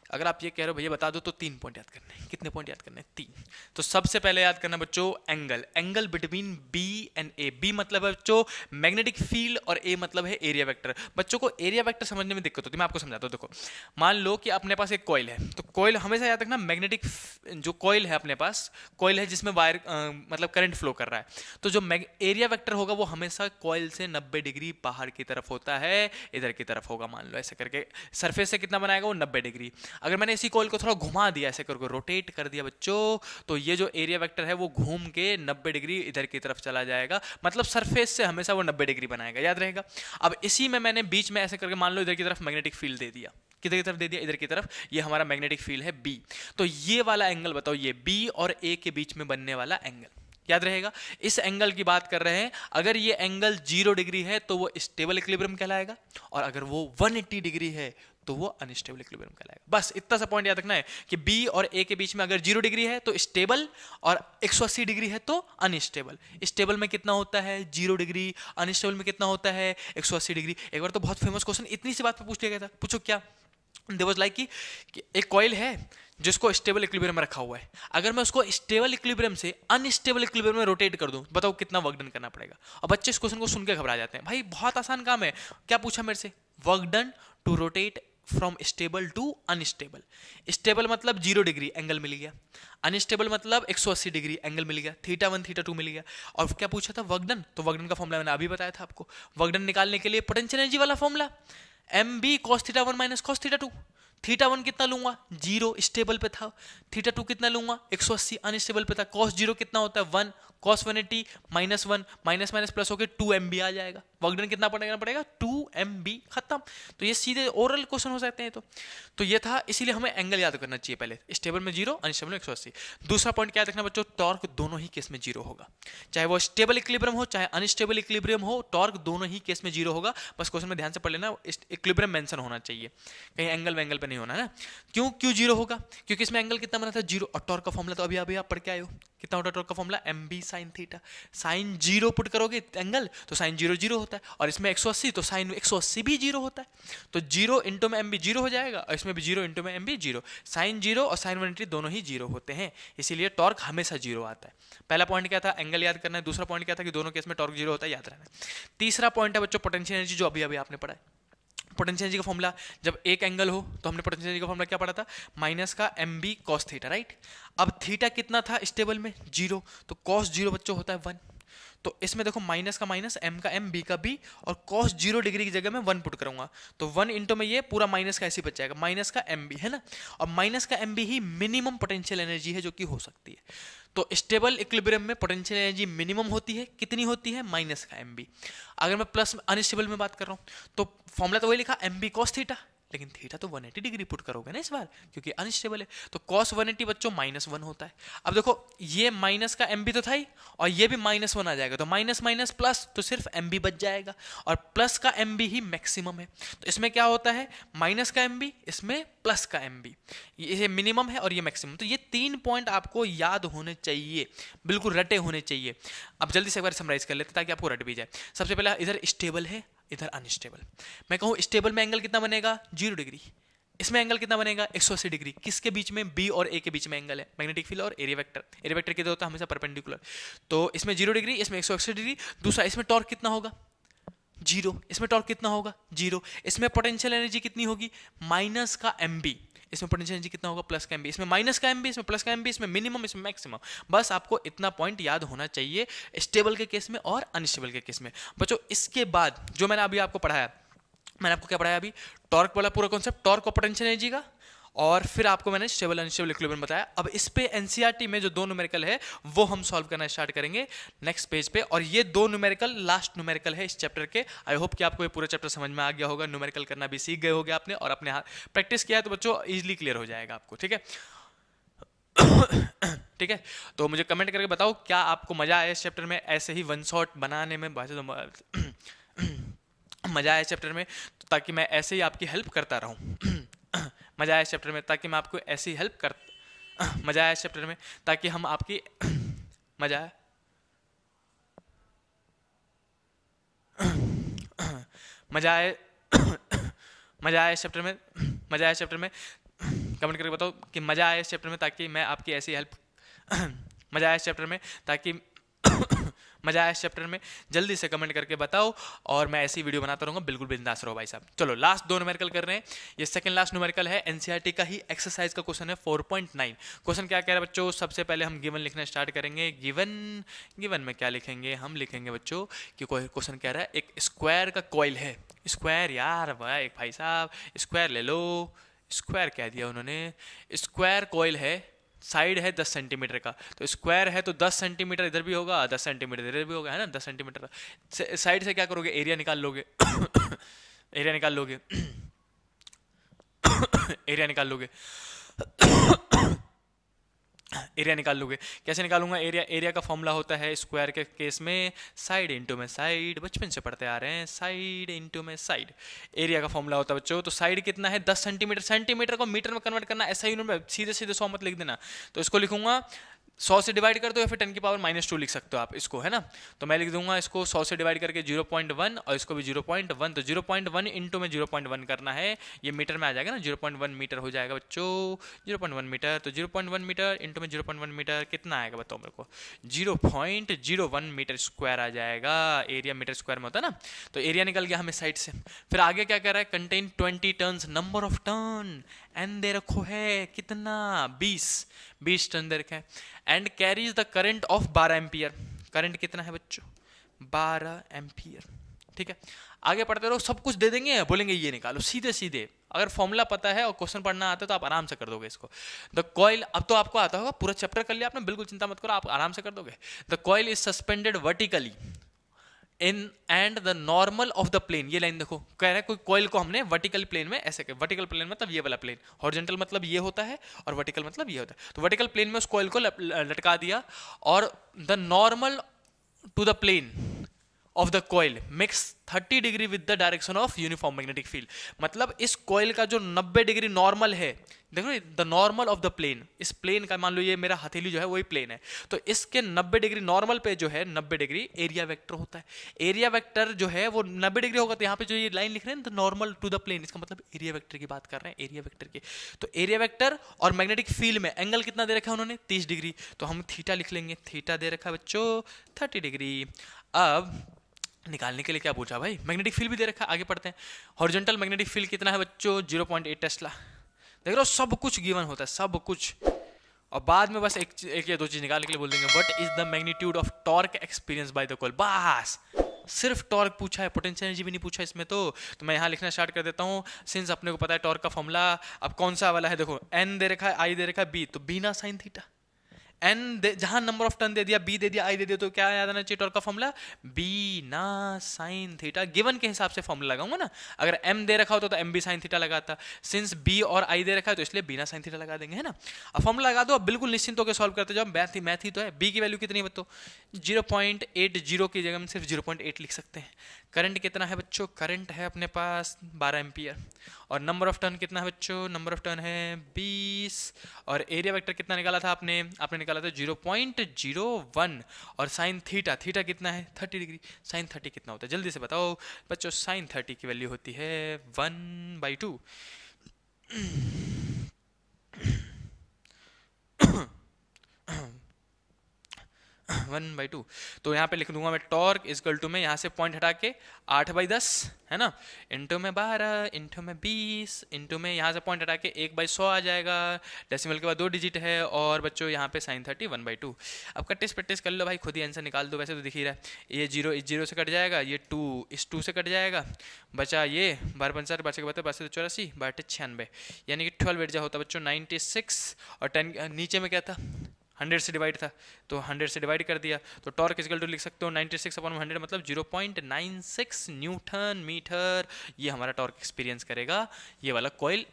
अगर आप ये कह रहे हो भैया बता दो, तो 3 पॉइंट याद करने हैं। कितने पॉइंट याद करने हैं? 3। तो सबसे पहले याद करना बच्चों angle between B and A. B मतलब है बच्चों मैग्नेटिक फील्ड, और ए मतलब है एरिया वेक्टर। बच्चों को एरिया वेक्टर समझने में दिक्कत होती है, मैं आपको समझाता हूँ। देखो मान लो कि अपने पास एक कॉइल है, तो कॉइल हमेशा याद रखना, मैग्नेटिक जो कॉइल है अपने पास, कॉइल है जिसमें वायर मतलब करंट फ्लो कर रहा है, तो जो एरिया वेक्टर होगा वो हमेशा कॉइल से 90 डिग्री बाहर की तरफ होता है, इधर की तरफ होगा। मान लो ऐसे करके सरफेस से कितना बनाएगा वो 90 डिग्री। अगर मैंने इसी कॉइल को थोड़ा घुमा दिया, ऐसे करके रोटेट कर दिया बच्चों, तो ये जो एरिया वेक्टर है वो घूम के 90 डिग्री इधर की तरफ चला जाएगा, मतलब सरफेस से हमेशा वो 90 डिग्री बनाएगा, याद रहेगा। अब इसी में मैंने बीच में ऐसे करके मान लो इधर की तरफ मैग्नेटिक फील्ड दे दिया, किधर की तरफ दे दिया, इधर की तरफ, ये हमारा मैग्नेटिक फील्ड है बी। तो ये वाला एंगल बताओ, ये बी और ए के बीच में बनने वाला एंगल, याद रहेगा। इस एंगल की बात कर रहे हैं, अगर ये एंगल 0 डिग्री है तो वो स्टेबल इक्विलिब्रियम कहलाएगा, और अगर वो 180 डिग्री है तो वो अनस्टेबल इक्विलिब्रियम कहलाएगा। बस इतना सा पॉइंट याद रखना है कि बी और ए के बीच में अगर 0 डिग्री है तो स्टेबल, और 180 डिग्री है तो अनस्टेबल। स्टेबल में कितना होता है 0 डिग्री, अनस्टेबल में कितना होता है 180 डिग्री। एक बार तो बहुत फेमस क्वेश्चन इतनी सी बात पे पूछ लिया गया था, पूछो क्या, देयर वाज लाइक कि एक कॉइल है जिसको स्टेबल इक्विलिब्रियम में रखा हुआ है, अगर मैं उसको स्टेबल इक्विलिब्रियम से अनस्टेबल इक्विलिब्रियम में रोटेट कर दूं, बताओ कितना वर्क डन करना पड़ेगा। और बच्चे इस क्वेश्चन को सुन के घबरा जाते हैं, भाई बहुत आसान काम है, क्या पूछा मेरे से, work done to rotate from stable to unstable. Stable मतलब 0 डिग्री एंगल मिल गया, अनस्टेबल मतलब 180 डिग्री एंगल मिल गया, θ1 θ2 मिल गया। और क्या पूछा था, वर्क डन, तो वर्क डन का फॉर्मूला मैंने अभी बताया था आपको। वर्क डन निकालने के लिए पोटेंशियल एनर्जी वाला formula, mb cos θ1 minus cos θ2। θ1 कितना लूंगा, 0 स्टेबल पे था, θ2 कितना लूंगा, 180 अनस्टेबल पे था, cos 0 कितना होता है 1, cos 180 minus 1 minus minus plus होकर 2 MB आ जाएगा। वर्क डन कितना पड़ेगा 2 MB, खत्म। तो ये सीधे ओरल क्वेश्चन हो सकते हैं। तो ये था, इसीलिए हमें एंगल याद करना चाहिए पहले, स्टेबल में 0, अनस्टेबल में 180। दूसरा पॉइंट क्या देखना बच्चों, टॉर्क दोनों ही केस में 0 होगा, चाहे वो स्टेबल इक्विलिब्रियम हो चाहे अनस्टेबल इक्विलिब्रियम हो, टॉर्क दोनों ही केस में 0 होगा। बस क्वेश्चन में ध्यान से पढ़ लेना, इक्विलिब्रियम मेंशन होना चाहिए, कहीं एंगल पे नहीं होना है ना। क्यों 0 होगा, क्योंकि इसमें एंगल कितना बना था 0, और टॉर्क का फॉर्मूला तो अभी अभी आप पढ़ के आए हो, कितना होता है टॉर्क का formula, mb sin theta. Sine 0 put करोगे एंगल तो साइन 0 0 होता है, और इसमें 180 तो साइन 180 भी 0 होता है। तो 0 इंटू में mb 0 हो जाएगा, और इसमें भी 0 इंटू में mb 0। साइन 0 और साइन 180 दोनों ही 0 होते हैं, इसीलिए टॉर्क हमेशा 0 आता है। पहला पॉइंट क्या था, एंगल याद करना है। दूसरा पॉइंट क्या था कि दोनों केस में टॉर्क 0 होता है, याद रखना है। तीसरा पॉइंट है बच्चों पोटेंशियल एनर्जी, जो अभी अभी आपने पढ़ा है। पोटेंशियल एनर्जी का फॉर्मूला, जब एक एंगल हो तो हमने पोटेंशियल एनर्जी का फॉर्मूला क्या पढ़ा था, माइनस का mb cos थीटा, राइट। अब थीटा कितना था स्टेबल में 0, तो cos 0 बच्चों होता है 1। तो इसमें देखो माइनस का माइनस, m का m, b का b, और cos 0 डिग्री की जगह मैं 1 पुट करूंगा, तो 1 इंटू में ये पूरा माइनस का ऐसे बच जाएगा, माइनस का mb है ना। और माइनस का mb ही मिनिमम पोटेंशियल एनर्जी है जो कि हो सकती है। तो स्टेबल इक्विलिब्रियम में पोटेंशियल एनर्जी मिनिमम होती है, कितनी होती है, माइनस का mb। अगर मैं प्लस अनस्टेबल में बात कर रहा हूं तो फॉर्मूला तो वही लिखा mb cos थीटा, लेकिन थीटा तो 180 डिग्री पुट करोगे ना इस बार, क्योंकि अनस्टेबल है। तो cos 180 बच्चों -1 होता है। अब देखो ये माइनस का mb तो था ही, और ये भी -1 आ जाएगा, तो माइनस माइनस प्लस, तो सिर्फ mb बच जाएगा, और प्लस का mb ही मैक्सिमम है। तो इसमें क्या होता है, माइनस का mb, इसमें प्लस का mb, ये मिनिमम है और ये मैक्सिमम। तो ये 3 पॉइंट आपको याद होने चाहिए, बिल्कुल रटे होने चाहिए। अब जल्दी से एक बार समराइज कर लेते ताकि आपको रट भी जाए। सबसे पहला इधर स्टेबल है, इधर अनस्टेबल। मैं कहूँ स्टेबल में एंगल कितना बनेगा 0 डिग्री, इसमें एंगल कितना बनेगा 180 डिग्री। किसके बीच में, बी और ए के बीच में एंगल है, मैग्नेटिक फील्ड और एरिया वेक्टर। एरिया वेक्टर कितना होता है, हमेशा परपेंडिकुलर। तो इसमें 0 डिग्री, इसमें 180 डिग्री। दूसरा, इसमें टॉर्क कितना होगा 0, इसमें टॉर्क कितना होगा 0। इसमें पोटेंशियल एनर्जी कितनी होगी, माइनस का mb, इसमें पोटेंशियल एनर्जी कितना होगा प्लस का mb, इसमें माइनस का mb, इसमें प्लस का mb, इसमें मिनिमम, इसमें मैक्सिमम। बस आपको इतना पॉइंट याद होना चाहिए स्टेबल के केस में और अनस्टेबल के केस में। बच्चों इसके बाद जो मैंने अभी आपको पढ़ाया, मैंने आपको क्या पढ़ाया अभी, टॉर्क वाला पूरा कॉन्सेप्ट, टॉर्क और पोटेंशियल एनर्जी का, और फिर आपको मैंने स्टेबल अनस्टेबल इक्विलिब्रियम बताया। अब इस पे एनसीईआरटी में जो 2 न्यूमेरिकल है वो हम सॉल्व करना स्टार्ट करेंगे नेक्स्ट पेज पे, और ये 2 न्यूमेरिकल लास्ट न्यूमेरिकल है इस चैप्टर के। आई होप कि आपको ये पूरा चैप्टर समझ में आ गया होगा, न्यूमेरिकल करना भी सीख गए होगे आपने, और अपने हाथ प्रैक्टिस किया है तो बच्चों इजीली क्लियर हो जाएगा आपको, ठीक है। ठीक है, तो मुझे कमेंट करके बताओ क्या आपको मजा आया इस चैप्टर में, ऐसे ही 1 शॉट बनाने में मजा आया इस चैप्टर में, ताकि मैं ऐसे ही आपकी हेल्प करता रहूं। मजा आया इस चैप्टर में ताकि मैं आपको ऐसी हेल्प कर मजा आया इस चैप्टर में ताकि हम आपकी मजा आया मजा आया मजा आया इस चैप्टर में, मजा आया इस चैप्टर में, कमेंट करके बताओ कि मजा आया इस चैप्टर में ताकि मैं आपकी ऐसी हेल्प मजा आया इस चैप्टर में ताकि मजा आया इस चैप्टर में, जल्दी से कमेंट करके बताओ, और मैं ऐसी वीडियो बनाता रहूंगा, बिल्कुल बिंदास रहो भाई साहब। चलो लास्ट 2 न्यूमेरिकल कर रहे हैं, ये सेकंड लास्ट न्यूमेरिकल है, एनसीईआरटी का ही एक्सरसाइज का क्वेश्चन है 4.9। क्वेश्चन क्या कह रहा है बच्चों, सबसे पहले हम गिवन लिखना स्टार्ट करेंगे। गिवन में क्या लिखेंगे, हम लिखेंगे बच्चों कि कोई क्वेश्चन कह रहा है एक स्क्वायर का कॉइल है, स्क्वायर यार भाई साहब स्क्वायर ले लो, स्क्वायर कह दिया उन्होंने, स्क्वायर कॉइल है, साइड है 10 सेंटीमीटर का, तो स्क्वायर है तो 10 सेंटीमीटर इधर भी होगा, 10 सेंटीमीटर इधर भी होगा, है ना, 10 सेंटीमीटर का। साइड से क्या करोगे, एरिया निकाल लोगे एरिया निकाल लोगे एरिया निकाल लोगे एरिया निकाल लोगे। कैसे निकालूंगा एरिया, एरिया का फॉर्मूला होता है स्क्वायर के केस में साइड इंटू में साइड, बचपन से पढ़ते आ रहे हैं, साइड इंटू में साइड एरिया का फॉर्मूला होता है बच्चों। तो साइड कितना है 10 सेंटीमीटर, सेंटीमीटर को मीटर में कन्वर्ट करना, ऐसा यूनिट में सीधे सीधे 100 मत लिख देना, तो इसको लिखूंगा 100 से डिवाइड कर दो या फिर 10 की पावर -2 लिख सकते हो आप इसको, है ना। तो मैं लिख दूंगा इसको 100 से डिवाइड करके 0.1 और इसको भी 0.1, तो 0.1 इंटू में 0.1 करना है, ये मीटर में आ जाएगा ना, 0.1 मीटर हो जाएगा बच्चों, 0.1 मीटर। तो 0.1 मीटर इंटू में 0.1 मीटर कितना आएगा बताओ मेरे को, 0.01 मीटर स्क्वायर आ जाएगा। एरिया मीटर स्क्वायर में होता है ना, तो एरिया निकल गया हमें साइड से। फिर आगे क्या कह रहा है, contain 20 turns, number of turn N दे रखो है कितना, 20 टर्न दे रखा है, and carries the current of 12 ampere. Current कितना है बच्चों, 12 एम्पियर, ठीक है। आगे पढ़ते रहो, सब कुछ दे देंगे, बोलेंगे ये निकालो सीधे सीधे। अगर फॉर्मूला पता है और क्वेश्चन पढ़ना आता है तो आप आराम से कर दोगे इसको। द कॉइल, अब तो आपको आता होगा, पूरा चैप्टर कर लिया आपने, बिल्कुल चिंता मत करो, आप आराम से कर दोगे। The coil is suspended vertically in and the normal of the plane, ये लाइन देखो, कह रहा है कोई कॉइल को हमने वर्टिकल प्लेन में ऐसे, वर्टिकल प्लेन मतलब ये वाला प्लेन, हॉरिजॉन्टल मतलब ये होता है और वर्टिकल मतलब ये होता है। तो वर्टिकल प्लेन में उस कॉइल को लटका दिया, और the normal to the plane of the coil makes 30 degree with the direction of uniform magnetic field. मतलब इस कॉइल का जो 90 डिग्री नॉर्मल है, देखो the normal of the plane, इस प्लेन का मान लो ये मेरा हथेली जो है वही प्लेन है, तो इसके 90 डिग्री नॉर्मल पे जो है 90 डिग्री एरिया वेक्टर होता है। एरिया वेक्टर जो है वो 90 डिग्री होगा, तो यहाँ पे जो ये लाइन लिख रहे हैं the normal to the plane, इसका मतलब एरिया वेक्टर की बात कर रहे हैं, एरिया वेक्टर की। तो एरिया वेक्टर और मैग्नेटिक फील्ड में एंगल कितना दे रखा है उन्होंने, 30 डिग्री, तो हम थीटा लिख लेंगे, थीटा दे रखा है बच्चों 30 डिग्री। अब निकालने के लिए क्या पूछा भाई, मैग्नेटिक फील्ड भी दे रखा है, आगे पढ़ते हैं। हॉरिजॉन्टल मैग्नेटिक फील्ड कितना है बच्चों, 0.8 टेस्ला। देख रहे हो सब कुछ गिवन होता है, सब कुछ, और बाद में बस एक या दो चीज निकालने के लिए बोल देंगे, what is the magnitude of torque experience by the coil. बस सिर्फ टॉर्क पूछा है, पोटेंशियल एनर्जी भी नहीं पूछा इसमें। तो मैं यहाँ लिखना स्टार्ट कर देता हूँ। सिंस अपने को पता है टॉर्क का फॉर्मूला, अब कौन सा वाला है देखो, एन दे रखा है, आई दे रखा है, बी, तो बी ना साइन थीटा, एन जहां नंबर ऑफ टर्न दे दिया, बी दे दिया, आई दे दिया, तो क्या याद आना चाहिए टॉर्क का फॉर्मूला, बी ना साइन थीटा। गिवन के हिसाब से फॉर्मूला लगाऊंगा ना, अगर एम दे रखा होता तो एम बी साइन थीटा लगाता, सिंस बी और आई दे रखा है तो इसलिए बी ना साइन थीटा लगा देंगे, है ना। अब फॉर्मूला लगा दो, अब बिल्कुल निश्चिंत होकर सॉल्व करते जाओ, मैथ ही तो है। बी की वैल्यू कितनी है बच्चों, 0.80 की जगह में सिर्फ 0.8 लिख सकते हैं। करंट कितना है बच्चों, करंट है अपने पास 12 एम्पियर, और नंबर ऑफ टर्न कितना है बच्चों, नंबर ऑफ टर्न है 20, और एरिया वेक्टर कितना निकाला था आपने निकाला था 0.01, और साइन थीटा, थीटा कितना है 30 डिग्री, साइन 30 कितना होता है जल्दी से बताओ बच्चों, साइन 30 की वैल्यू होती है 1/2। 1/2, तो यहाँ पे लिख दूंगा मैं टॉर्क इजकल टू में, यहाँ से पॉइंट हटा के 8/10 है ना, इंटू में 12, इंटू में 20, इंटू में यहाँ से पॉइंट हटा के 1/100 आ जाएगा, डेसिमल के बाद 2 डिजिट है, और बच्चों यहाँ पे साइन 30 1/2। अब कट्टिस प्रैक्टिस कर लो भाई, खुद ही आंसर निकाल दो, वैसे तो दिख ही रहा है। ये 0 इस 0 से कट जाएगा, ये 2 इस 2 से कट जाएगा, बचा ये 12×5 बचे के बता 84 बटे 96, यानी कि 12 बैठ जा होता बच्चों 96, और 10 नीचे में क्या था 100 से डिवाइड था, तो 100 से डिवाइड कर दिया, तो टॉर्क इक्वल टू लिख सकते हो 96/100 मतलब 0.96 न्यूटन मीटर। ये हमारा टॉर्क एक्सपीरियंस करेगा ये वाला कॉइल।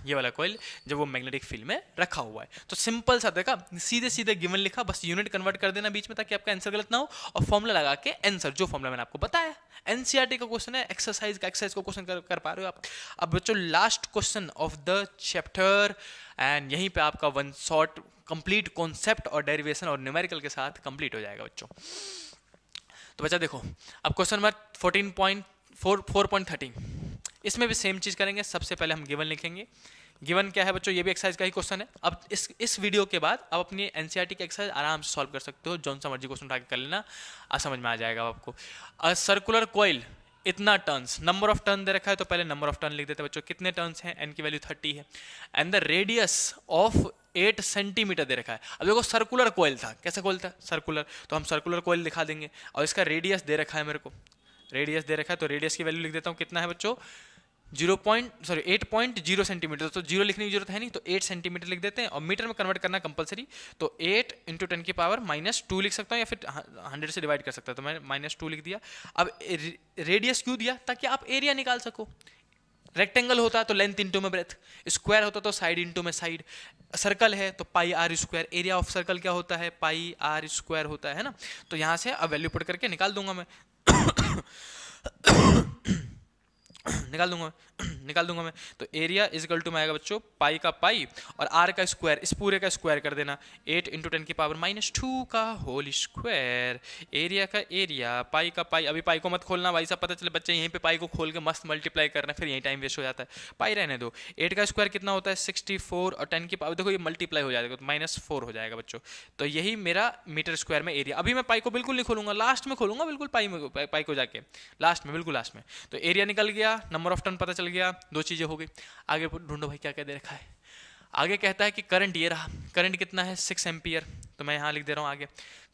ये वाला कॉइल जब वो मैग्नेटिक फील्ड में रखा हुआ है। तो सिंपल सा देखा, सीधे सीधे गिवन लिखा, बस यूनिट कन्वर्ट कर देना बीच में ताकि आपका आंसर गलत ना हो, और फॉर्मूला लगा के आंसर, जो फॉर्मूला मैंने आपको बताया, एनसीईआरटी का क्वेश्चन है, एक्सरसाइज को क्वेश्चन कर पा रहे हो आप। अब बच्चों last question of the chapter, and यहीं पे आपका वन शॉट कंप्लीट कॉन्सेप्ट और डेरिवेशन और न्यूमेरिकल के साथ कंप्लीट हो जाएगा बच्चों। तो बच्चा देखो, अब क्वेश्चन नंबर 4.13, इसमें भी सेम चीज करेंगे। सबसे पहले हम गिवन लिखेंगे। गिवन क्या है बच्चों, ये भी एक्सरसाइज का ही क्वेश्चन है। अब इस वीडियो के बाद आप अपनी एनसीईआरटी की एक्सरसाइज आराम से सॉल्व कर सकते हो, जौन सा मर्जी क्वेश्चन उठा के कर लेना, समझ में आ जाएगा आपको। सर्कुलर कॉइल इतना टर्न्स, नंबर ऑफ टर्न दे रखा है तो पहले नंबर ऑफ टर्न लिख देते हैं बच्चों, कितने टर्न्स हैं, एन की वैल्यू 30 है, and the radius of 8 centimetre दे रखा है। अब देखो सर्कुलर कॉइल था, कैसा कॉइल था सर्कुलर, तो हम सर्कुलर कॉइल दिखा देंगे, और इसका रेडियस दे रखा है मेरे को, रेडियस दे रखा है, तो रेडियस की वैल्यू लिख देता हूँ, कितना है बच्चों 8.0 सेंटीमीटर, तो 0 लिखने की जरूरत है नहीं, तो 8 सेंटीमीटर लिख देते हैं, और मीटर में कन्वर्ट करना कंपलसरी, तो 8 × 10 की पावर -2 लिख सकता हूँ, या फिर 100 से डिवाइड कर सकता हूँ, तो मैं -2 लिख दिया। अब रेडियस क्यों दिया, ताकि आप एरिया निकाल सको। रेक्टेंगल होता तो लेंथ इंटू में ब्रेथ, स्क्वायर होता तो साइड इंटू में साइड, सर्कल है तो πr², एरिया ऑफ सर्कल क्या होता है πr² होता है ना। तो यहाँ से अब वैल्यू पुट करके निकाल दूंगा मैं। निकाल दूंगा मैं। तो एरिया इज इक्वल टू में आएगा बच्चों पाई का पाई और आर का स्क्वायर, इस पूरे का स्क्वायर कर देना 8 × 10⁻² का होल स्क्वायर। एरिया का एरिया पाई का पाई, अभी पाई को मत खोलना भाई साहब, पता चले बच्चे यहीं पे पाई को खोल के मस्त मल्टीप्लाई करना, फिर यहीं टाइम वेस्ट हो जाता है। पाई रहने दो। 8 का स्क्वायर कितना होता है 64 और 10 की पावर, देखो ये मल्टीप्लाई हो जाएगा तो -4 हो जाएगा बच्चों। तो यही मेरा मीटर स्क्वायर में एरिया। अभी मैं पाई को बिल्कुल नहीं खोलूंगा, लास्ट में खोलूंगा बिल्कुल पाई को जाके लास्ट में, बिल्कुल लास्ट में। तो एरिया निकल गया, नंबर ऑफ टर्न पता चल गया, दो चीजें हो गई। आगे ढूंढो भाई क्या क्या दे रखा है। आगे कहता है कि करंट ये रहा, करंट कितना है 6 एम्पियर, तो मैं यहाँ लिख दे रहा हूँ आगे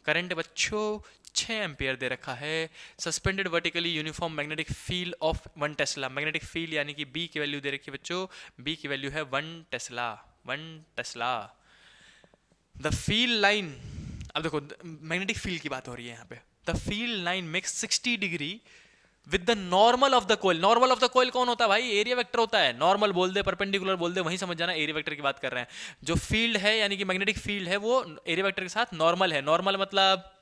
करंट बच्चों 6 एम्पियर दे रखा है। Suspended vertically uniform magnetic field of 1 Tesla, magnetic field यानी कि बी की वैल्यू दे रखी है बच्चों, बी की वैल्यू है 1 Tesla, 1 Tesla. The field line, अब देखो मैग्नेटिक फील्ड की बात हो रही है यहाँ पे। The field line makes 60 degree with the normal of the coil. Normal of the coil कौन होता है भाई, एरिया वेक्टर होता है। नॉर्मल बोल दे, परपेंडिकुलर बोल दे, वहीं समझ जाना एरिया वेक्टर की बात कर रहे हैं। जो फील्ड है यानी कि मैग्नेटिक फील्ड है वो एरिया वेक्टर के साथ नॉर्मल है। नॉर्मल मतलब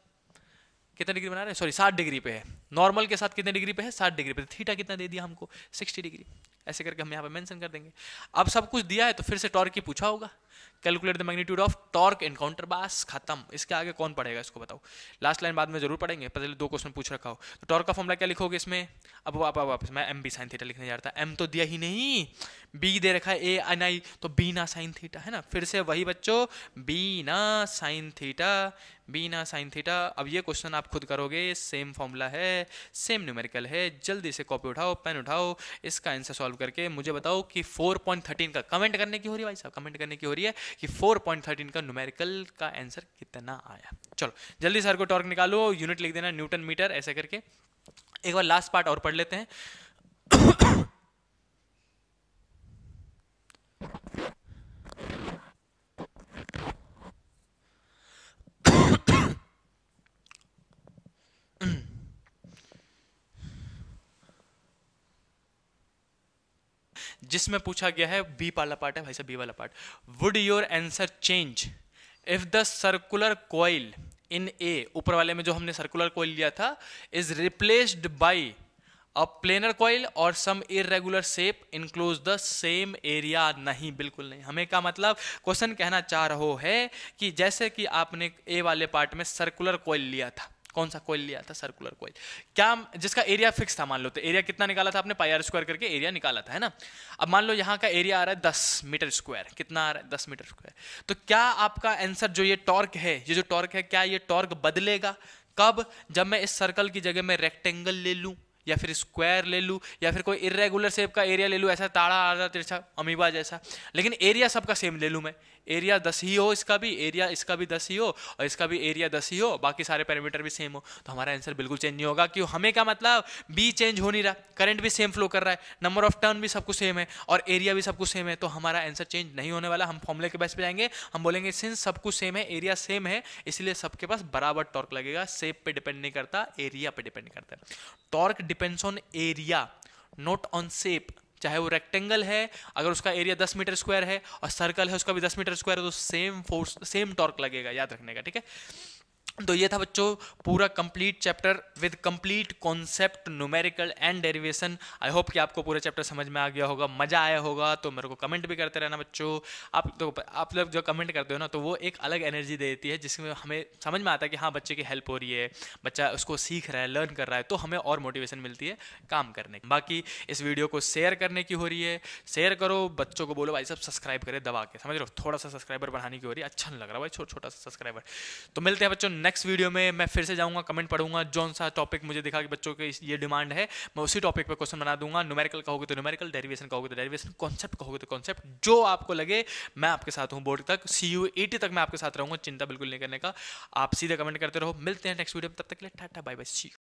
कितने डिग्री बना रहे हैं, सॉरी 60 डिग्री पे है। नॉर्मल के साथ कितने डिग्री पे है 60 डिग्री पे। थीटा कितना दे दिया हमको 60 डिग्री, ऐसे करके हम यहाँ पे मेंशन कर देंगे। अब सब कुछ दिया है तो फिर से टॉर्क की पूछा होगा, calculate the magnitude of torque encounter, बस खत्म। इसके आगे कौन पढ़ेगा इसको बताओ, लास्ट लाइन बाद में जरूर पढ़ेंगे, पहले 2 क्वेश्चन पूछ रखा हो। तो टॉर्क का फॉर्मूला क्या लिखोगे इसमें, अब वापस मैं एम बी साइन थीटा लिखने जा रहा था, एम तो दिया ही नहीं, बी दे रखा है ए एन आई, तो बी ना साइन थीटा है ना, फिर से वही बच्चों बी ना साइन थीटा, बी ना साइन थीटा। अब ये क्वेश्चन आप खुद करोगे, सेम फॉर्मूला है, सेम न्यूमेरिकल है, जल्दी से कॉपी उठाओ, पेन उठाओ, इसका आंसर सॉल्व करके मुझे बताओ कि 4.13 का, कमेंट करने की हो रही है भाई साहब, कमेंट करने की हो रही है कि 4.13 का न्यूमेरिकल का आंसर कितना आया। चलो जल्दी सर को टॉर्क निकालो, यूनिट लिख देना न्यूटन मीटर, ऐसे करके। एक बार लास्ट पार्ट और पढ़ लेते हैं। जिसमें पूछा गया है, बी वाला पार्ट है भाई साहब, बी वाला part. Would your answer change if the circular coil in A, ऊपर वाले में जो हमने सर्कुलर कॉइल लिया था, is replaced by a planar coil or some irregular shape enclose the same area? नहीं, बिल्कुल नहीं। हमें क्या मतलब, क्वेश्चन कहना चाह रहा है कि जैसे कि आपने ए वाले पार्ट में सर्कुलर कॉइल लिया था, कौन सा कॉइल लिया था, सर्कुलर कॉइल, क्या जिसका एरिया फिक्स था, मान लो, तो एरिया कितना निकाला था आपने, पाई आर स्क्वायर करके एरिया निकाला था, है ना। अब मान लो यहाँ का एरिया आ रहा है 10 मीटर स्क्वायर, कितना आ रहा है 10 मीटर स्क्वायर। तो क्या आपका आंसर जो ये टॉर्क है, ये जो टॉर्क है, क्या ये टॉर्क बदलेगा? कब? जब मैं इस सर्कल की जगह में रेक्टेंगल ले लूं, या फिर स्क्वायर ले लूं, या फिर कोई इरेगुलर शेप का एरिया ले लूं, ऐसा ताड़ा आधा तिरछा अमीबा जैसा, लेकिन एरिया सबका सेम ले लूं मैं, एरिया 10 ही हो, इसका भी एरिया, इसका भी 10 ही हो, और इसका भी एरिया 10 ही हो, बाकी सारे पैरामीटर भी सेम हो, तो हमारा आंसर बिल्कुल चेंज नहीं होगा। क्यों? हमें क्या मतलब, बी चेंज हो नहीं रहा, करंट भी सेम फ्लो कर रहा है, नंबर ऑफ टर्न भी सब कुछ सेम है, और एरिया भी सब कुछ सेम है, तो हमारा आंसर चेंज नहीं होने वाला। हम फॉर्मूले के बेस पे जाएंगे, हम बोलेंगे सिंस सब कुछ सेम है, एरिया सेम है, इसलिए सबके पास बराबर टॉर्क लगेगा, शेप पे डिपेंड नहीं करता, एरिया पे डिपेंड करता है। Torque depends on area, not on shape. चाहे वो रेक्टेंगल है, अगर उसका एरिया 10 मीटर स्क्वायर है और सर्कल है उसका भी 10 मीटर स्क्वायर है, तो सेम फोर्स, सेम टॉर्क लगेगा, याद रखने का, ठीक है। तो ये था बच्चों पूरा complete chapter with complete concept, numerical and derivation. I hope कि आपको पूरा चैप्टर समझ में आ गया होगा, मजा आया होगा। तो मेरे को कमेंट भी करते रहना बच्चों। आप लोग जो कमेंट करते हो ना, तो वो एक अलग एनर्जी देती है, जिसमें हमें समझ में आता है कि हाँ बच्चे की हेल्प हो रही है, बच्चा उसको सीख रहा है, लर्न कर रहा है, तो हमें और मोटिवेशन मिलती है काम करने की। बाकी इस वीडियो को शेयर करने की हो रही है, शेयर करो, बच्चों को बोलो भाई सब सब्सक्राइब करें दबा के, समझ रहे हो, थोड़ा सा सब्सक्राइबर बढ़ाने की हो रही है, अच्छा नहीं लग रहा भाई छोटा सा सब्सक्राइबर। तो मिलते हैं बच्चों नेक्स्ट वीडियो में। मैं फिर से जाऊंगा, कमेंट पढ़ूंगा, जौन सा टॉपिक मुझे दिखा कि बच्चों के ये डिमांड है, मैं उसी टॉपिक पे क्वेश्चन बना दूंगा। न्यूमेरिकल कहोगे तो न्यूमेरिकल, डेरिवेशन कहोगे तो डेरिवेशन, कॉन्सेप्ट कहोगे तो कॉन्सेप्ट, जो आपको लगे मैं आपके साथ हूं बोर्ड तक, CUET तक मैं आपके साथ रहूंगा, चिंता बिल्कुल नहीं करने का। आप सीधे कमेंट करते रहो। मिलते हैं नेक्स्ट वीडियो में, तब तक के लिए ta-ta bye bye, see you.